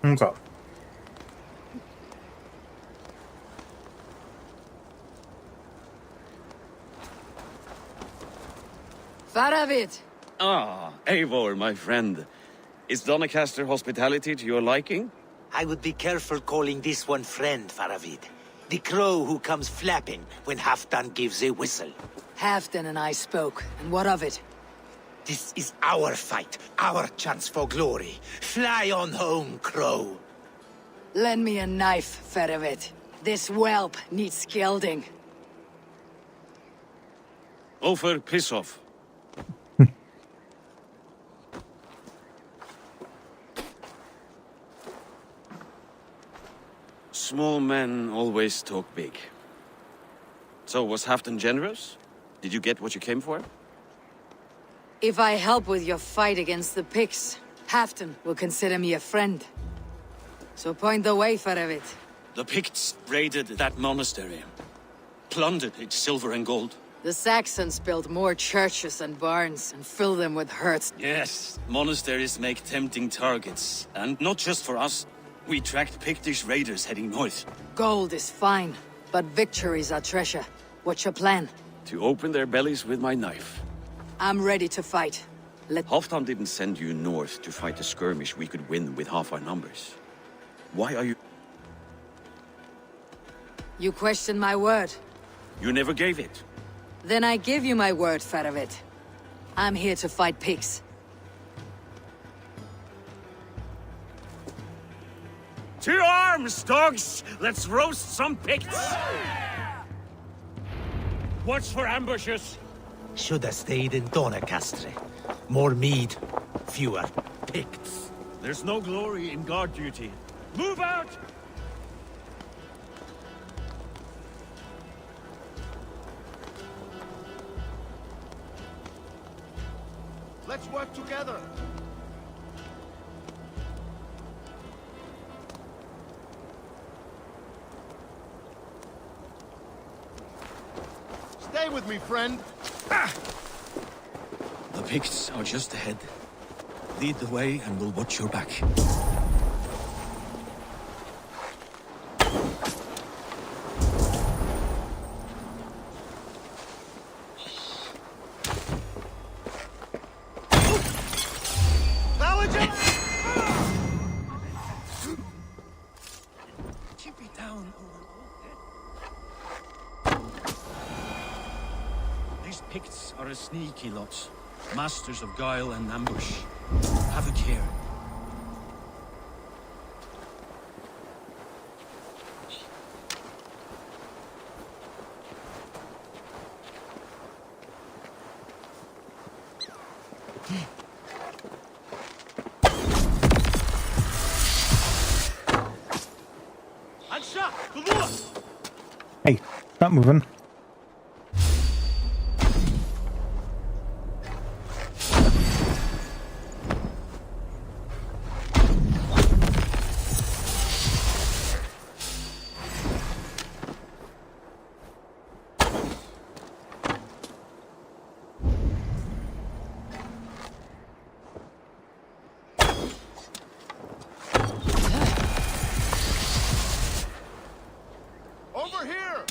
Okay. Faravid! Ah, Eivor, my friend. Is Doncaster hospitality to your liking? I would be careful calling this one friend, Faravid. The crow who comes flapping when Halfdan gives a whistle. Halfdan and I spoke, and what of it? This is our fight, our chance for glory. Fly on home, crow. Lend me a knife, Faravid. This whelp needs scalding. Over, piss off. Small men always talk big. So, was Halfdan generous? Did you get what you came for? If I help with your fight against the Picts, Halfdan will consider me a friend. So point the way, Faravid. The Picts raided that monastery. Plundered its silver and gold. The Saxons built more churches and barns, and filled them with herds. Yes, monasteries make tempting targets. And not just for us. We tracked Pictish raiders heading north. Gold is fine, but victories are treasure. What's your plan? To open their bellies with my knife. I'm ready to fight. Halfdan didn't send you north to fight a skirmish we could win with half our numbers. Why are you... You question my word. You never gave it. Then I give you my word, Faravid. I'm here to fight pigs. To arms, dogs! Let's roast some Picts! Watch for ambushes! Should have stayed in Doncaster. More mead, fewer Picts. There's no glory in guard duty. Move out! Let's work together. Stay with me, friend. The Picts are just ahead. Lead the way and we'll watch your back. These Picts are a sneaky lot. Masters of guile and ambush. Have a care. Hey, stop moving. Over here!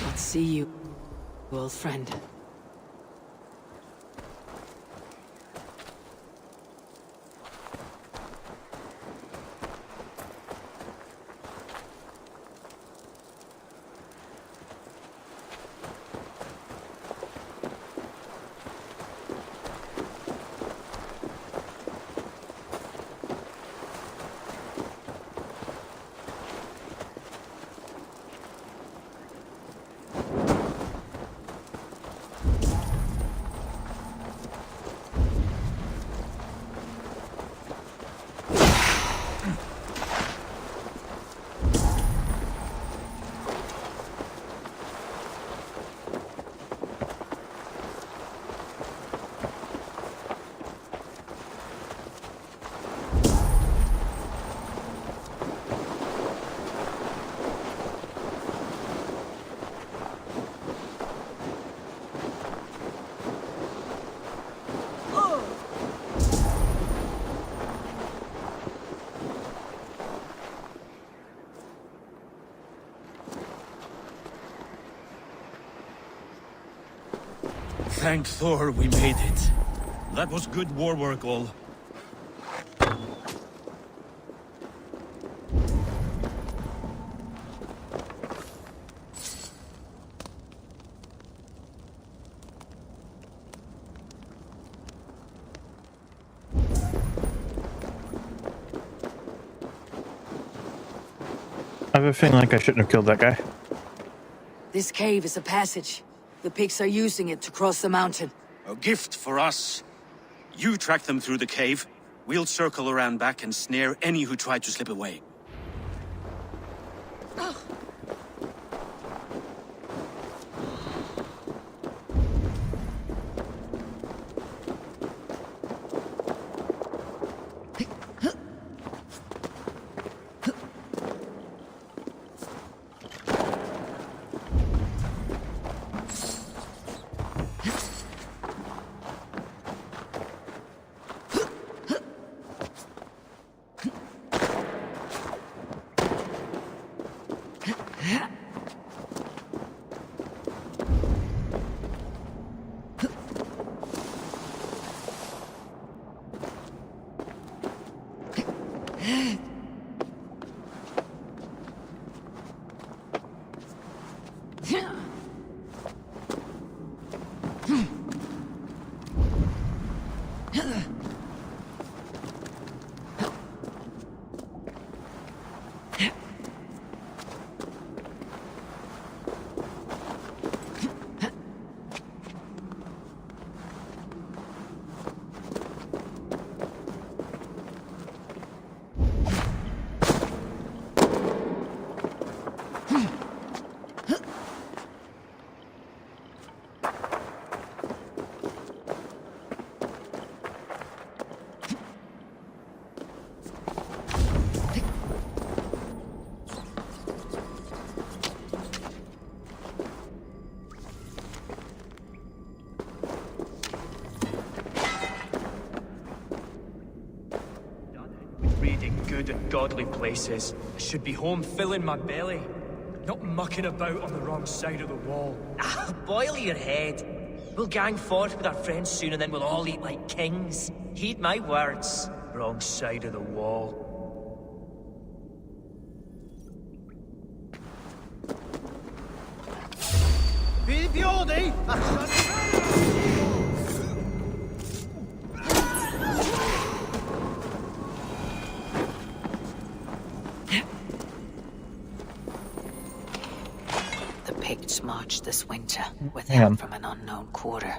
Let's see you, old friend. Thank Thor we made it. That was good war work, all. I have a feeling like I shouldn't have killed that guy. This cave is a passage. The pigs are using it to cross the mountain. A gift for us. You track them through the cave. We'll circle around back and snare any who try to slip away. Good and godly places. I should be home filling my belly, not mucking about on the wrong side of the wall. Boil your head. We'll gang forth with our friends soon and then we'll all eat like kings. Heed my words. Wrong side of the wall. Picts marched this winter with Hang on. help from an unknown quarter.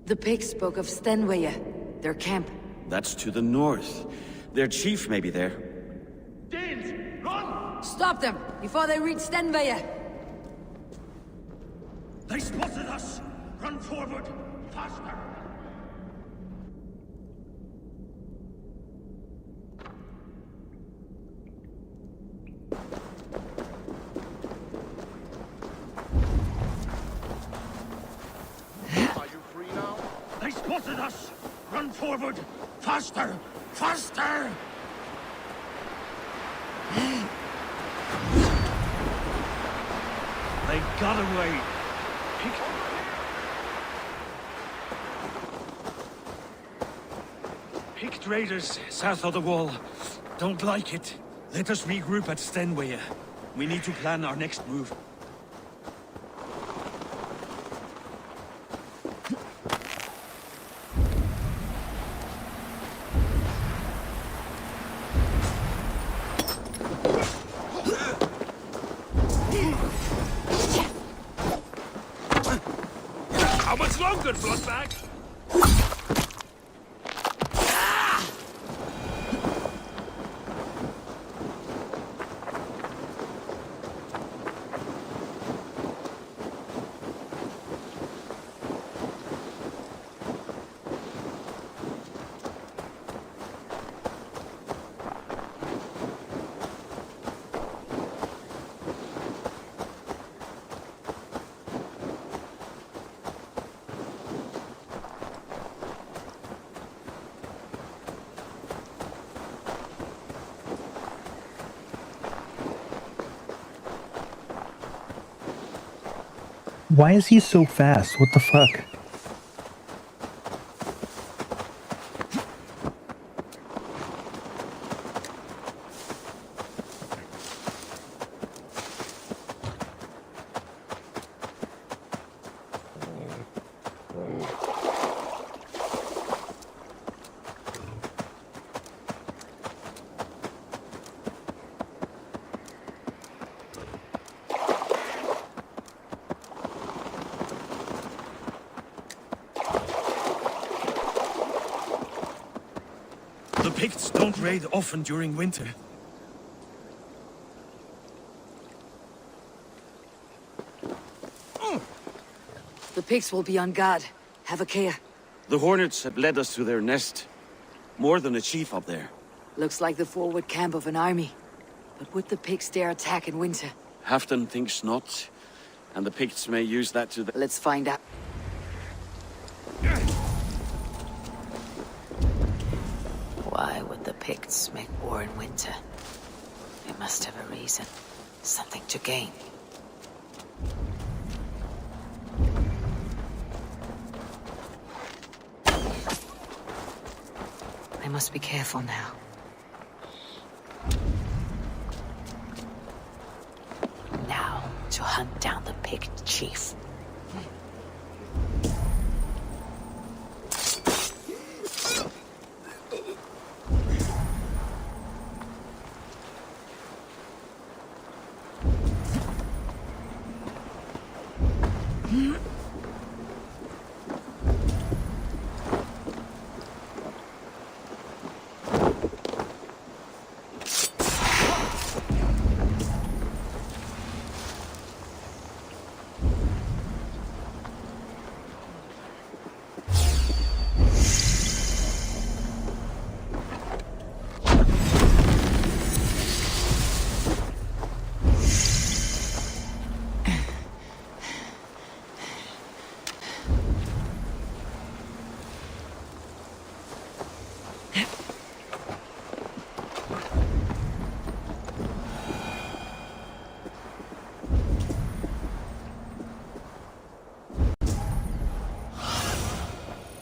The pigs spoke of Stenweye, their camp. That's to the north. Their chief may be there. Stop them before they reach Stenweye! They spotted us! Run forward! Faster! Are you free now? They spotted us! Run forward! Faster! Faster! They got away! Picked raiders south of the wall. Don't like it. Let us regroup at Stenweye. We need to plan our next move. conquered, bloodbag! Why is he so fast? What the fuck? The Picts don't raid often during winter. The pigs will be on guard. Have a care. The Hornets have led us to their nest. More than a chief up there. Looks like the forward camp of an army. But would the pigs dare attack in winter? Halfton thinks not. And the Picts may use that to the... Let's find out. Why would the Picts make war in winter? They must have a reason. Something to gain. I must be careful now. Now, to hunt down the Pict chief.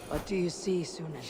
What do you see, Sunan?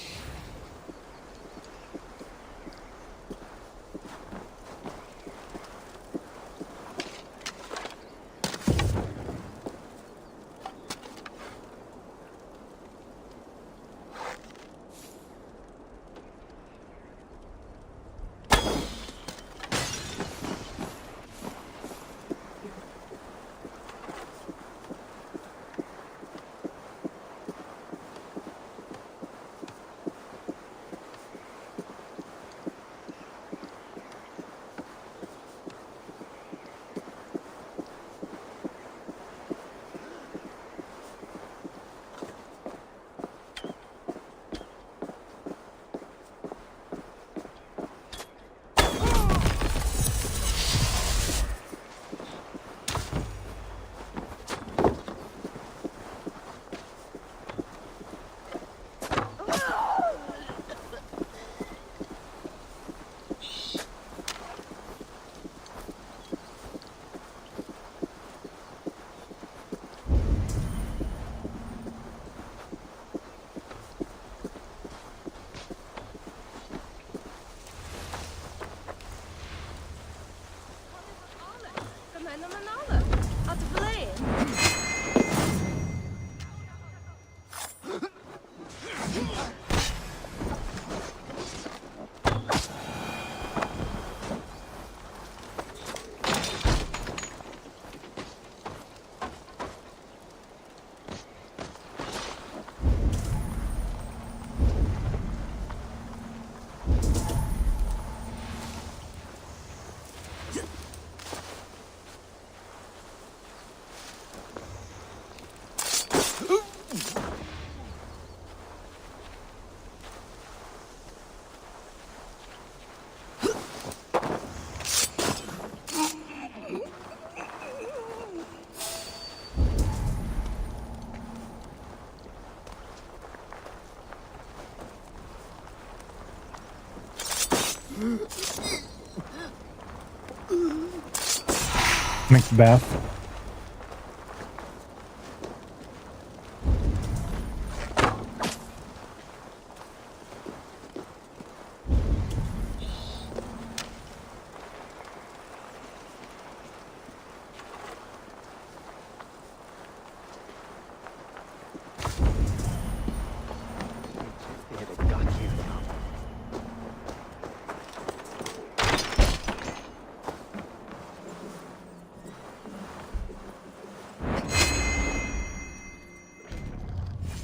Macbeth.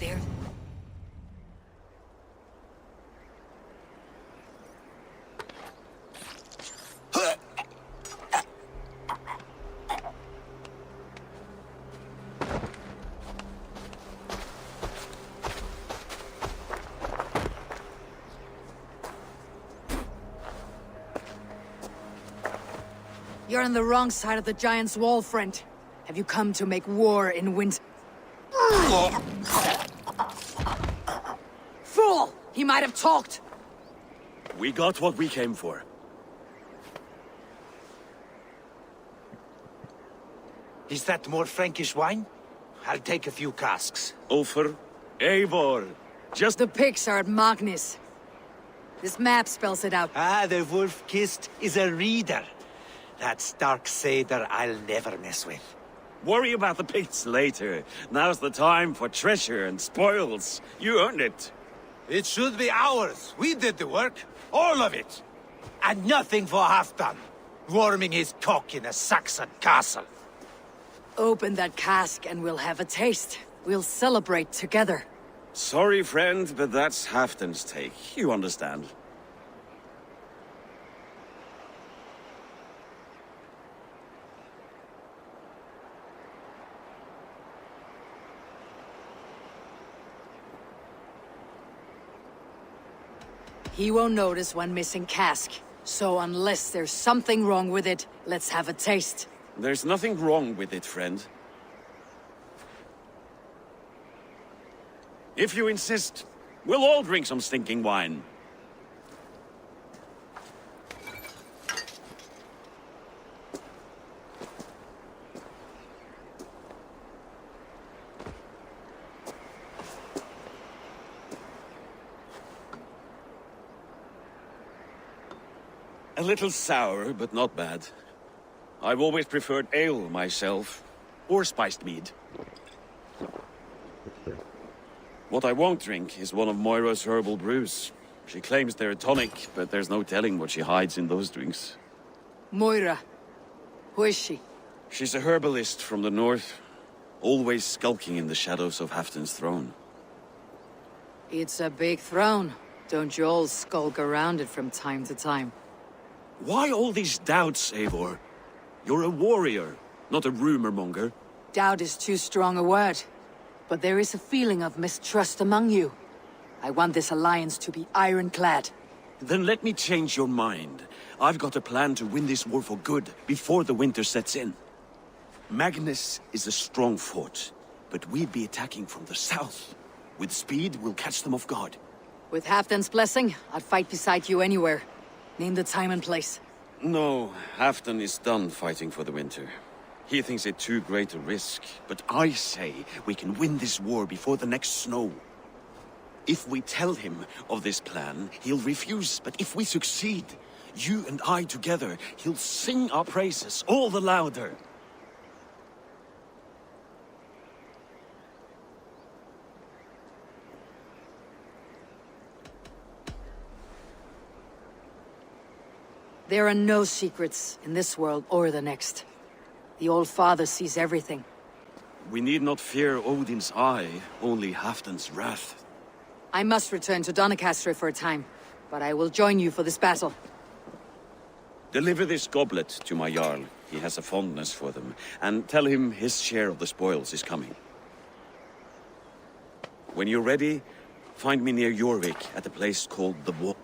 There. You're on the wrong side of the Giant's Wall, friend. Have you come to make war in winter? Fool! He might have talked! We got what we came for. Is that more Frankish wine? I'll take a few casks. Ulfr, Eivor, just... The pigs are at Magnus. This map spells it out. Ah, the wolf-kissed is a reader. That stark satyr I'll never mess with. Worry about the Picts later. Now's the time for treasure and spoils. You earned it. It should be ours. We did the work. All of it. And nothing for Halfdan. Warming his cock in a Saxon castle. Open that cask and we'll have a taste. We'll celebrate together. Sorry, friend, but that's Halfdan's take. You understand. He won't notice one missing cask. So unless there's something wrong with it, let's have a taste. There's nothing wrong with it, friend. If you insist, we'll all drink some stinking wine. A little sour, but not bad. I've always preferred ale myself, or spiced mead. What I won't drink is one of Moira's herbal brews. She claims they're a tonic, but there's no telling what she hides in those drinks. Moira. Who is she? She's a herbalist from the north, always skulking in the shadows of Halfdan's throne. It's a big throne. Don't you all skulk around it from time to time? Why all these doubts, Eivor? You're a warrior, not a rumor monger. Doubt is too strong a word. But there is a feeling of mistrust among you. I want this alliance to be ironclad. Then let me change your mind. I've got a plan to win this war for good, before the winter sets in. Magnus is a strong fort, but we'd be attacking from the south. With speed, we'll catch them off guard. With Halfdan's blessing, I'd fight beside you anywhere. Name the time and place. No, Halfdan is done fighting for the winter. He thinks it too great a risk, but I say we can win this war before the next snow. If we tell him of this plan, he'll refuse, but if we succeed, you and I together, he'll sing our praises all the louder. There are no secrets in this world or the next. The Old Father sees everything. We need not fear Odin's eye, only Halfdan's wrath. I must return to Doncaster for a time, but I will join you for this battle. Deliver this goblet to my Jarl. He has a fondness for them. And tell him his share of the spoils is coming. When you're ready, find me near Jorvik at a place called the Wall.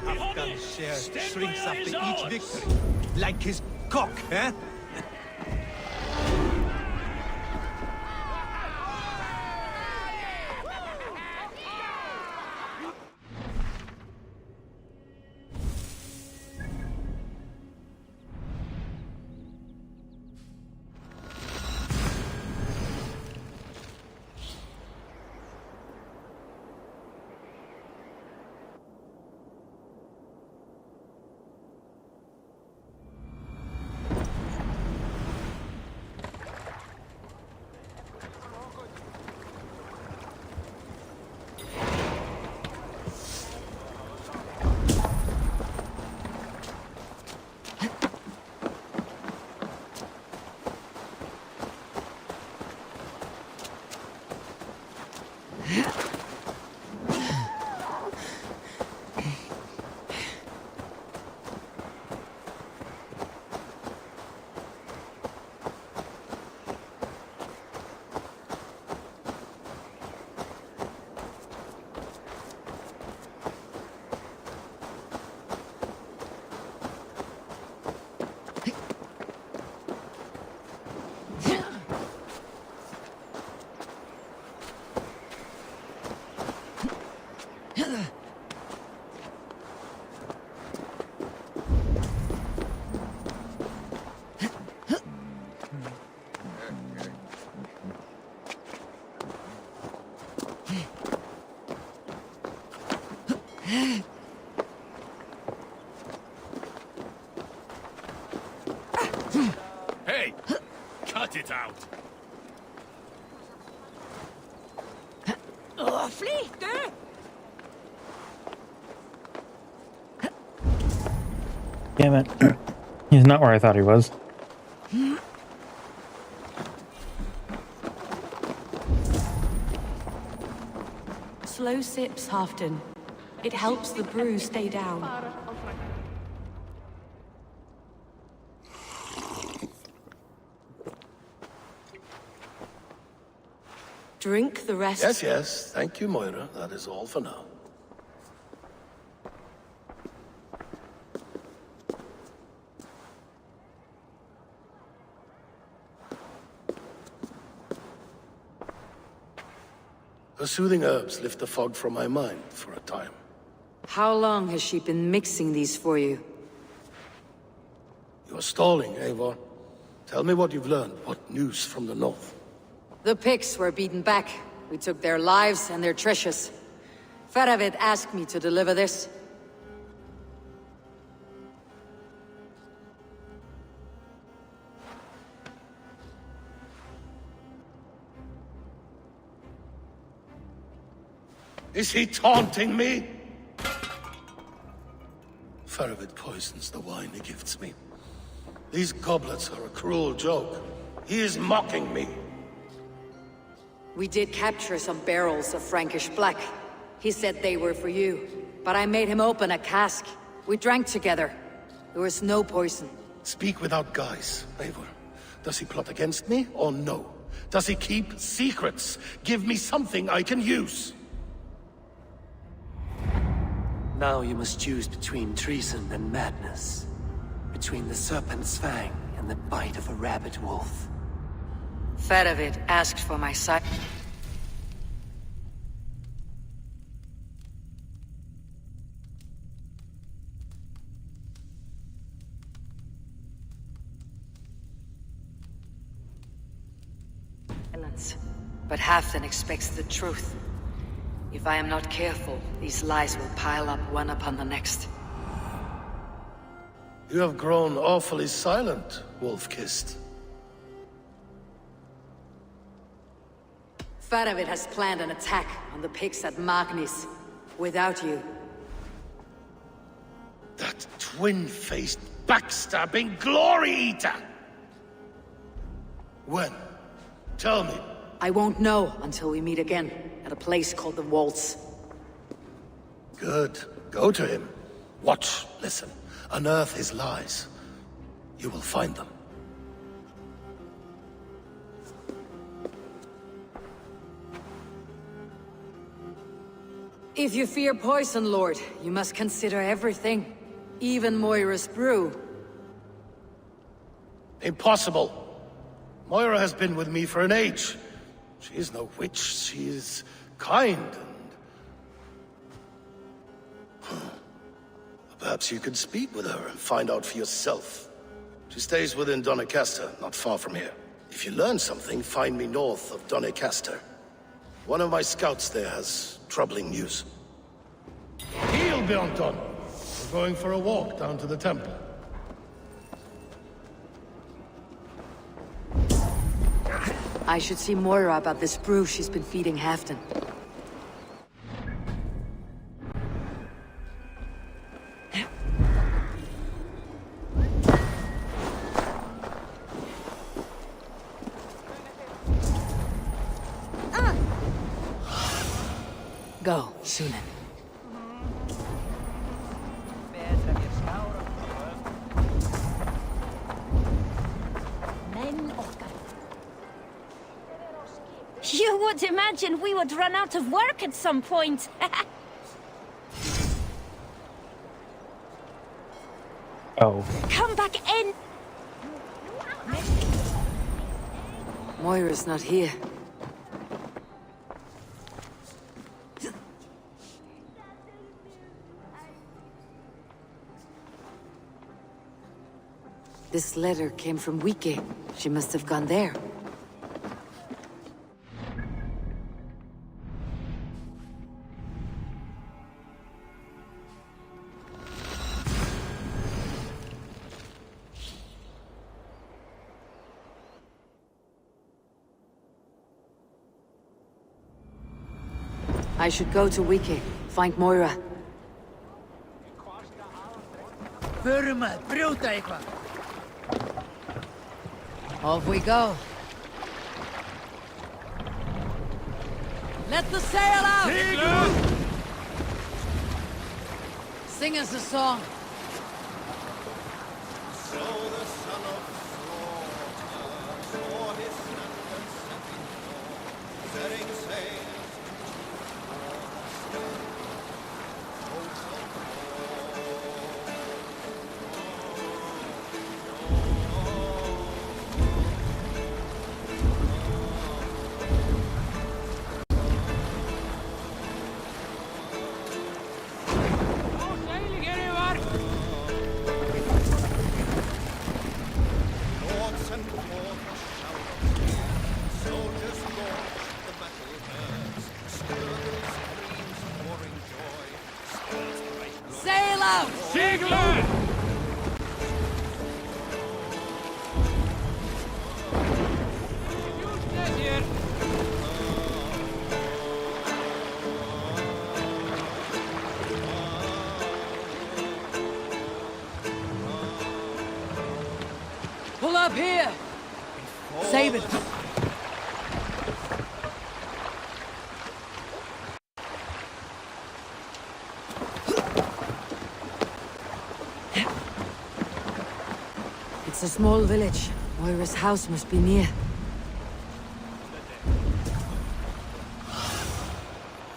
Halfdan's share shrinks after each victory. Like his cock, eh? Hey! Cut it out! Oh, flee! Damn it. He's not where I thought he was. Slow sips, Halfton. It helps the brew stay down. Drink the rest. Yes, yes. Thank you, Moira. That is all for now. Her soothing herbs lift the fog from my mind for a time. How long has she been mixing these for you? You're stalling, Eivor. Tell me what you've learned. What news from the north? The Picts were beaten back. We took their lives and their treasures. Faravid asked me to deliver this. Is he taunting me? Faravid poisons the wine he gifts me. These goblets are a cruel joke. He is mocking me. We did capture some barrels of Frankish black. He said they were for you, but I made him open a cask. We drank together. There was no poison. Speak without guise, Eivor. Does he plot against me or no? Does he keep secrets? Give me something I can use. Now you must choose between treason and madness. Between the serpent's fang and the bite of a rabid wolf. Faravid asked for my sight. But Halfdan expects the truth. If I am not careful, these lies will pile up one upon the next. You have grown awfully silent, Wolf-Kissed. Faravid has planned an attack on the Picts at Magnis. Without you. That twin-faced, backstabbing glory-eater! When? Tell me. I won't know until we meet again, at a place called the Waltz. Good. Go to him. Watch, listen. Unearth his lies. You will find them. If you fear poison, Lord, you must consider everything. Even Moira's brew. Impossible. Moira has been with me for an age. She is no witch. She is kind and... Perhaps you could speak with her and find out for yourself. She stays within Doncaster, not far from here. If you learn something, find me north of Doncaster. One of my scouts there has troubling news. Heel, Bjornton! We're going for a walk down to the temple. I should see Moira about this brew she's been feeding Halfdan. Go, Sunan. You would imagine we would run out of work at some point. Oh. Come back in! Moira's not here. This letter came from Wiki. She must have gone there. I should go to Wiki, find Moira. Burma, brjóta eitthvað. Off we go. Let the sail out! Sing us a song. Sail out! Segler! Pull up here! Save it! It's a small village. Moira's house must be near.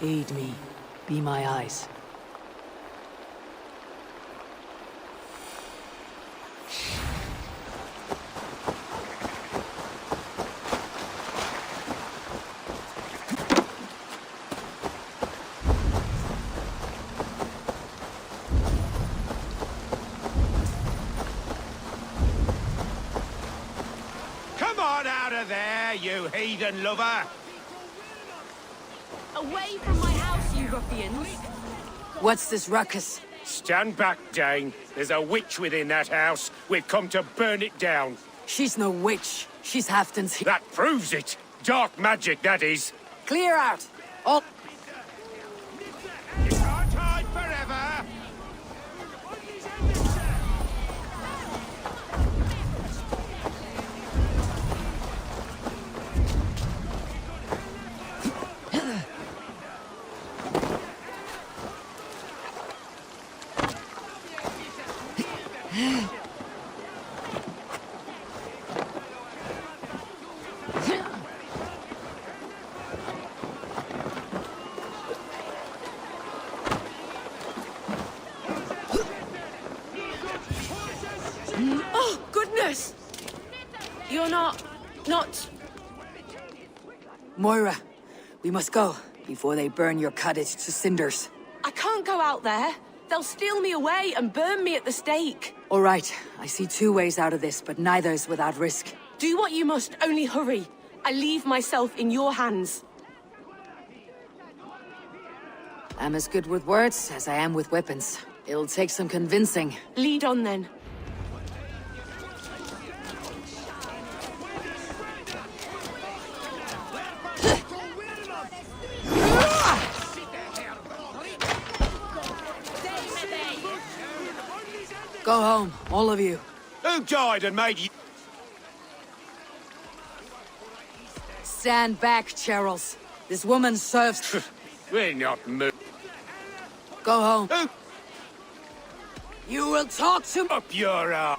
Aid me. Be my eyes. Come on out of there, you heathen lover! Away from my house, you ruffians! What's this ruckus? Stand back, Dane. There's a witch within that house. We've come to burn it down. She's no witch. She's Halfton's. That proves it. Dark magic, that is. Clear out! All... You can't hide forever! Oh, goodness! You're not... Moira, we must go before they burn your cottage to cinders. I can't go out there. They'll steal me away and burn me at the stake. All right, I see two ways out of this, but neither is without risk. Do what you must, only hurry. I leave myself in your hands. I'm as good with words as I am with weapons. It'll take some convincing. Lead on then. Go home, all of you. Who died and made you... Stand back, Charles. This woman serves... We're not moving. Go home. You will talk to... Up your ass.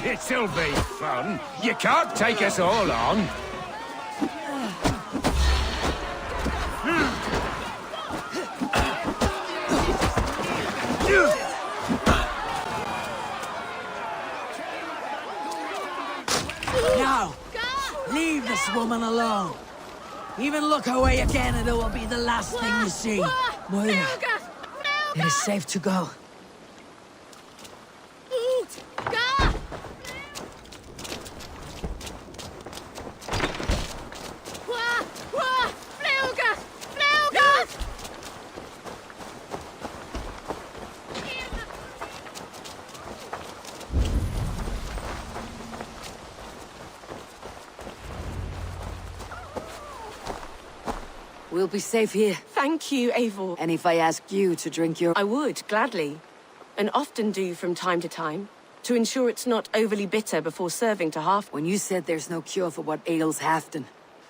This'll be fun. You can't take us all on. Now, leave this woman alone. Even look away again and it will be the last thing you see. Moira, it is safe to go. We'll be safe here. Thank you, Eivor. And if I asked you to drink your... I would, gladly. And often do from time to time, to ensure it's not overly bitter before serving to half. When you said there's no cure for what ails Halfdan,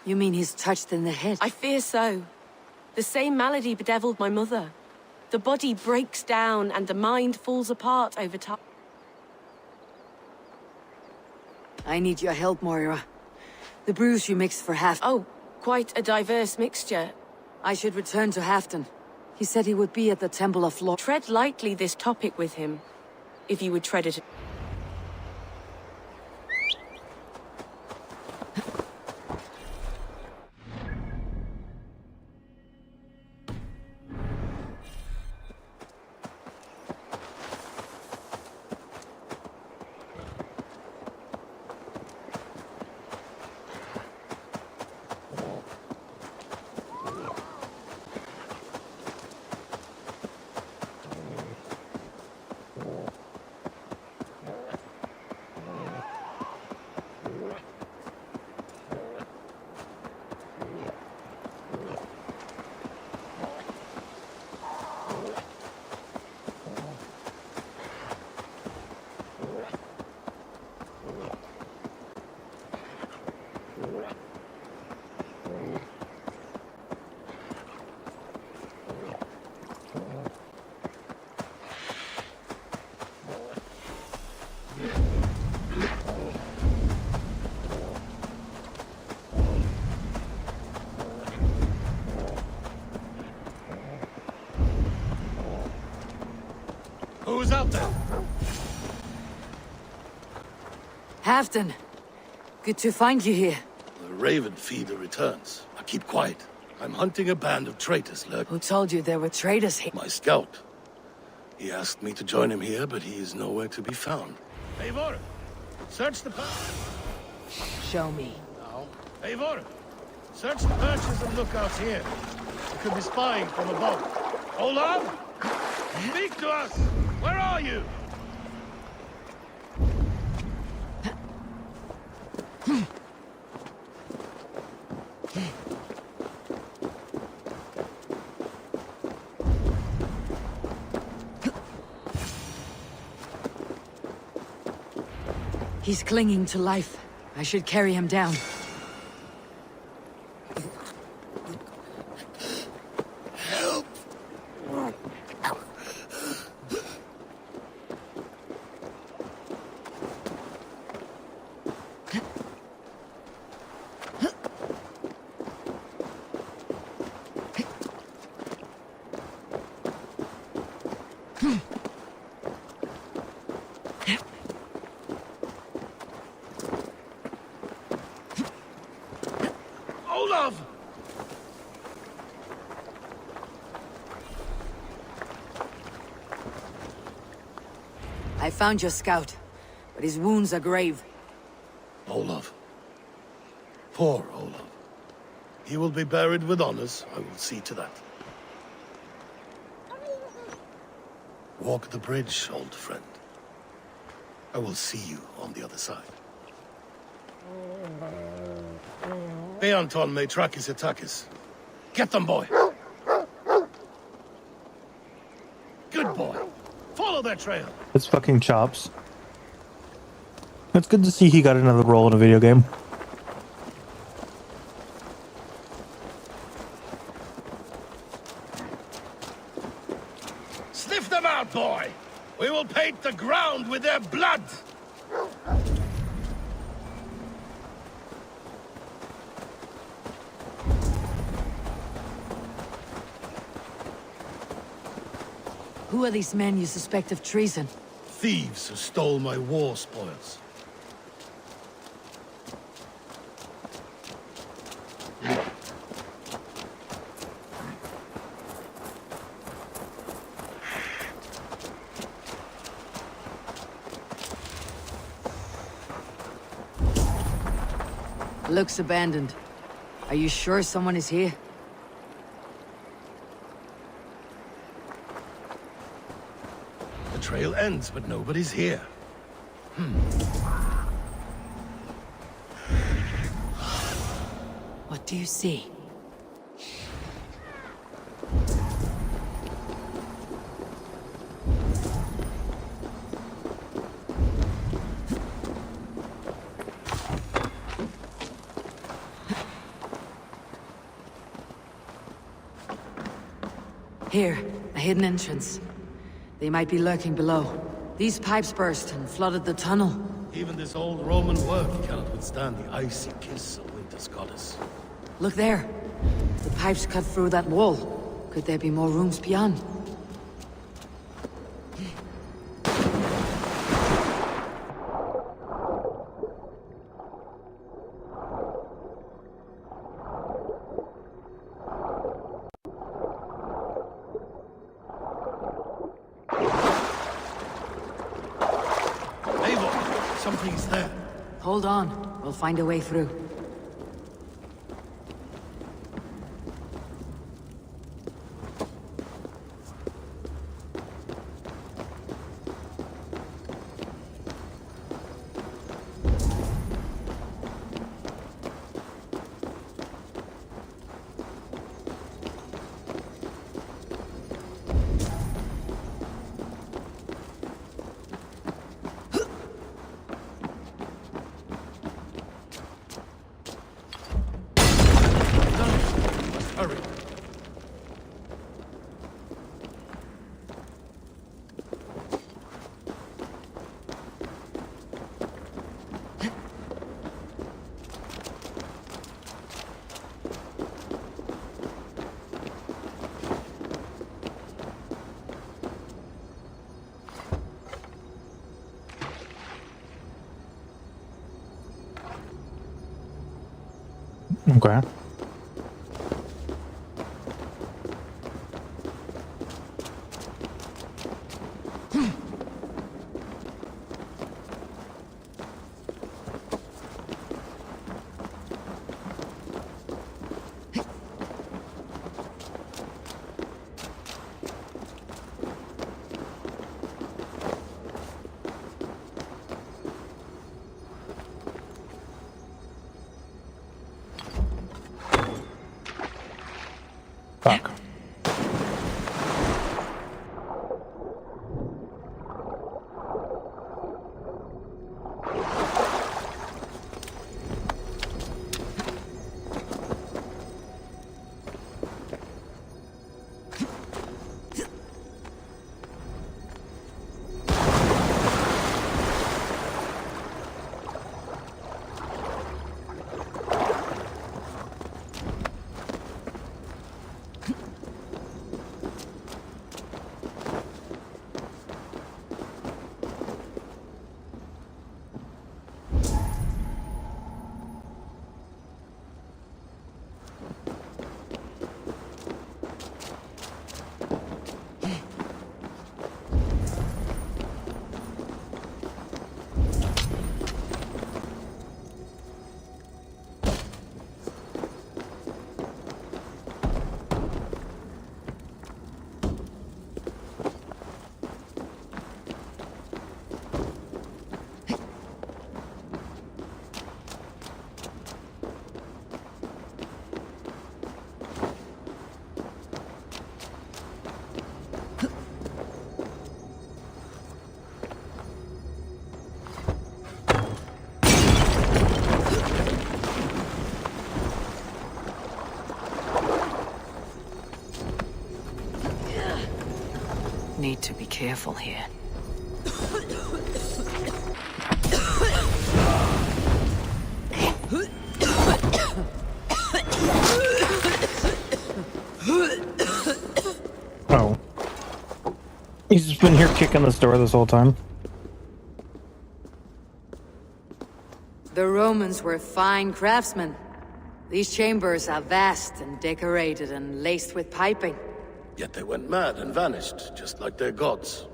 you mean he's touched in the head? I fear so. The same malady bedeviled my mother. The body breaks down and the mind falls apart over time. I need your help, Moira. The brews you mixed for Halfdan. Oh, quite a diverse mixture. I should return to Halfdan. He said he would be at the Temple of Law. Tread lightly this topic with him, if you would tread it. Who's out there? Halfdan! Good to find you here. The Raven feeder returns. Now keep quiet. I'm hunting a band of traitors, lurk. Who told you there were traitors here? My scout. He asked me to join him here, but he is nowhere to be found. Eivor! Search the Show me. Now. Eivor! Search the perches and lookouts here. We could be spying from above. Olaf! Speak to us! Where are you? He's clinging to life. I should carry him down. Olaf! I found your scout, but his wounds are grave. Olaf. Poor Olaf. He will be buried with honors. I will see to that. Walk the bridge, old friend. I will see you on the other side. Beanton Maitrakis Atakis. Get them, boy! Good boy. Follow their trail. It's fucking chops. It's good to see he got another role in a video game. Sniff them out, boy! We will paint the ground with their blood! Who are these men you suspect of treason? Thieves who stole my war spoils. Looks abandoned. Are you sure someone is here? The trail ends, but nobody's here. What do you see? Here, a hidden entrance. They might be lurking below. These pipes burst and flooded the tunnel. Even this old Roman work cannot withstand the icy kiss of winter's goddess. Look there. The pipes cut through that wall. Could there be more rooms beyond? Something's there. Hold on. We'll find a way through. Hurry. Okay. Fuck. Need to be careful here. Oh. He's just been here kicking this door this whole time. The Romans were fine craftsmen. These chambers are vast and decorated and laced with piping. Yet they went mad and vanished, just like their gods.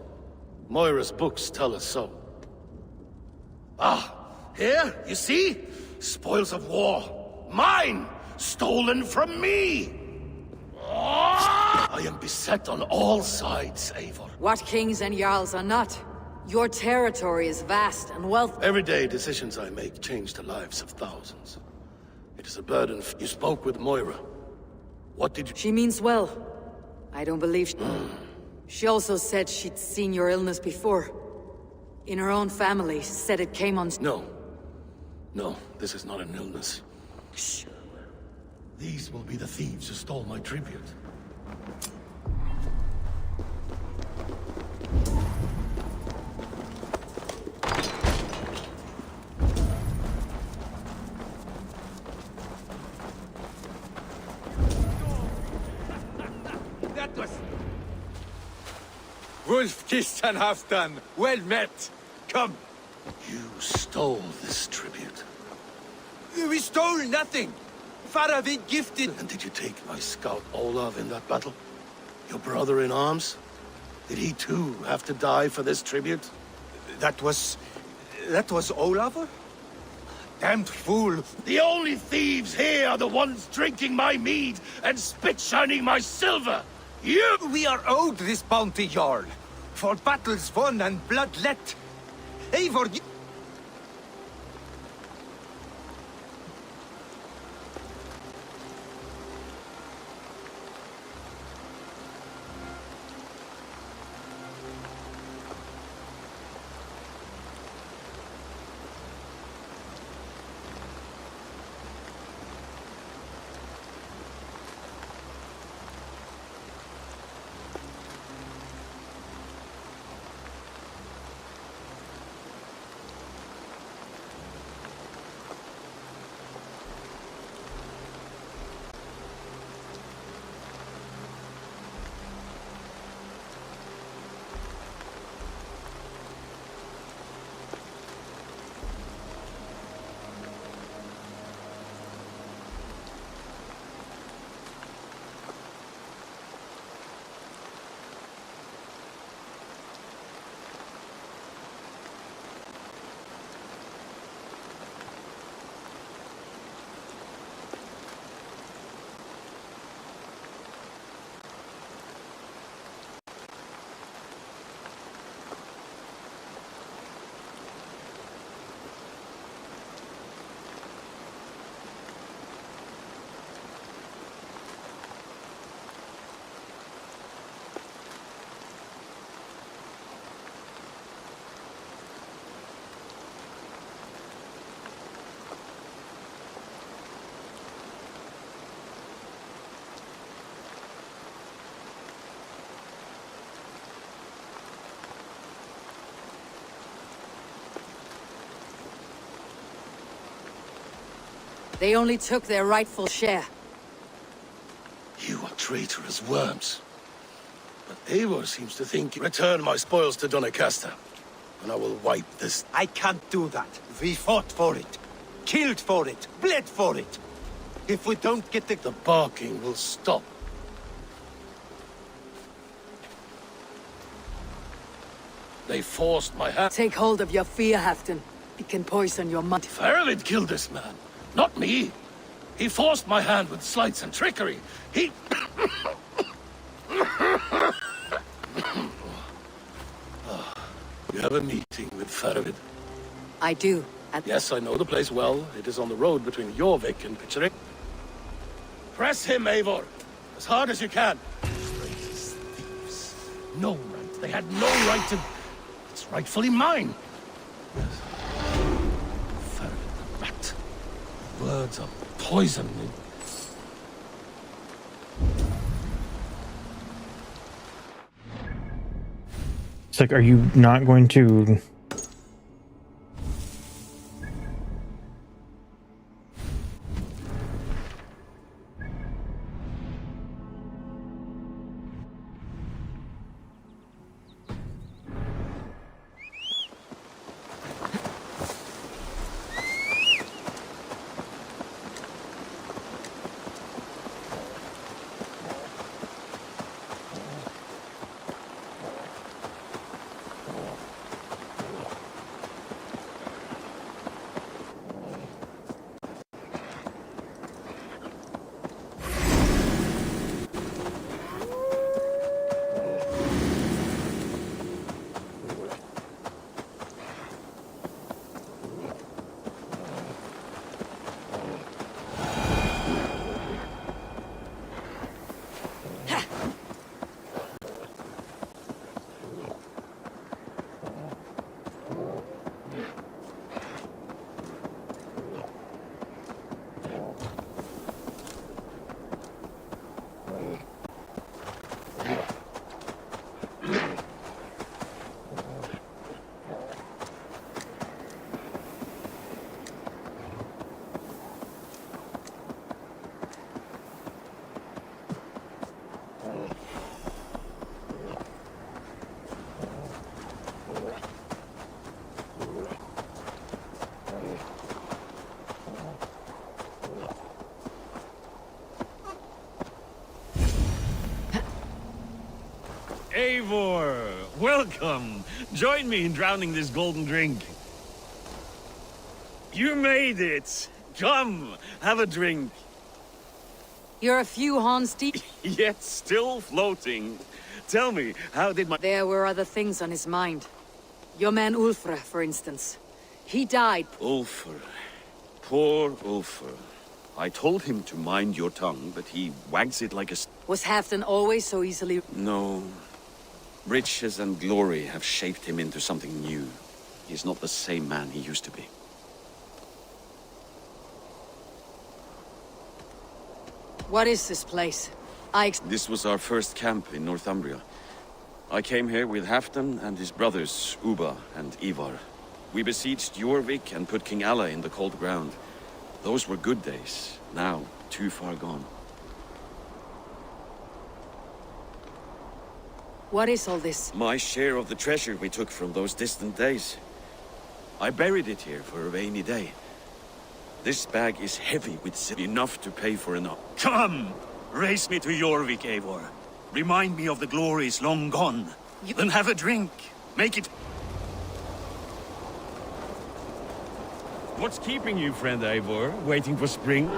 Moira's books tell us so. Ah, here, you see? Spoils of war. Mine! Stolen from me! I am beset on all sides, Eivor. What kings and jarls are not? Your territory is vast and wealthy. Every day, decisions I make change the lives of thousands. It is a burden. You spoke with Moira. What did you... She means well. I don't believe she also said she'd seen your illness before. In her own family, said it came on... No. No, this is not an illness. Shh. These will be the thieves who stole my tribute. that was... Wolf-kissed and half done. Well met. Come. You stole this tribute. We stole nothing. Faravid gifted... And did you take my scout Olav in that battle? Your brother in arms? Did he too have to die for this tribute? That was Olav? Damned fool. The only thieves here are the ones drinking my mead and spit-shining my silver! You! We are owed this bounty, Jarl. For battles won and blood let. Eivor... They only took their rightful share. You are traitorous worms. But Eivor seems to think... Return my spoils to Doncaster, and I will wipe this... I can't do that. We fought for it. Killed for it. Bled for it. If we don't get the... The barking will stop. They forced my hand... Take hold of your fear, Halfdan. It can poison your mind. Faravid killed this man, not me. He forced my hand with sleights and trickery. He... You have a meeting with Faravid? I do. Yes, I know the place well. It is on the road between Jorvik and Pitcherick. Press him, Eivor, as hard as you can. Traitors, thieves. No right. They had no right to... It's rightfully mine. Yes. Faravid the rat. Words are poison. It's like, are you not going to... Eivor, welcome. Join me in drowning this golden drink. You made it. Come, have a drink. You're a few Hans deep. Yet still floating. Tell me, how did my... There were other things on his mind. Your man Ulfr, for instance. He died. Ulfr. Poor Ulfr. I told him to mind your tongue, but he wags it like a... Was Halfdan always so easily... No. Riches and glory have shaped him into something new. He's not the same man he used to be. What is this place? This was our first camp in Northumbria. I came here with Halfdan and his brothers, Ubba and Ivar. We besieged Jorvik and put King Alla in the cold ground. Those were good days. Now, too far gone. What is all this? My share of the treasure we took from those distant days. I buried it here for a rainy day. This bag is heavy with silver, enough to pay for enough. Come! Race me to Jorvik, Eivor. Remind me of the glories long gone. Then have a drink. Make it... What's keeping you, friend Eivor? Waiting for spring?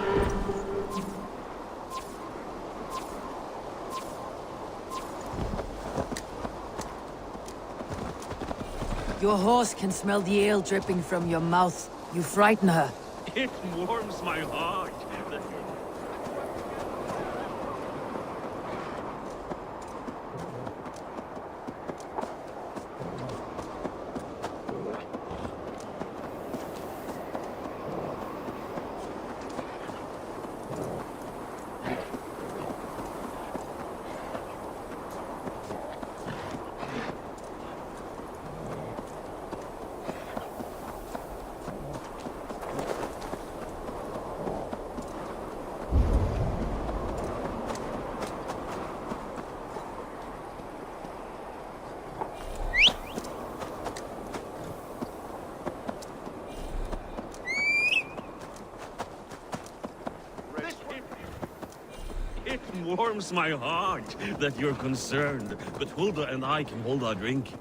Your horse can smell the ale dripping from your mouth. You frighten her. It warms my heart. It warms my heart that you're concerned, but Hulda and I can hold our drink.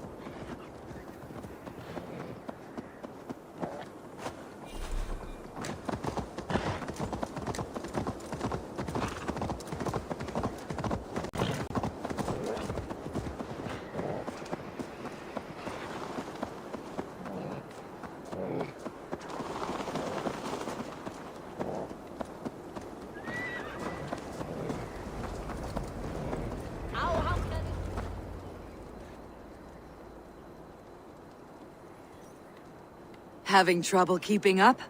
Having trouble keeping up?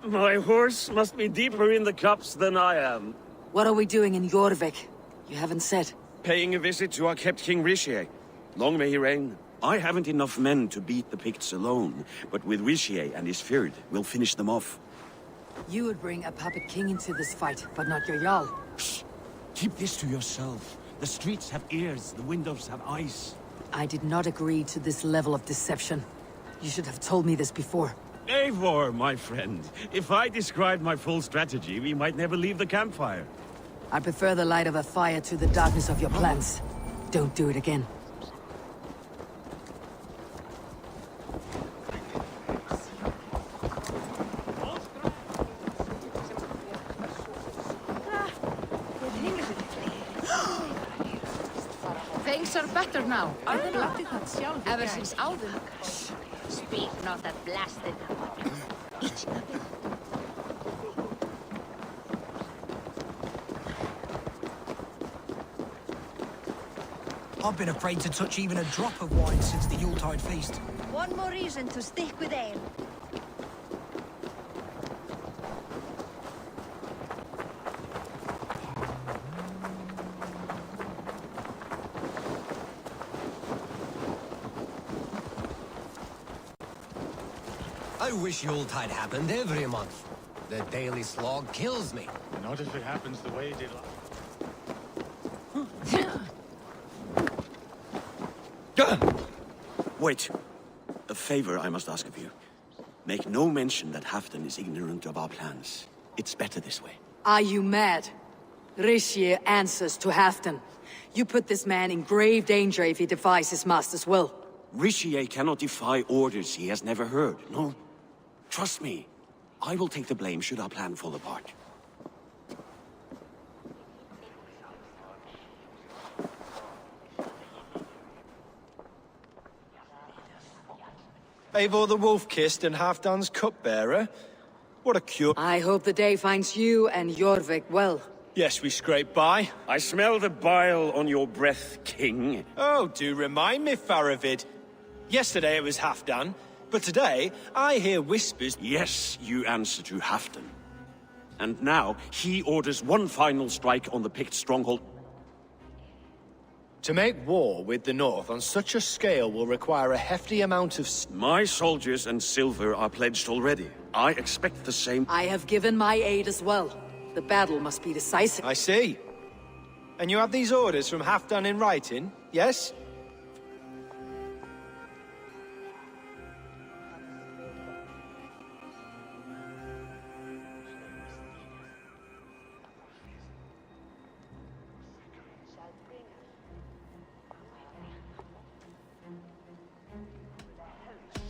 My horse must be deeper in the cups than I am. What are we doing in Jorvik? You haven't said. Paying a visit to our kept King Rishi. Long may he reign. I haven't enough men to beat the Picts alone, but with Rishi and his Fyrd, we'll finish them off. You would bring a puppet king into this fight, but not your Jarl. Shh! Keep this to yourself. The streets have ears, the windows have eyes. I did not agree to this level of deception. You should have told me this before. Eivor, my friend. If I described my full strategy, we might never leave the campfire. I prefer the light of a fire to the darkness of your plans. Don't do it again. Things are better now. Ever since Alvin. Speak not that blasted. I've been afraid to touch even a drop of wine since the Yuletide feast. One more reason to stick with ale. I wish Yuletide happened every month. The daily slog kills me. Not if it happens the way it did last. Wait. A favor I must ask of you. Make no mention that Halfdan is ignorant of our plans. It's better this way. Are you mad? Rishi answers to Halfdan. You put this man in grave danger if he defies his master's will. Rishi cannot defy orders he has never heard, no? Trust me. I will take the blame should our plan fall apart. Eivor the Wolf-Kissed and Halfdan's cupbearer? What a cure. I hope the day finds you and Jorvik well. Yes, we scrape by. I smell the bile on your breath, King. Oh, do remind me, Faravid. Yesterday it was Halfdan, but today I hear whispers. Yes, you answer to Halfdan. And now he orders one final strike on the Pict stronghold. To make war with the North on such a scale will require a hefty amount of... My soldiers and silver are pledged already. I expect the same. I have given my aid as well. The battle must be decisive. I see. And you have these orders from Halfdan in writing, yes?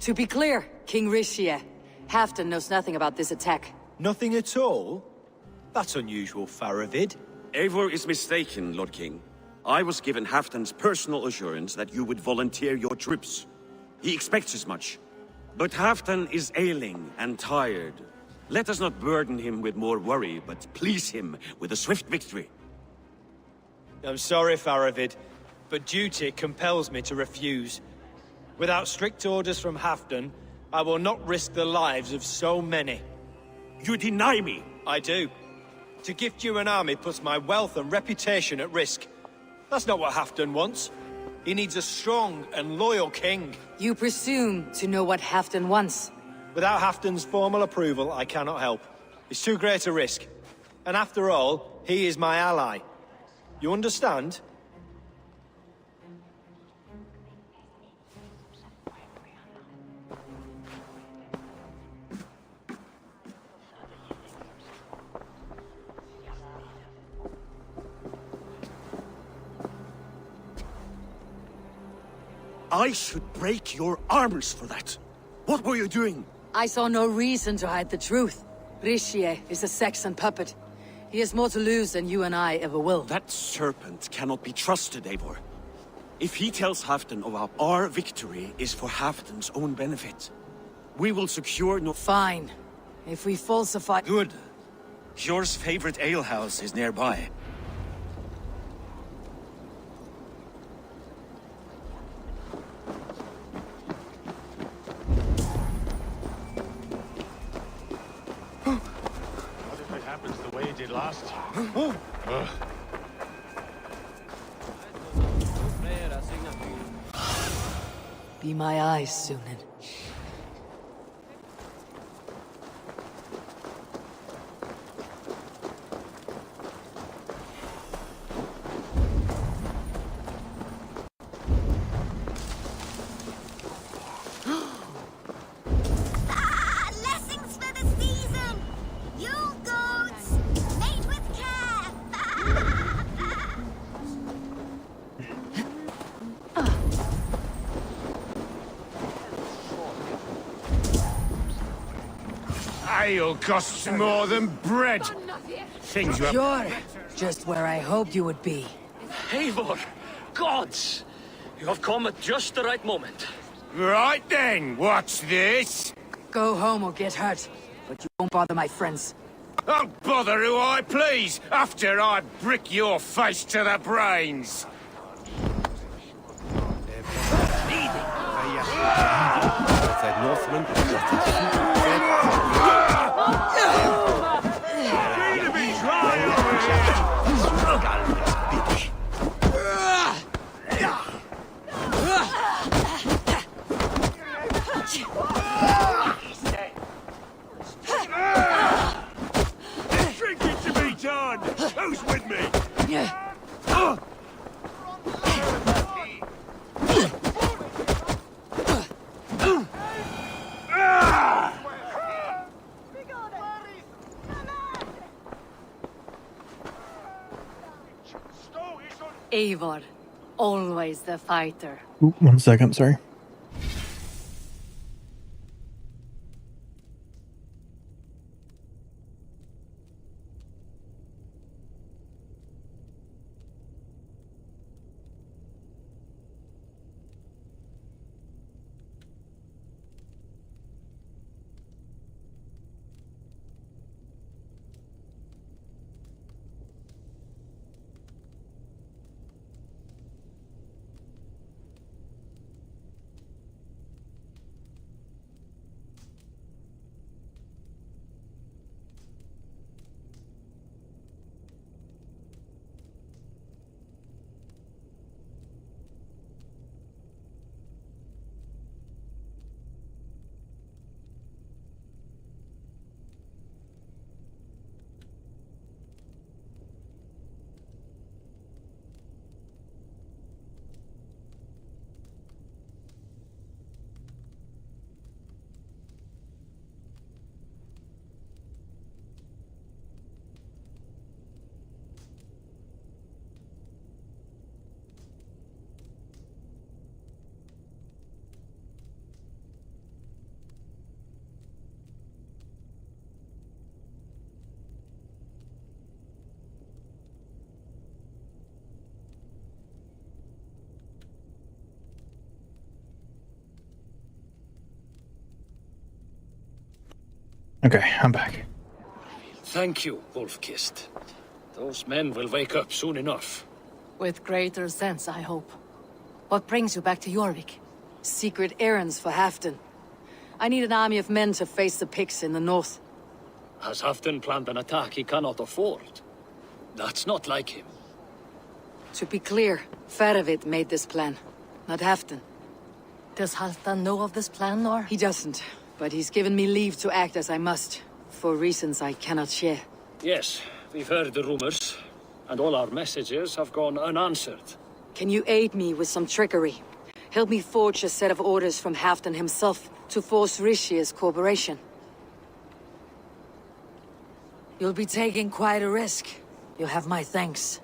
To be clear, King Rishi, Halfdan knows nothing about this attack. Nothing at all? That's unusual, Faravid. Eivor is mistaken, Lord King. I was given Halfdan's personal assurance that you would volunteer your troops. He expects as much. But Halfdan is ailing and tired. Let us not burden him with more worry, but please him with a swift victory. I'm sorry, Faravid, but duty compels me to refuse. Without strict orders from Halfdan, I will not risk the lives of so many. You deny me! I do. To gift you an army puts my wealth and reputation at risk. That's not what Halfdan wants. He needs a strong and loyal king. You presume to know what Halfdan wants. Without Halfdan's formal approval, I cannot help. It's too great a risk. And after all, he is my ally. You understand? I should break your arms for that. What were you doing? I saw no reason to hide the truth. Rishi is a Saxon puppet. He has more to lose than you and I ever will. That serpent cannot be trusted, Eivor. If he tells Halfdan of our victory is for Halfdan's own benefit, we will secure no— Fine. If we falsify— Good. Jor's favorite alehouse is nearby. What if it happens the way it did last time? Ugh. Be my eyes, Sunan. Blessings for the season! Yule goats! Made with care! Ale costs more than bread. Things you have... You're just where I hoped you would be. Eivor! Gods! You have come at just the right moment. Right then, what's this? Go home or get hurt, but you won't bother my friends. I'll bother who I please, after I brick your face to the brains. Drinking to be done! Who's with me? Eivor, always the fighter. Ooh, 1 second, sorry. Okay, I'm back. Thank you, Wolf-Kissed. Those men will wake up soon enough. With greater sense, I hope. What brings you back to Jorvik? Secret errands for Halfdan. I need an army of men to face the Picts in the north. Has Halfdan planned an attack he cannot afford? That's not like him. To be clear, Faravid made this plan, not Halfdan. Does Halfdan know of this plan, or? He doesn't, but he's given me leave to act as I must, for reasons I cannot share. Yes, we've heard the rumors, and all our messages have gone unanswered. Can you aid me with some trickery? Help me forge a set of orders from Halfdan himself to force Rishia's cooperation. You'll be taking quite a risk. You'll have my thanks.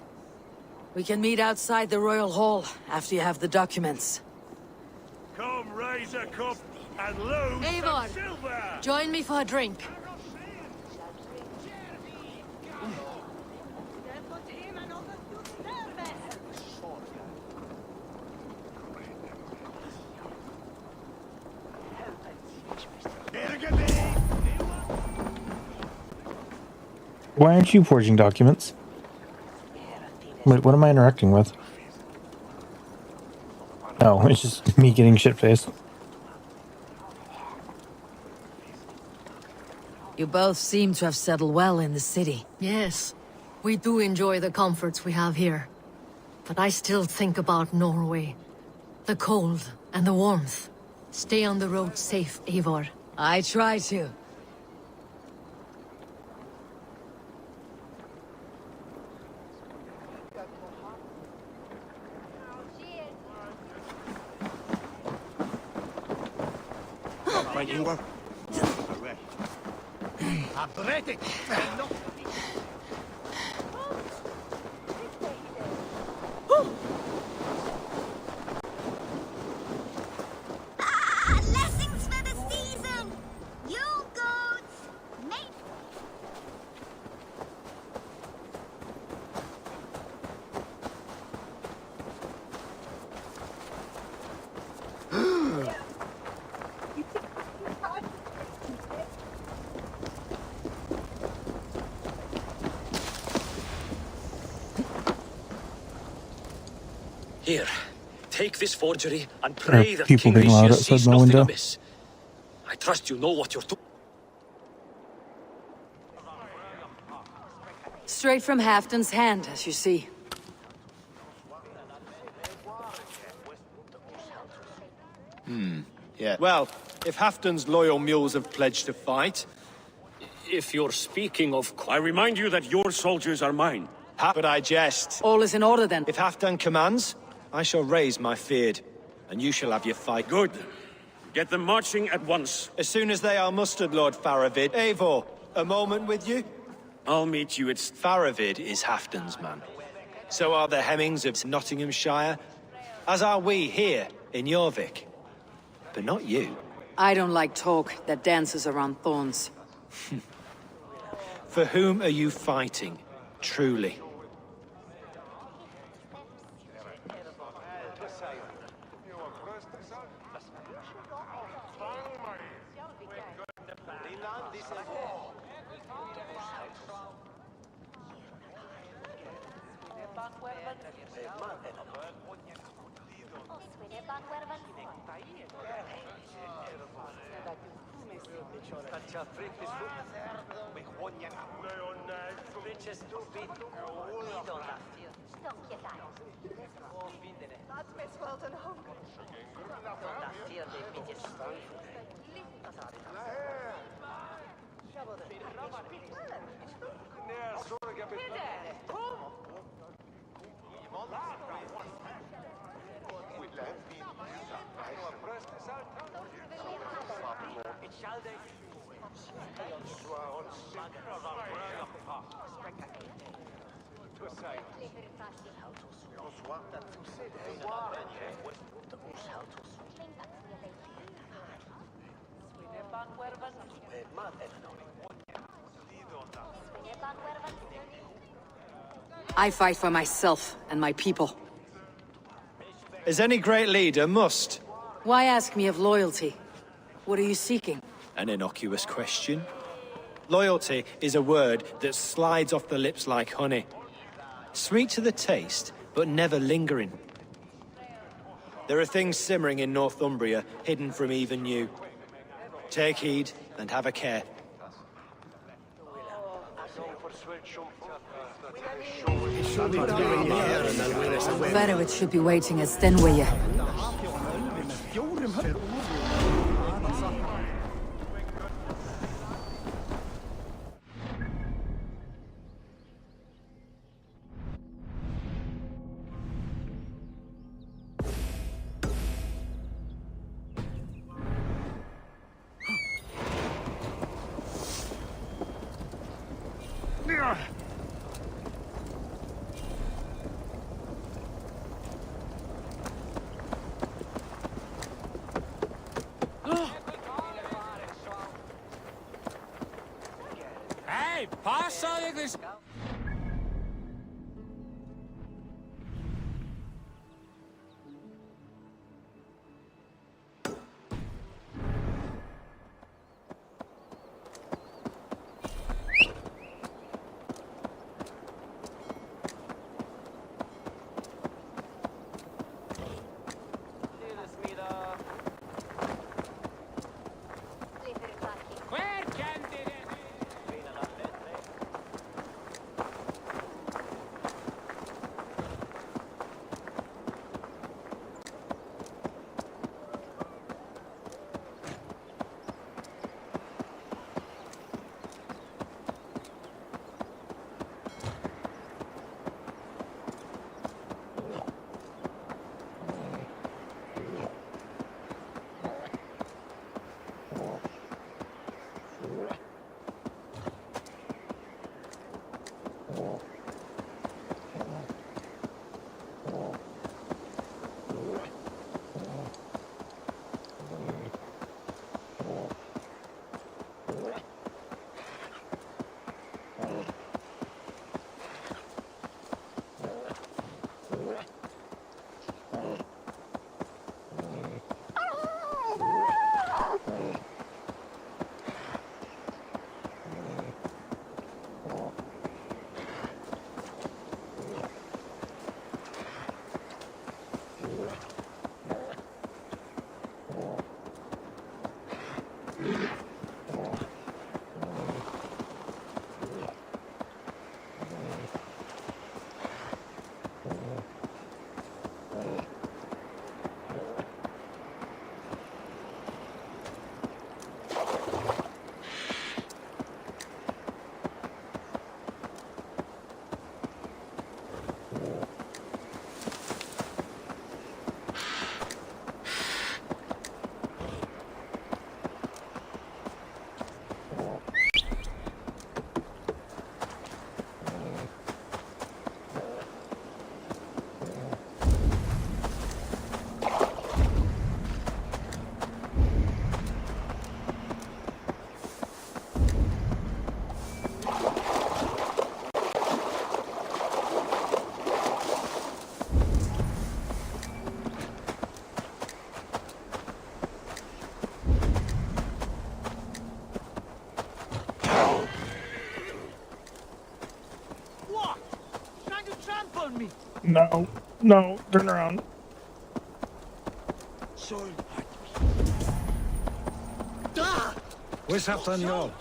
We can meet outside the Royal Hall after you have the documents. Come, raise a cup and lose Eivor, some silver! join me for a drink. Why aren't you forging documents? Wait, what am I interacting with? Oh, it's just me getting shit-faced. You both seem to have settled well in the city. Yes, we do enjoy the comforts we have here. But I still think about Norway. The cold and the warmth. Stay on the road safe, Eivor. I try to. Ingvar. Blessings for the season! You goats! Mate! Here, take this forgery and pray that people King being loud Rishius outside sees my nothing window. amiss. I trust you know what you're doing. Straight from Halfdan's hand, as you see. Yeah. Well, if Halfdan's loyal mules have pledged to fight... If you're speaking of... I remind you that your soldiers are mine. But I jest. All is in order then. If Halfdan commands, I shall raise my feared, and you shall have your fight. Good. Get them marching at once. As soon as they are mustered, Lord Faravid. Eivor, a moment with you? I'll meet you at... Faravid is Halfdan's man. So are the Hemmings of Nottinghamshire, as are we here in Jorvik. But not you. I don't like talk that dances around thorns. For whom are you fighting, truly? I fight for myself and my people. As any great leader must. Why ask me of loyalty? What are you seeking? An innocuous question. Loyalty is a word that slides off the lips like honey. Sweet to the taste, but never lingering. There are things simmering in Northumbria, hidden from even you. Take heed, and have a care. Varovit should be waiting at Stenway. Hey, pass all English. No, no, turn around. Where's Halfdan Jarl?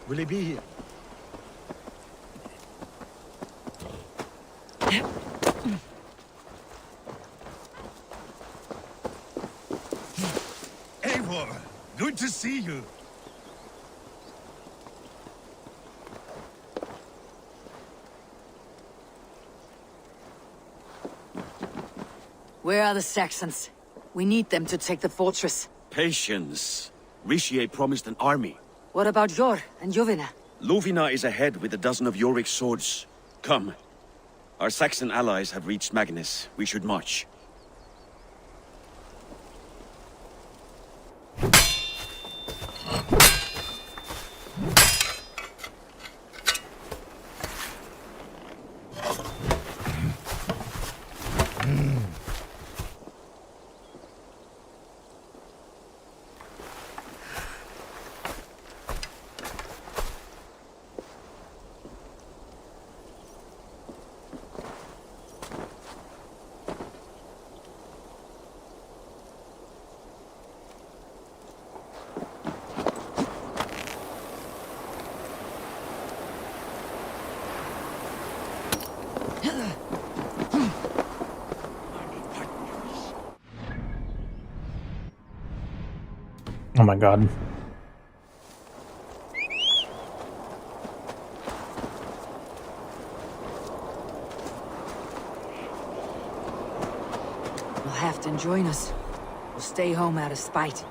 Will he be here? Eivor, good to see you. Where are the Saxons? We need them to take the fortress. Patience. Rishi promised an army. What about Jor and Jovina? Lovina is ahead with a dozen of Yorik's swords. Come. Our Saxon allies have reached Magnus. We should march. Oh my god. We'll have to join us. We'll stay home out of spite.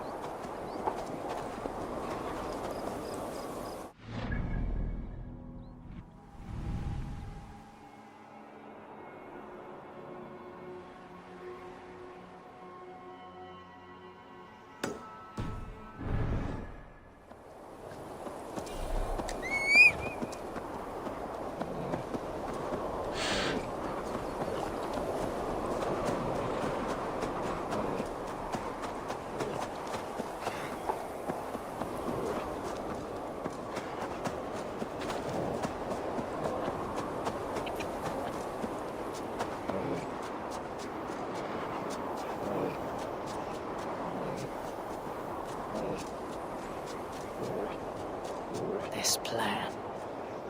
This plan.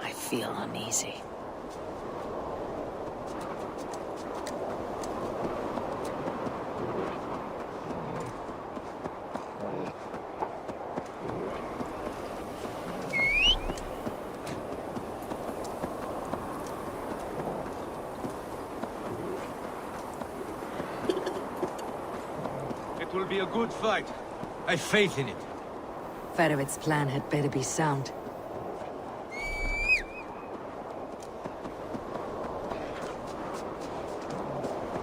I feel uneasy. It will be a good fight. I've faith in it. Fedovet's plan had better be sound.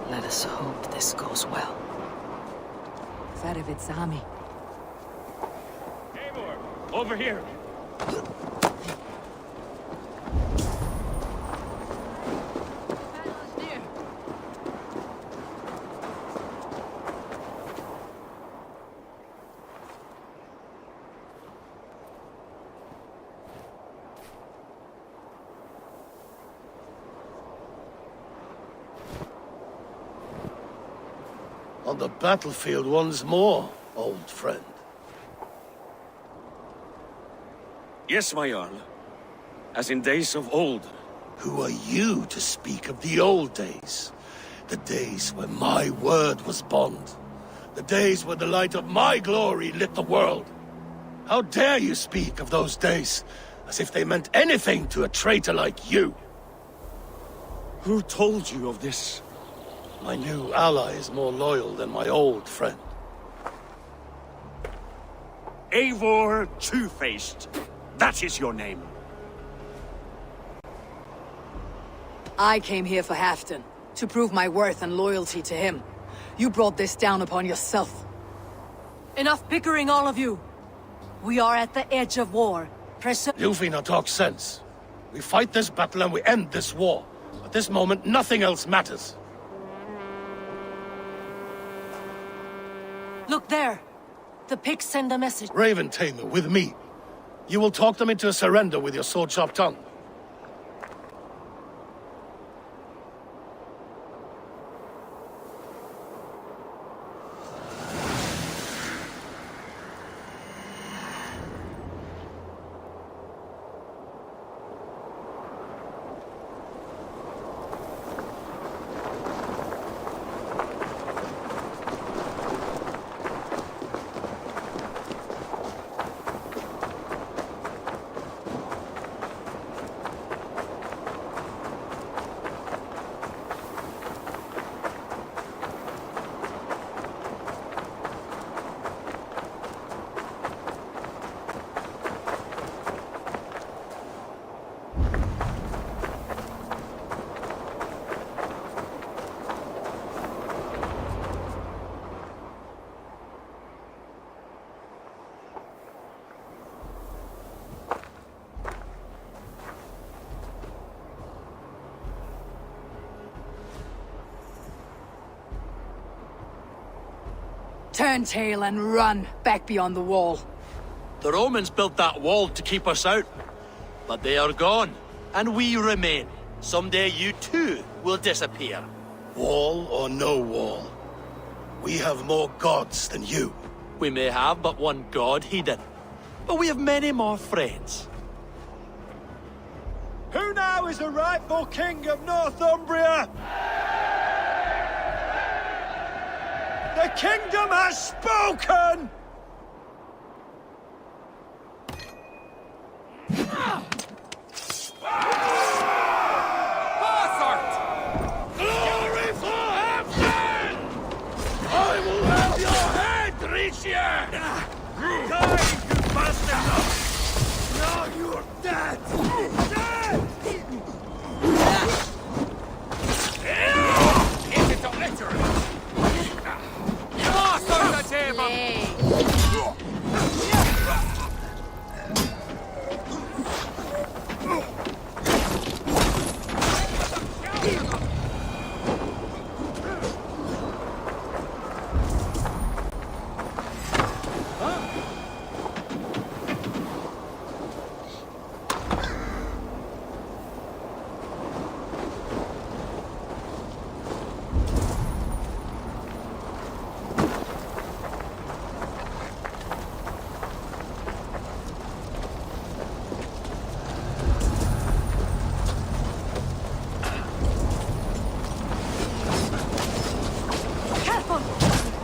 Let us hope this goes well. Fedovet's army. Eivor, over here. On the battlefield once more, old friend. Yes, my Jarl. As in days of old. Who are you to speak of the old days? The days when my word was bond. The days when the light of my glory lit the world. How dare you speak of those days, as if they meant anything to a traitor like you? Who told you of this? My new ally is more loyal than my old friend. Eivor Two-Faced. That is your name. I came here for Halfdan, to prove my worth and loyalty to him. You brought this down upon yourself. Enough bickering, all of you! We are at the edge of war. Ljufina talks sense. We fight this battle and we end this war. At this moment, nothing else matters. Look there! The pigs send a message. Raven Tamer, with me. You will talk them into a surrender with your sword-sharp tongue. Turn tail and run back beyond the wall. The Romans built that wall to keep us out. But they are gone, and we remain. Someday you too will disappear. Wall or no wall, we have more gods than you. We may have but one god, Hedon. But we have many more friends. Who now is the rightful king of Northumbria? The kingdom has spoken! Glory for heaven! I will have your head, Ricia! Die, you bastard! Now you're dead! Is it obliterate? Pass on the table!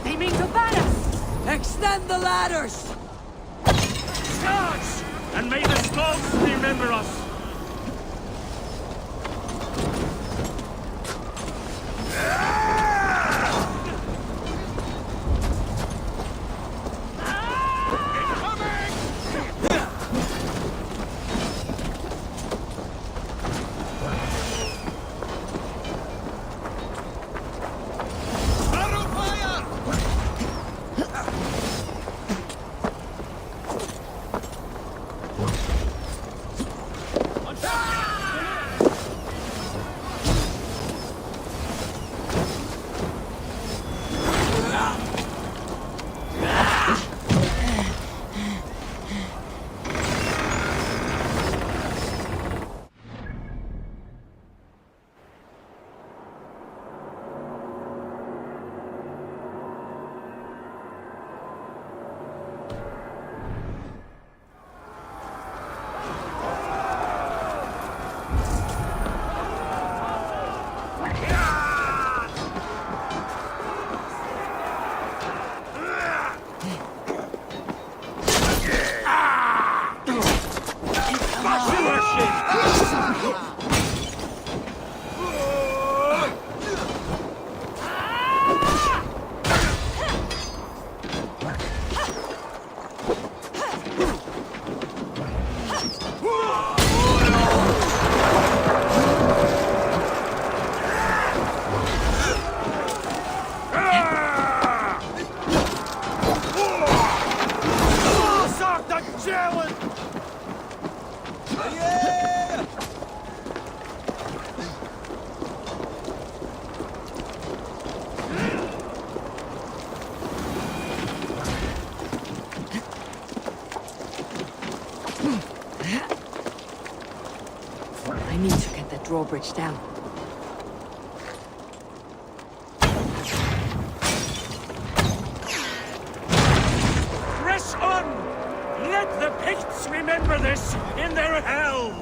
They mean to ban us! Extend the ladders! Charge! And may the skulls remember us! I need to get that drawbridge down. Press on! Let the Picts remember this in their hell!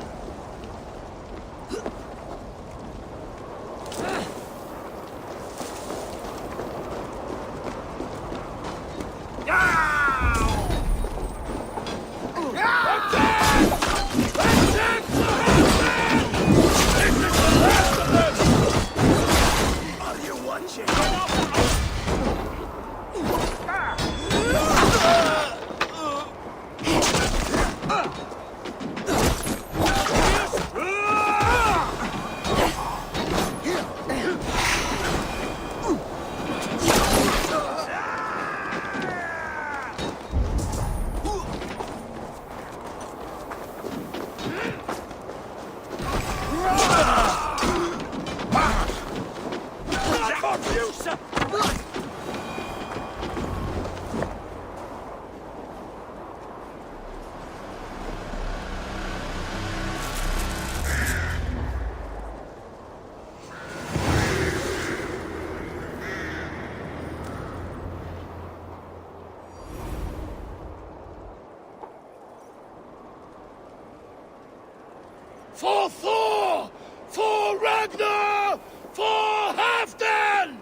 For Thor! For Ragnar! For Halfdan!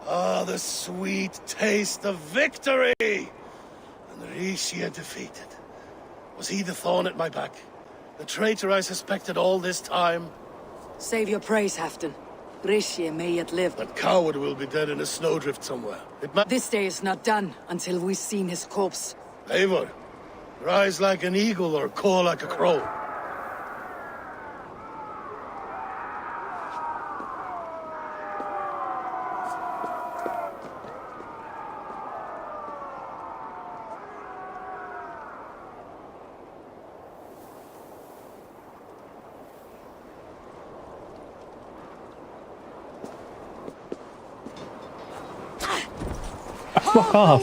Ah, the sweet taste of victory! And Rishia defeated. Was he the thorn at my back? The traitor I suspected all this time? Save your praise, Halfdan. Rishia may yet live. That coward will be dead in a snowdrift somewhere. This day is not done until we've seen his corpse. Eivor, rise like an eagle or caw like a crow. Fuck off.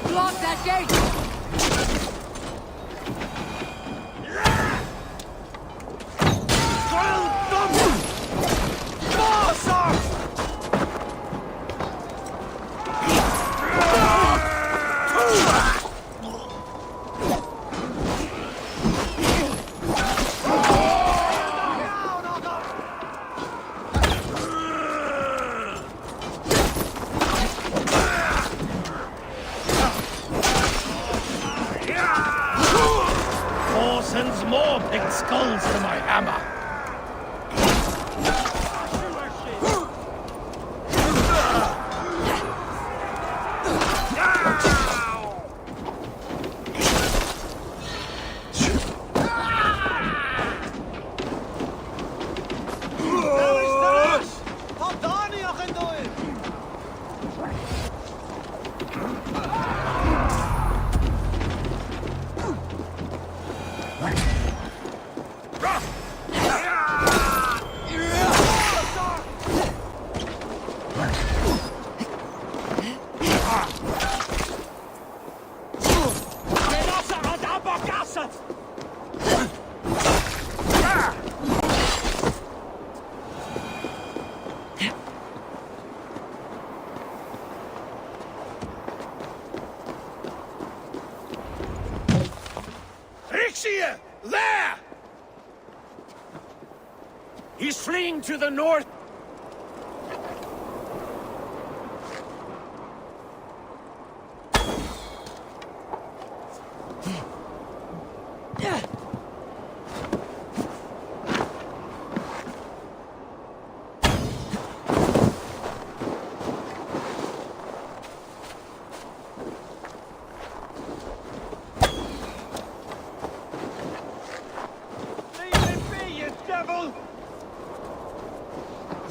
Block that gate! Sends more picked skulls to my hammer. Rixia! There! He's fleeing to the north.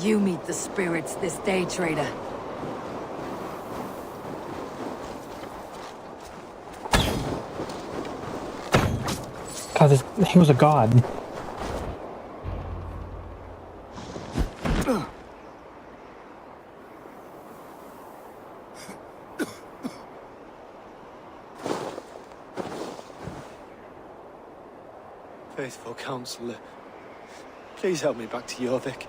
You meet the spirits this day, traitor. God, he was a god. Faithful counselor, please help me back to Jorvik.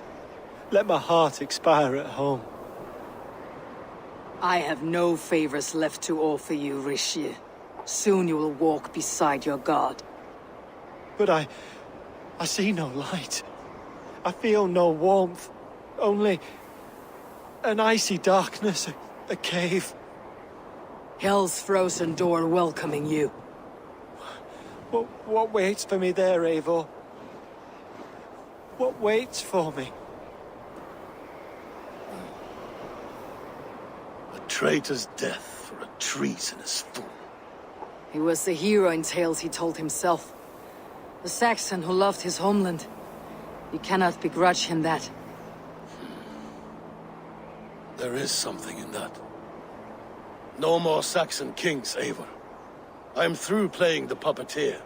Let my heart expire at home. I have no favors left to offer you, Rishir. Soon you will walk beside your god. But I see no light. I feel no warmth. Only an icy darkness, a cave. Hell's frozen door welcoming you. What waits for me there, Eivor? What waits for me? A traitor's death for a treasonous fool. He was the hero in tales he told himself. The Saxon who loved his homeland. You cannot begrudge him that. There is something in that. No more Saxon kings, Eivor. I am through playing the puppeteer.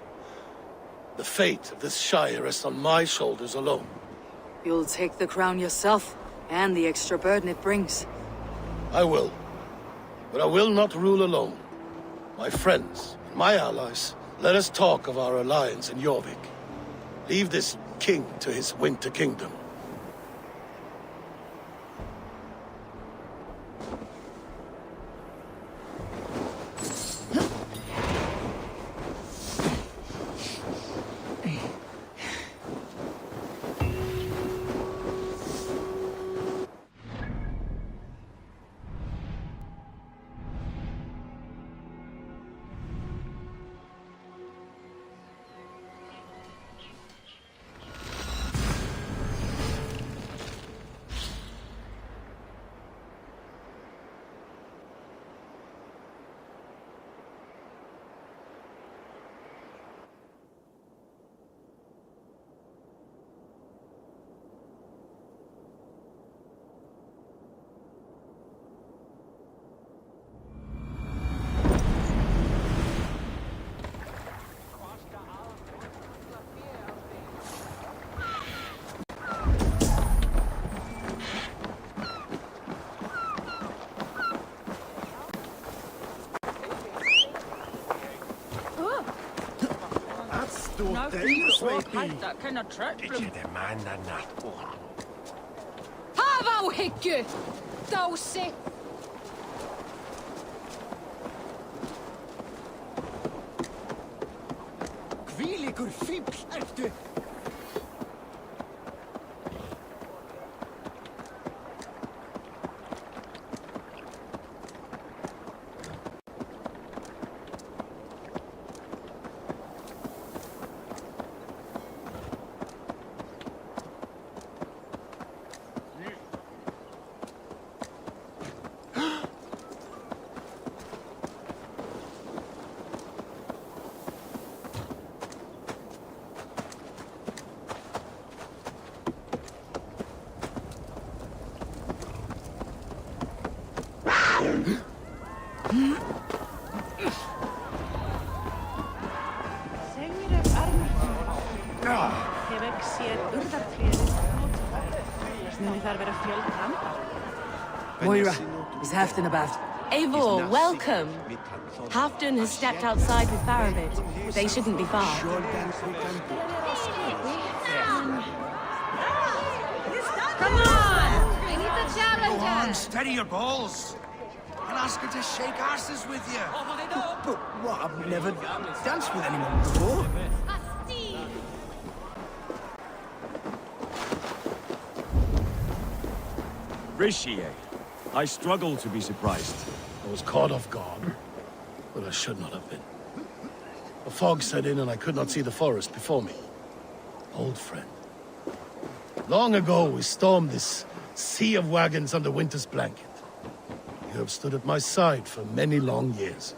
The fate of this Shire rests on my shoulders alone. You'll take the crown yourself, and the extra burden it brings. I will. But I will not rule alone. My friends, and my allies, Let us talk of our alliance in Jorvik. Leave this king to his winter kingdom. Hafa áhyggju, dási! Hvílíkur fífl ertu! Moira, is Halfdan about? Eivor, welcome. Halfdan has stepped outside with Faravid. They shouldn't be far. Come on! We need the Go challenger! on, steady your balls. I'll ask her to shake asses with you. But what? I've never danced with anyone before. Rishi, I struggle to be surprised. I was caught off guard, but I should not have been. A fog set in and I could not see the forest before me. Old friend. Long ago we stormed this sea of wagons under winter's blanket. You have stood at my side for many long years.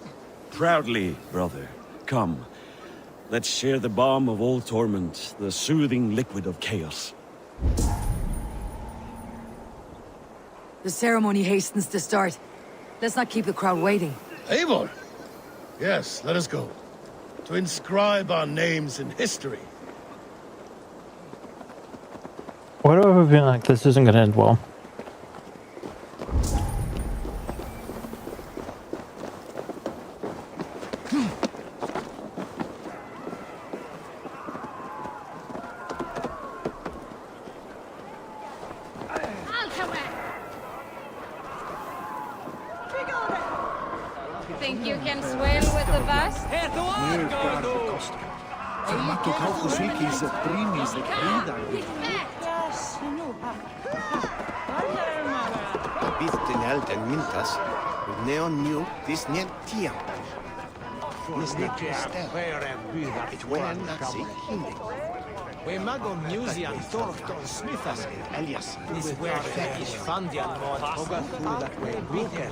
Proudly, brother. Come. Let's share the balm of all torment, the soothing liquid of chaos. The ceremony hastens to start. Let's not keep the crowd waiting. Eivor! Yes, let us go. To inscribe our names in history. Why do I have a feeling like this isn't gonna end well? Think you can swim with the best? Bitten elden mintas, neon new this net tiam. This net it were not sick hindi. We mago museum Thorfton Smithas, Elias, this where fetish Fandian mod Hoga through that way Peter.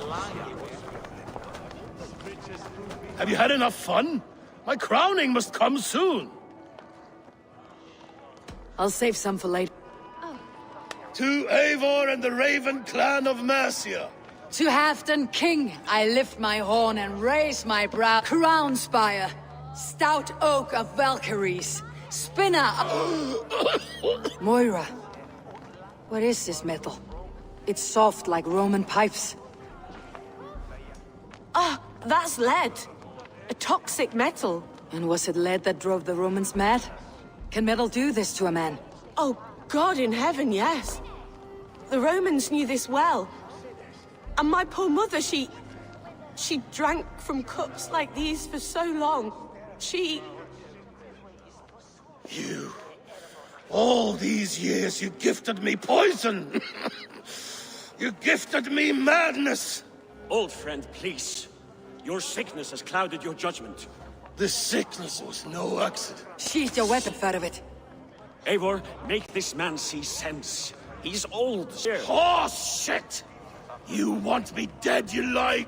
Have you had enough fun? My crowning must come soon. I'll save some for later. To Eivor and the Raven clan of Mercia. To Halfdan King, I lift my horn and raise my brow. Crown spire, stout oak of Valkyries, spinner of... Moira, what is this metal? It's soft like Roman pipes. Ah, that's lead. A toxic metal. And was it lead that drove the Romans mad? Can metal do this to a man? Oh, God in heaven, yes. The Romans knew this well. And my poor mother, she drank from cups like these for so long. You... All these years you gifted me poison! You gifted me madness! Old friend, please. Your sickness has clouded your judgment. This sickness was no accident. Sheath your weapon, Farovit. Eivor, make this man see sense. He's old, sir. Oh, shit! You want me dead, you lie!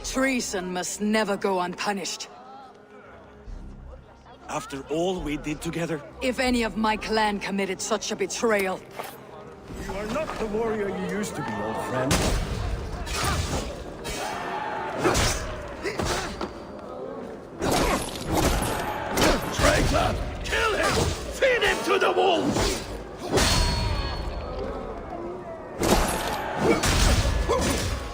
Treason must never go unpunished. After all we did together? If any of my clan committed such a betrayal... You are not the warrior you used to be, old friend. Traitor! Kill him! Feed him to the wolves!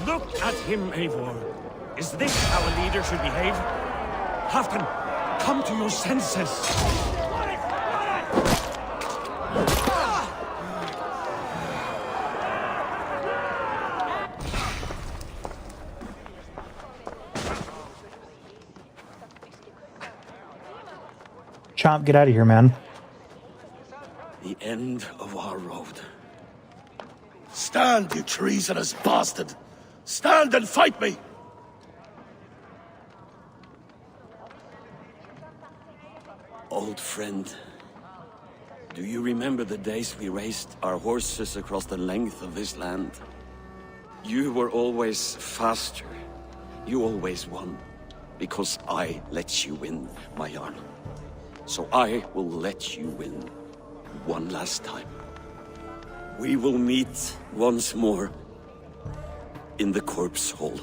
Look at him, Eivor. Is this how a leader should behave? Halfdan, come to your senses. Chomp, get out of here, man. The end of our road. Stand, you treasonous bastard! Stand and fight me! Old friend, do you remember the days we raced our horses across the length of this land? You were always faster. You always won. Because I let you win, my Jarl. So I will let you win one last time. We will meet once more in the corpse hall.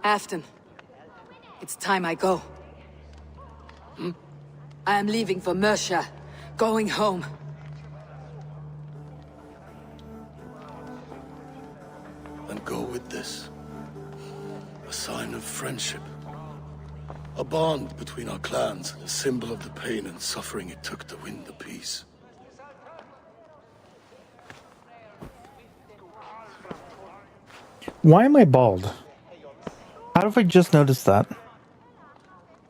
Afton, it's time I go. I am leaving for Mercia, going home. And go with this. A sign of friendship. A bond between our clans, a symbol of the pain and suffering it took to win the peace. Why am I bald? How have I just noticed that?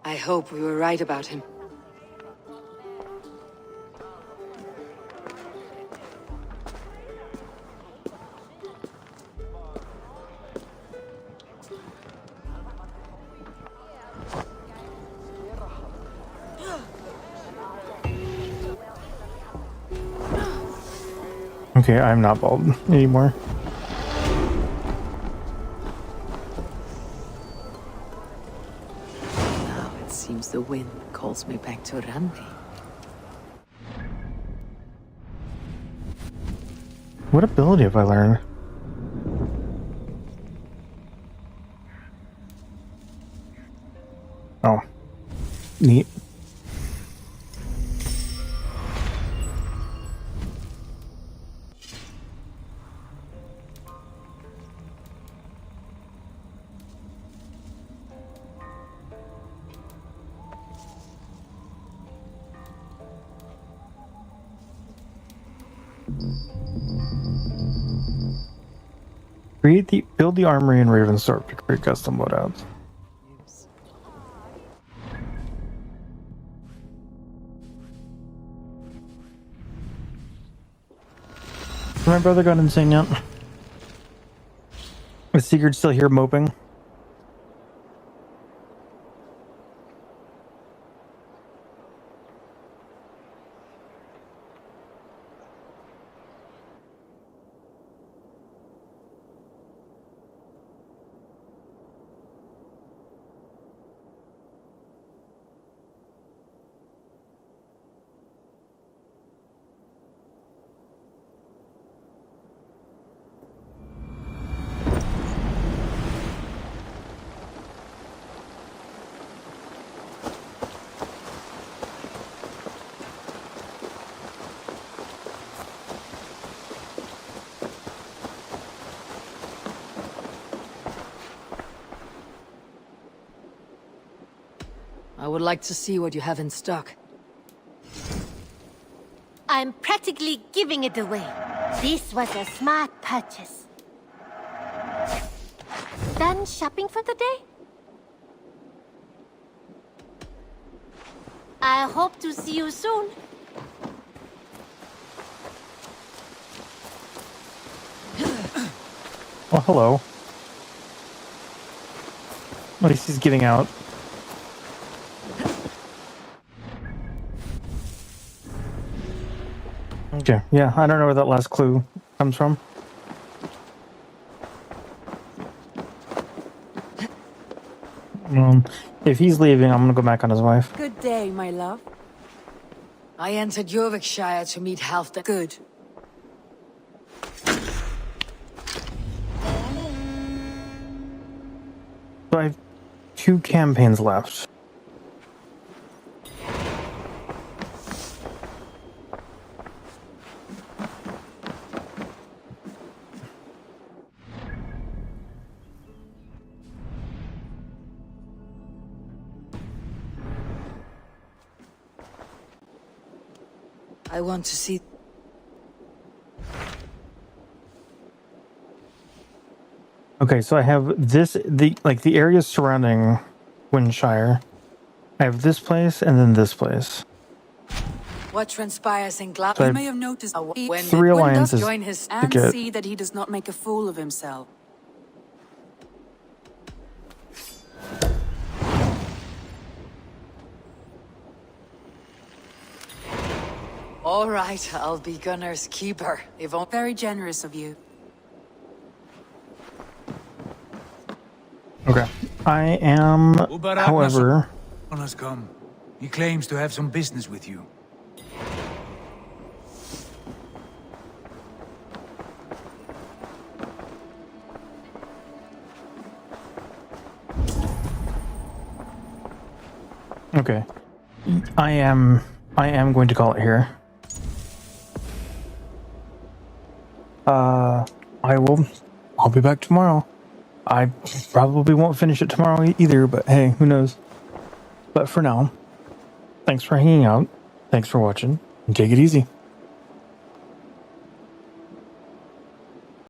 I hope we were right about him. Okay, I'm not bald anymore. Now it seems the wind calls me back to Randi. What ability have I learned? Oh. neat. Build the armory in Ravensthorpe to create custom loadouts. My brother got insane yet? Is Sigurd still here moping? I would like to see what you have in stock. I'm practically giving it away. This was a smart purchase. Done shopping for the day? I hope to see you soon. Well, hello. At least he's getting out. Okay, yeah, I don't know where that last clue comes from. If he's leaving, I'm gonna go back on his wife. Good day, my love. I entered Yorkshire to meet Halfdan. Good. So I have 2 campaigns left. I want to see... Okay, so I have this, the areas surrounding Windshire. I have this place and then this place. What transpires in Glasgow? So I You may have noticed when 3 alliances join his to and get. see that he does not make a fool of himself. All right, I'll be Gunnar's keeper. If only... Very generous of you. Okay. I am, however... One has come. He claims to have some business with you. Okay. I am going to call it here. I'll be back tomorrow. I probably won't finish it tomorrow either, but hey, who knows? But for now, thanks for hanging out, thanks for watching, and take it easy.